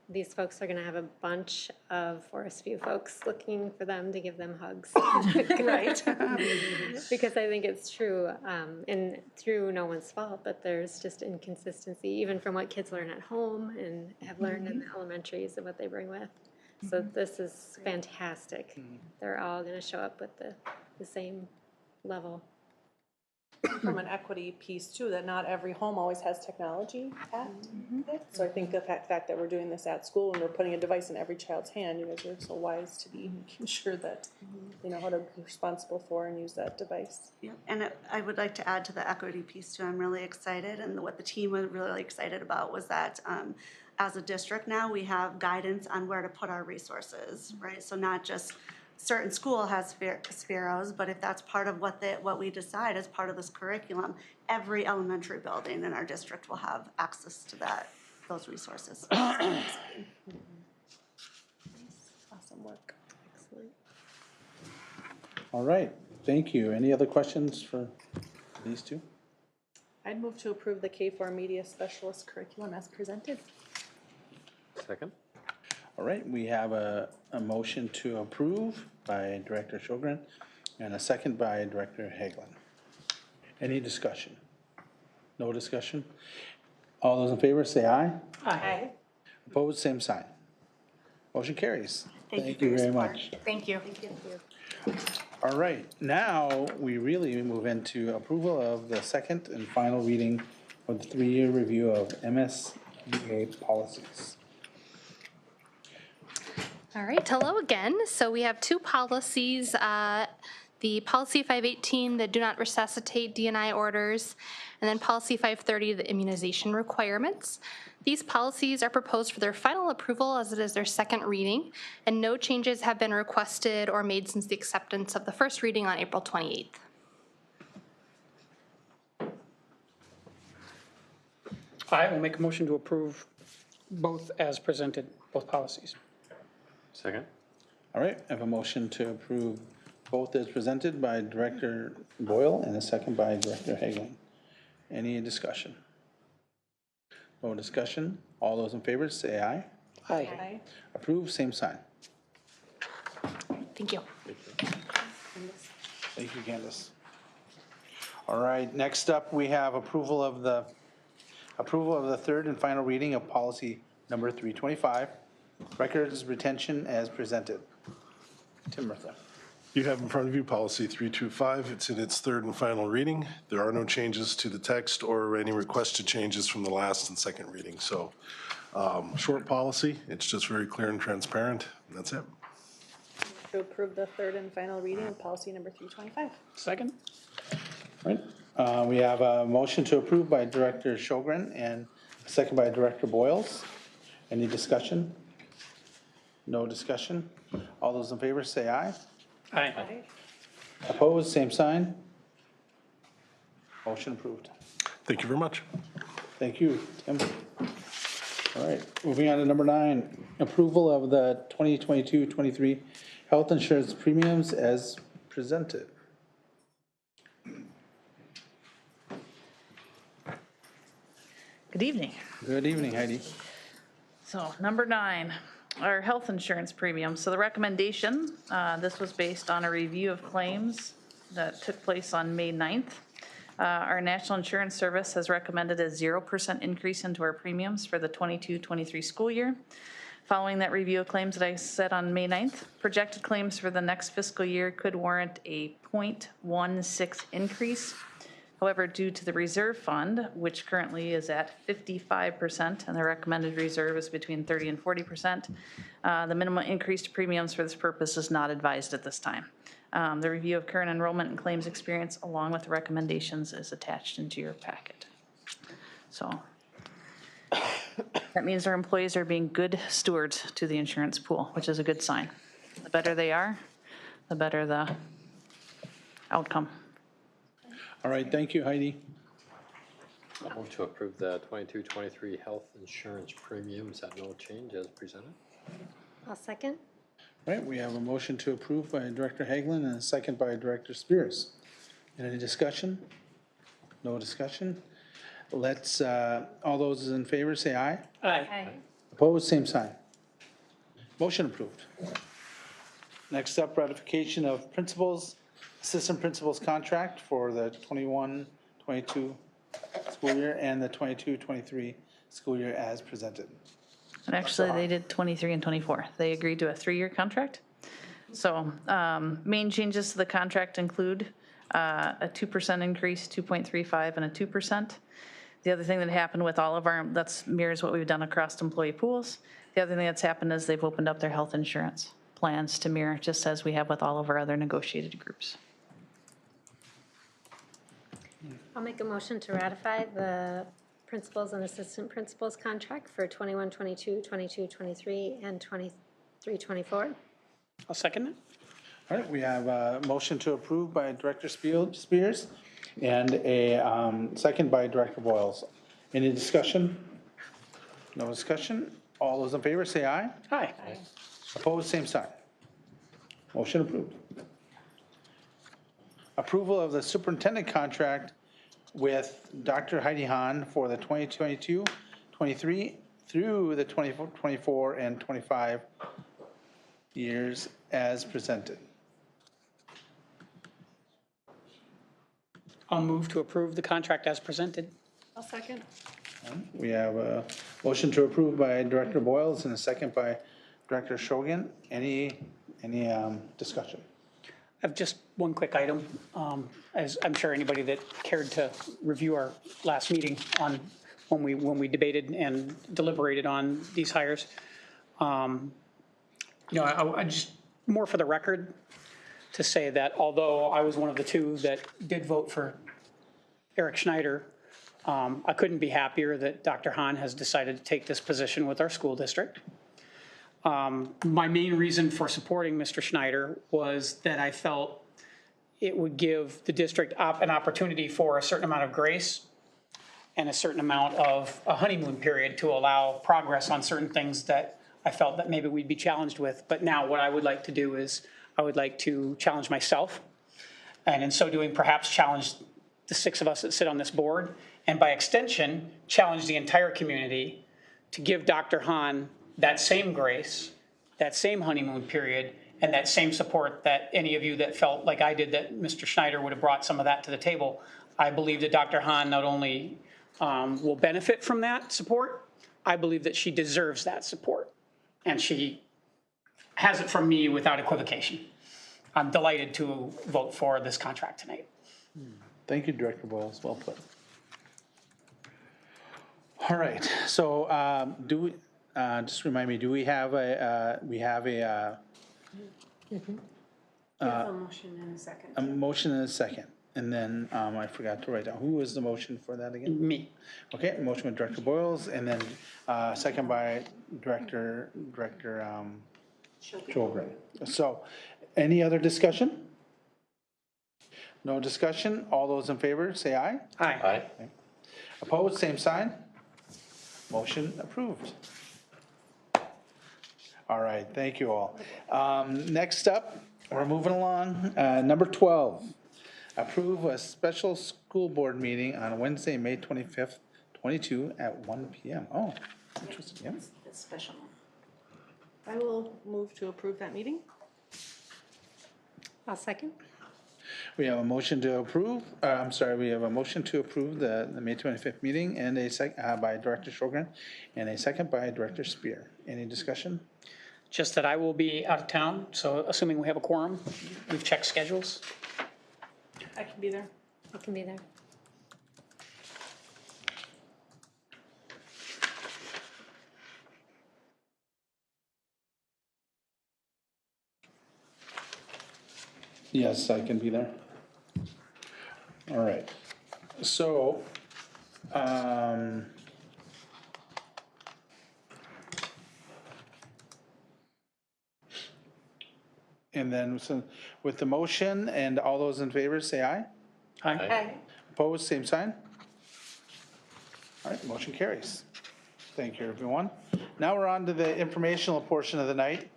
these folks are going to have a bunch of Forest View folks looking for them to give them hugs. Right. Because I think it's true, and through no one's fault, but there's just inconsistency, even from what kids learn at home and have learned in the elementaries and what they bring with. So this is fantastic. They're all going to show up with the same level. From an equity piece too, that not every home always has technology at it. So I think the fact that we're doing this at school and we're putting a device in every child's hand, you guys are so wise to be making sure that they know how to be responsible for and use that device. Yeah, and I would like to add to the equity piece too. I'm really excited, and what the team was really excited about was that as a district now, we have guidance on where to put our resources, right? So not just certain school has Sparrows, but if that's part of what we decide as part of this curriculum, every elementary building in our district will have access to those resources. Awesome work. Excellent. All right, thank you. Any other questions for these two? I'd move to approve the K4 Media Specialist curriculum as presented. Second. All right, we have a motion to approve by Director Sjogren and a second by Director Hagelin. Any discussion? No discussion? All those in favor say aye. Aye. Opposed, same sign. Motion carries. Thank you very much. Thank you. All right, now we really move into approval of the second and final reading of the 3-year review of MSBA policies. All right, hello again. So we have two policies, the policy 518, the do not resuscitate DNI orders, and then policy 530, the immunization requirements. These policies are proposed for their final approval as it is their second reading, and no changes have been requested or made since the acceptance of the first reading on April 28th. I will make a motion to approve both as presented, both policies. Second. All right, I have a motion to approve both as presented by Director Boyle and a second by Director Hagelin. Any discussion? No discussion? All those in favor say aye. Aye. Approve, same sign. Thank you. Thank you, Candace. All right, next up, we have approval of the third and final reading of policy number 325, records retention as presented. Tim Murtha. You have in front of you policy 325. It's in its third and final reading. There are no changes to the text or any requested changes from the last and second reading. So short policy, it's just very clear and transparent, and that's it. To approve the third and final reading of policy number 325. Second. All right, we have a motion to approve by Director Sjogren and a second by Director Boyles. Any discussion? No discussion? All those in favor say aye. Aye. Opposed, same sign. Motion approved. Thank you very much. Thank you, Tim. All right, moving on to number 9, approval of the 2022-23 health insurance premiums as presented. Good evening. Good evening, Heidi. So number 9, our health insurance premium. So the recommendation, this was based on a review of claims that took place on May 9th. Our National Insurance Service has recommended a 0% increase into our premiums for the 22-23 school year. Following that review of claims that I said on May 9th, projected claims for the next fiscal year could warrant a 0.16 increase. However, due to the reserve fund, which currently is at 55%, and the recommended reserve is between 30 and 40%, the minimum increase to premiums for this purpose is not advised at this time. The review of current enrollment and claims experience, along with the recommendations, is attached into your packet. So that means our employees are being good stewards to the insurance pool, which is a good sign. The better they are, the better the outcome. All right, thank you, Heidi. I move to approve the 22-23 health insurance premiums at no change as presented. I'll second. All right, we have a motion to approve by Director Hagelin and a second by Director Spears. Any discussion? No discussion? Let's, all those in favor say aye. Aye. Opposed, same sign. Motion approved. Next up, ratification of assistant principals contract for the 21-22 school year and the 22-23 school year as presented. And actually, they did 23 and 24. They agreed to a 3-year contract. So main changes to the contract include a 2% increase, 2.35, and a 2%. The other thing that happened with all of that mirrors what we've done across employee pools. The other thing that's happened is they've opened up their health insurance plans to mirror, just as we have with all of our other negotiated groups. I'll make a motion to ratify the principals and assistant principals contract for 21-22, 22-23, and 23-24. I'll second it. All right, we have a motion to approve by Director Spears and a second by Director Boyles. Any discussion? No discussion? All those in favor say aye. Aye. Opposed, same sign. Motion approved. Approval of the superintendent contract with Dr. Heidi Hahn for the 2022-23 through the 24 and 25 years as presented. I'll move to approve the contract as presented. I'll second. We have a motion to approve by Director Boyles and a second by Director Shogan. Any discussion? I have just one quick item. As I'm sure anybody that cared to review our last meeting on when we debated and deliberated on these hires. I just, more for the record, to say that although I was one of the two that did vote for Eric Schneider, I couldn't be happier that Dr. Hahn has decided to take this position with our school district. My main reason for supporting Mr. Schneider was that I felt it would give the district an opportunity for a certain amount of grace and a certain amount of a honeymoon period to allow progress on certain things that I felt that maybe we'd be challenged with. But now what I would like to do is I would like to challenge myself, and in so doing perhaps challenge the 6 of us that sit on this board, and by extension, challenge the entire community to give Dr. Hahn that same grace, that same honeymoon period, and that same support that any of you that felt like I did that Mr. Schneider would have brought some of that to the table. I believe that Dr. Hahn not only will benefit from that support, I believe that she deserves that support. And she has it from me without equivocation. I'm delighted to vote for this contract tonight. Thank you, Director Boyles. Well put. All right. So do we, just remind me, do we have a, We have a motion in a second. a motion and a second? And then I forgot to write down, who was the motion for that again? Me. Okay, motion by Director Boyles, and then second by Director Sjogren. So, any other discussion? No discussion? All those in favor, say aye. Aye. Okay. Opposed, same sign. Motion approved. All right, thank you all. Next up, we're moving along. Number 12, approve a special school board meeting on Wednesday, May 25th, 22 at 1 p.m. Oh, interesting. Yeah. It's special. I will move to approve that meeting. I'll second. We have a motion to approve, we have a motion to approve the May 25th meeting and a second by Director Sjogren and a second by Director Spear. Any discussion? Just that I will be out of town, so assuming we have a quorum, we've checked schedules. I can be there. I can be there. Yes, I can be there. All right. So, and then so with the motion and all those in favor, say aye. Aye. Aye. Opposed, same sign. All right, motion carries. Thank you, everyone. Now we're on to the informational portion of the night.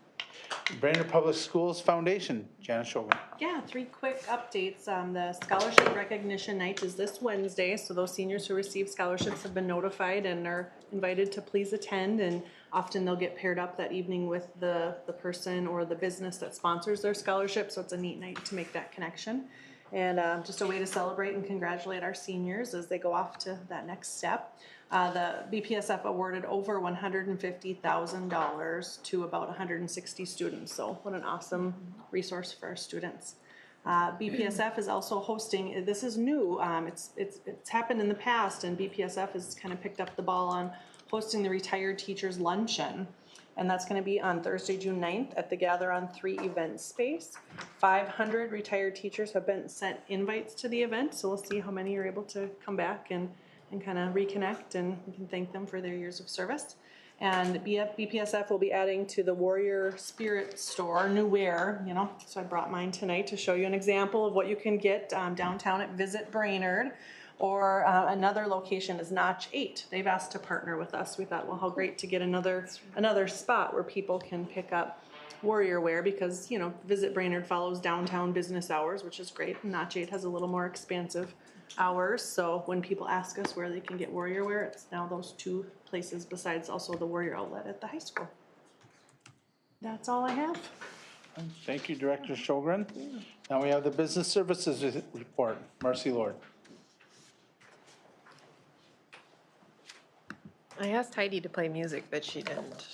Brainerd Public Schools Foundation, Janice Shogan. Yeah, 3 quick updates. The scholarship recognition night is this Wednesday, so those seniors who receive scholarships have been notified and are invited to please attend, and often they'll get paired up that evening with the person or the business that sponsors their scholarship, so it's a neat night to make that connection. And just a way to celebrate and congratulate our seniors as they go off to that next step. The BPSF awarded over $150,000 to about 160 students, so what an awesome resource for our students. BPSF is also hosting, this is new, it's happened in the past, and BPSF has kind of picked up the ball on hosting the Retired Teachers Luncheon. And that's going to be on Thursday, June 9th at the Gather on 3 event space. 500 retired teachers have been sent invites to the event, so we'll see how many are able to come back and kind of reconnect, and we can thank them for their years of service. And BPSF will be adding to the Warrior Spirit store, new wear, you know, so I brought mine tonight to show you an example of what you can get downtown at Visit Brainerd. Or another location is Notch 8. They've asked to partner with us. We thought, well, how great to get another spot where people can pick up warrior wear because, you know, Visit Brainerd follows downtown business hours, which is great. Notch 8 has a little more expansive hours. So when people ask us where they can get warrior wear, it's now those two places besides also the warrior outlet at the high school. That's all I have. Thank you, Director Sjogren. Now we have the business services report. Marcy Lord. I asked Heidi to play music, but she didn't.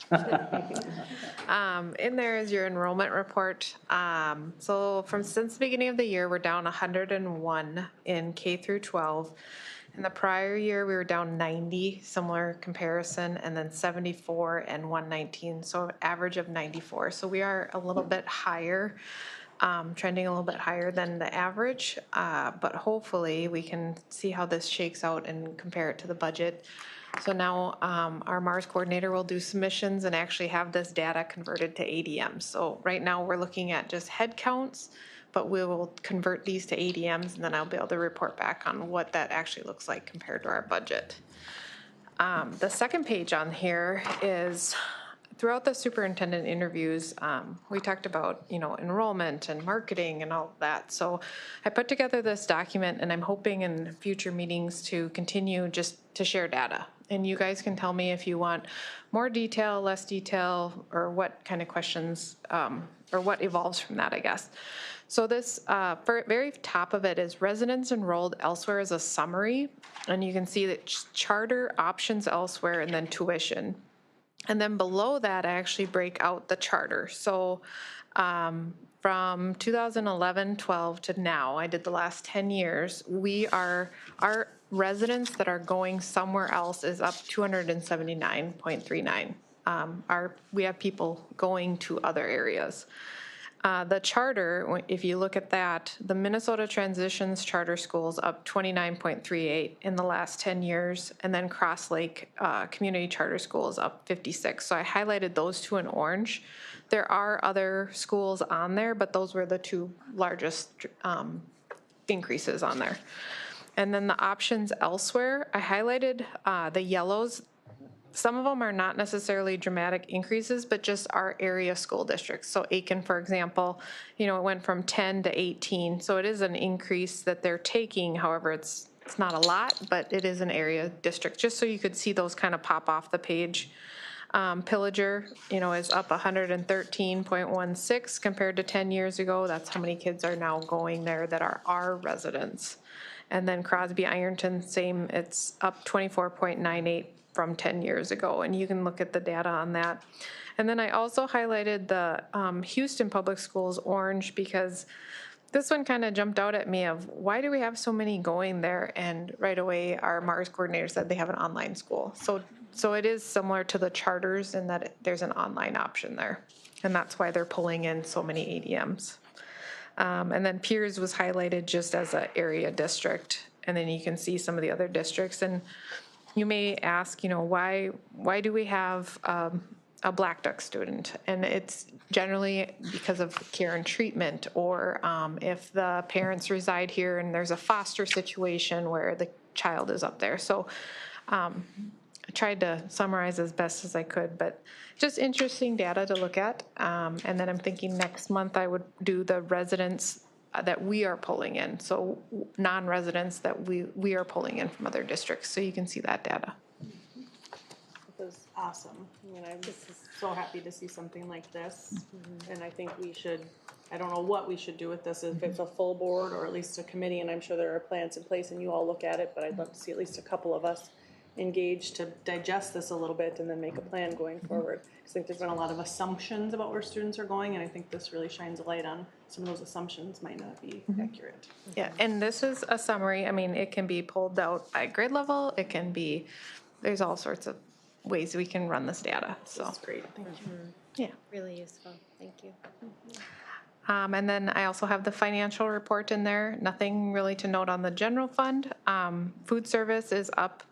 In there is your enrollment report. So since the beginning of the year, we're down 101 in K through 12. In the prior year, we were down 90, similar comparison, and then 74 and 119, so an average of 94. So we are a little bit higher, trending a little bit higher than the average, but hopefully we can see how this shakes out and compare it to the budget. So now our MARS coordinator will do submissions and actually have this data converted to ADMs. So right now we're looking at just head counts, but we will convert these to ADMs and then I'll be able to report back on what that actually looks like compared to our budget. The second page on here is throughout the superintendent interviews, we talked about, you know, enrollment and marketing and all of that. So I put together this document and I'm hoping in future meetings to continue just to share data. And you guys can tell me if you want more detail, less detail, or what kind of questions, or what evolves from that, I guess. So this, very top of it is residents enrolled elsewhere as a summary. And you can see that charter, options elsewhere, and then tuition. And then below that, I actually break out the charter. So from 2011-12 to now, I did the last 10 years, our residents that are going somewhere else is up 279.39. We have people going to other areas. The charter, if you look at that, the Minnesota Transitions Charter Schools up 29.38 in the last 10 years, and then Cross Lake Community Charter Schools up 56. So I highlighted those two in orange. There are other schools on there, but those were the two largest increases on there. And then the options elsewhere, I highlighted the yellows. Some of them are not necessarily dramatic increases, but just our area school districts. So Aiken, for example, you know, it went from 10 to 18. So it is an increase that they're taking. However, it's not a lot, but it is an area district, just so you could see those kind of pop off the page. Pillager, you know, is up 113.16 compared to 10 years ago. That's how many kids are now going there that are our residents. And then Crosby Ironton, same, it's up 24.98 from 10 years ago. And you can look at the data on that. And then I also highlighted the Houston Public Schools orange because this one kind of jumped out at me of why do we have so many going there? And right away, our MARS coordinator said they have an online school. So it is similar to the charters in that there's an online option there. And that's why they're pulling in so many ADMs. And then Piers was highlighted just as an area district. And then you can see some of the other districts. And you may ask, you know, why do we have a Black Duck student? And it's generally because of care and treatment, or if the parents reside here and there's a foster situation where the child is up there. So I tried to summarize as best as I could, but just interesting data to look at. And then I'm thinking next month I would do the residents that we are pulling in. So non-residents that we are pulling in from other districts. So you can see that data. It was awesome. I mean, I'm just so happy to see something like this. And I think we should, I don't know what we should do with this, if it's a full board or at least a committee, and I'm sure there are plans in place and you all look at it, but I'd love to see at least a couple of us engaged to digest this a little bit and then make a plan going forward. Because I think there's been a lot of assumptions about where students are going, and I think this really shines a light on some of those assumptions might not be accurate. Yeah, and this is a summary. I mean, it can be pulled out by grade level. It can be, there's all sorts of ways we can run this data. So that's great. Thank you. Yeah. Really useful. Thank you. And then I also have the financial report in there. Nothing really to note on the general fund. Food service is up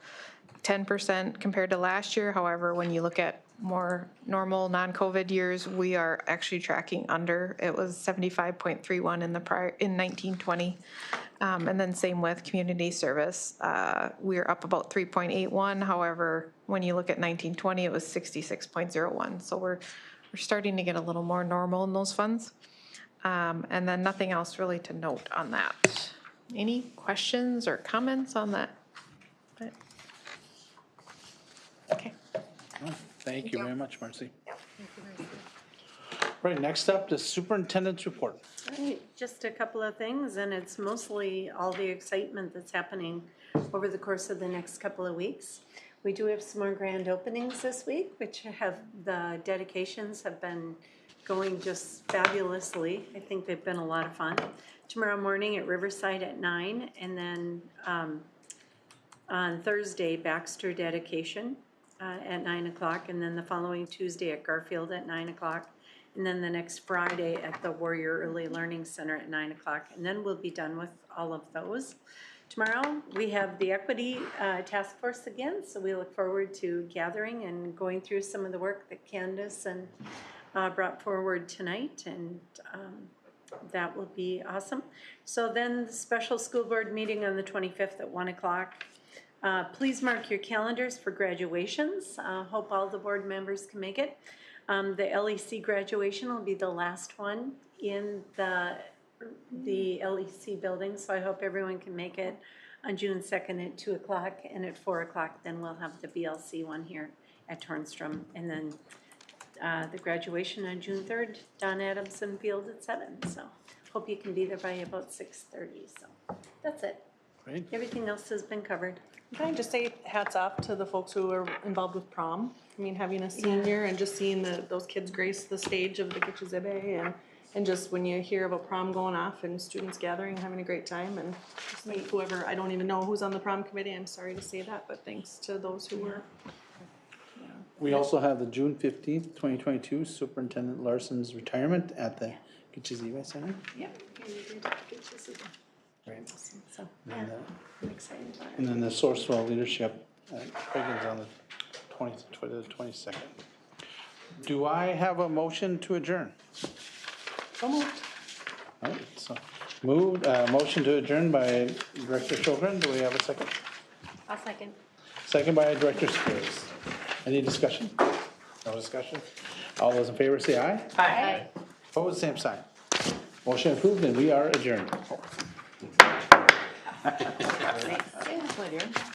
10% compared to last year. However, when you look at more normal non-COVID years, we are actually tracking under. It was 75.31 in the prior in 1920. And then same with community service. We're up about 3.81. However, when you look at 1920, it was 66.01. So we're we're starting to get a little more normal in those funds. And then nothing else really to note on that. Any questions or comments on that? Okay. Thank you very much, Marcy. Right, next up, the superintendent's report. Right, just a couple of things, and it's mostly all the excitement that's happening over the course of the next couple of weeks. We do have some more grand openings this week, which have, the dedications have been going just fabulously. I think they've been a lot of fun. Tomorrow morning at Riverside at 9, and then on Thursday, Baxter dedication at 9 o'clock, and then the following Tuesday at Garfield at 9 o'clock. And then the next Friday at the Warrior Early Learning Center at 9 o'clock. And then we'll be done with all of those. Tomorrow, we have the Equity Task Force again, so we look forward to gathering and going through some of the work that Candace and brought forward tonight, and that will be awesome. So then the special school board meeting on the 25th at 1 o'clock. Please mark your calendars for graduations. Hope all the board members can make it. The LEC graduation will be the last one in the LEC building, so I hope everyone can make it on June 2nd at 2 o'clock, and at 4 o'clock then we'll have the BLC one here at Tornstrom, and then the graduation on June 3rd, Don Adamson Field at 7, so hope you can be there by about 6:30, so that's it. Great. Everything else has been covered. Can I just say hats off to the folks who are involved with prom? I mean, having a senior and just seeing those kids grace the stage of the Gitchizebe, and just when you hear about prom going off and students gathering, having a great time, and just like whoever, I don't even know who's on the prom committee, I'm sorry to say that, but thanks to those who were. We also have the June 15th, 2022 Superintendent Larson's retirement at the Gitchizebe Center. Yep. Right. So, yeah, I'm excited about it. And then the Sourcewell Leadership Reagan's on the 20th to the 22nd. Do I have a motion to adjourn? So moved. All right, so moved, motion to adjourn by Director Shulgren. Do we have a second? I'll second. Second by Director Spears. Any discussion? No discussion? All those in favor say aye. Aye. Opposed, same sign. Motion approved, and we are adjourned.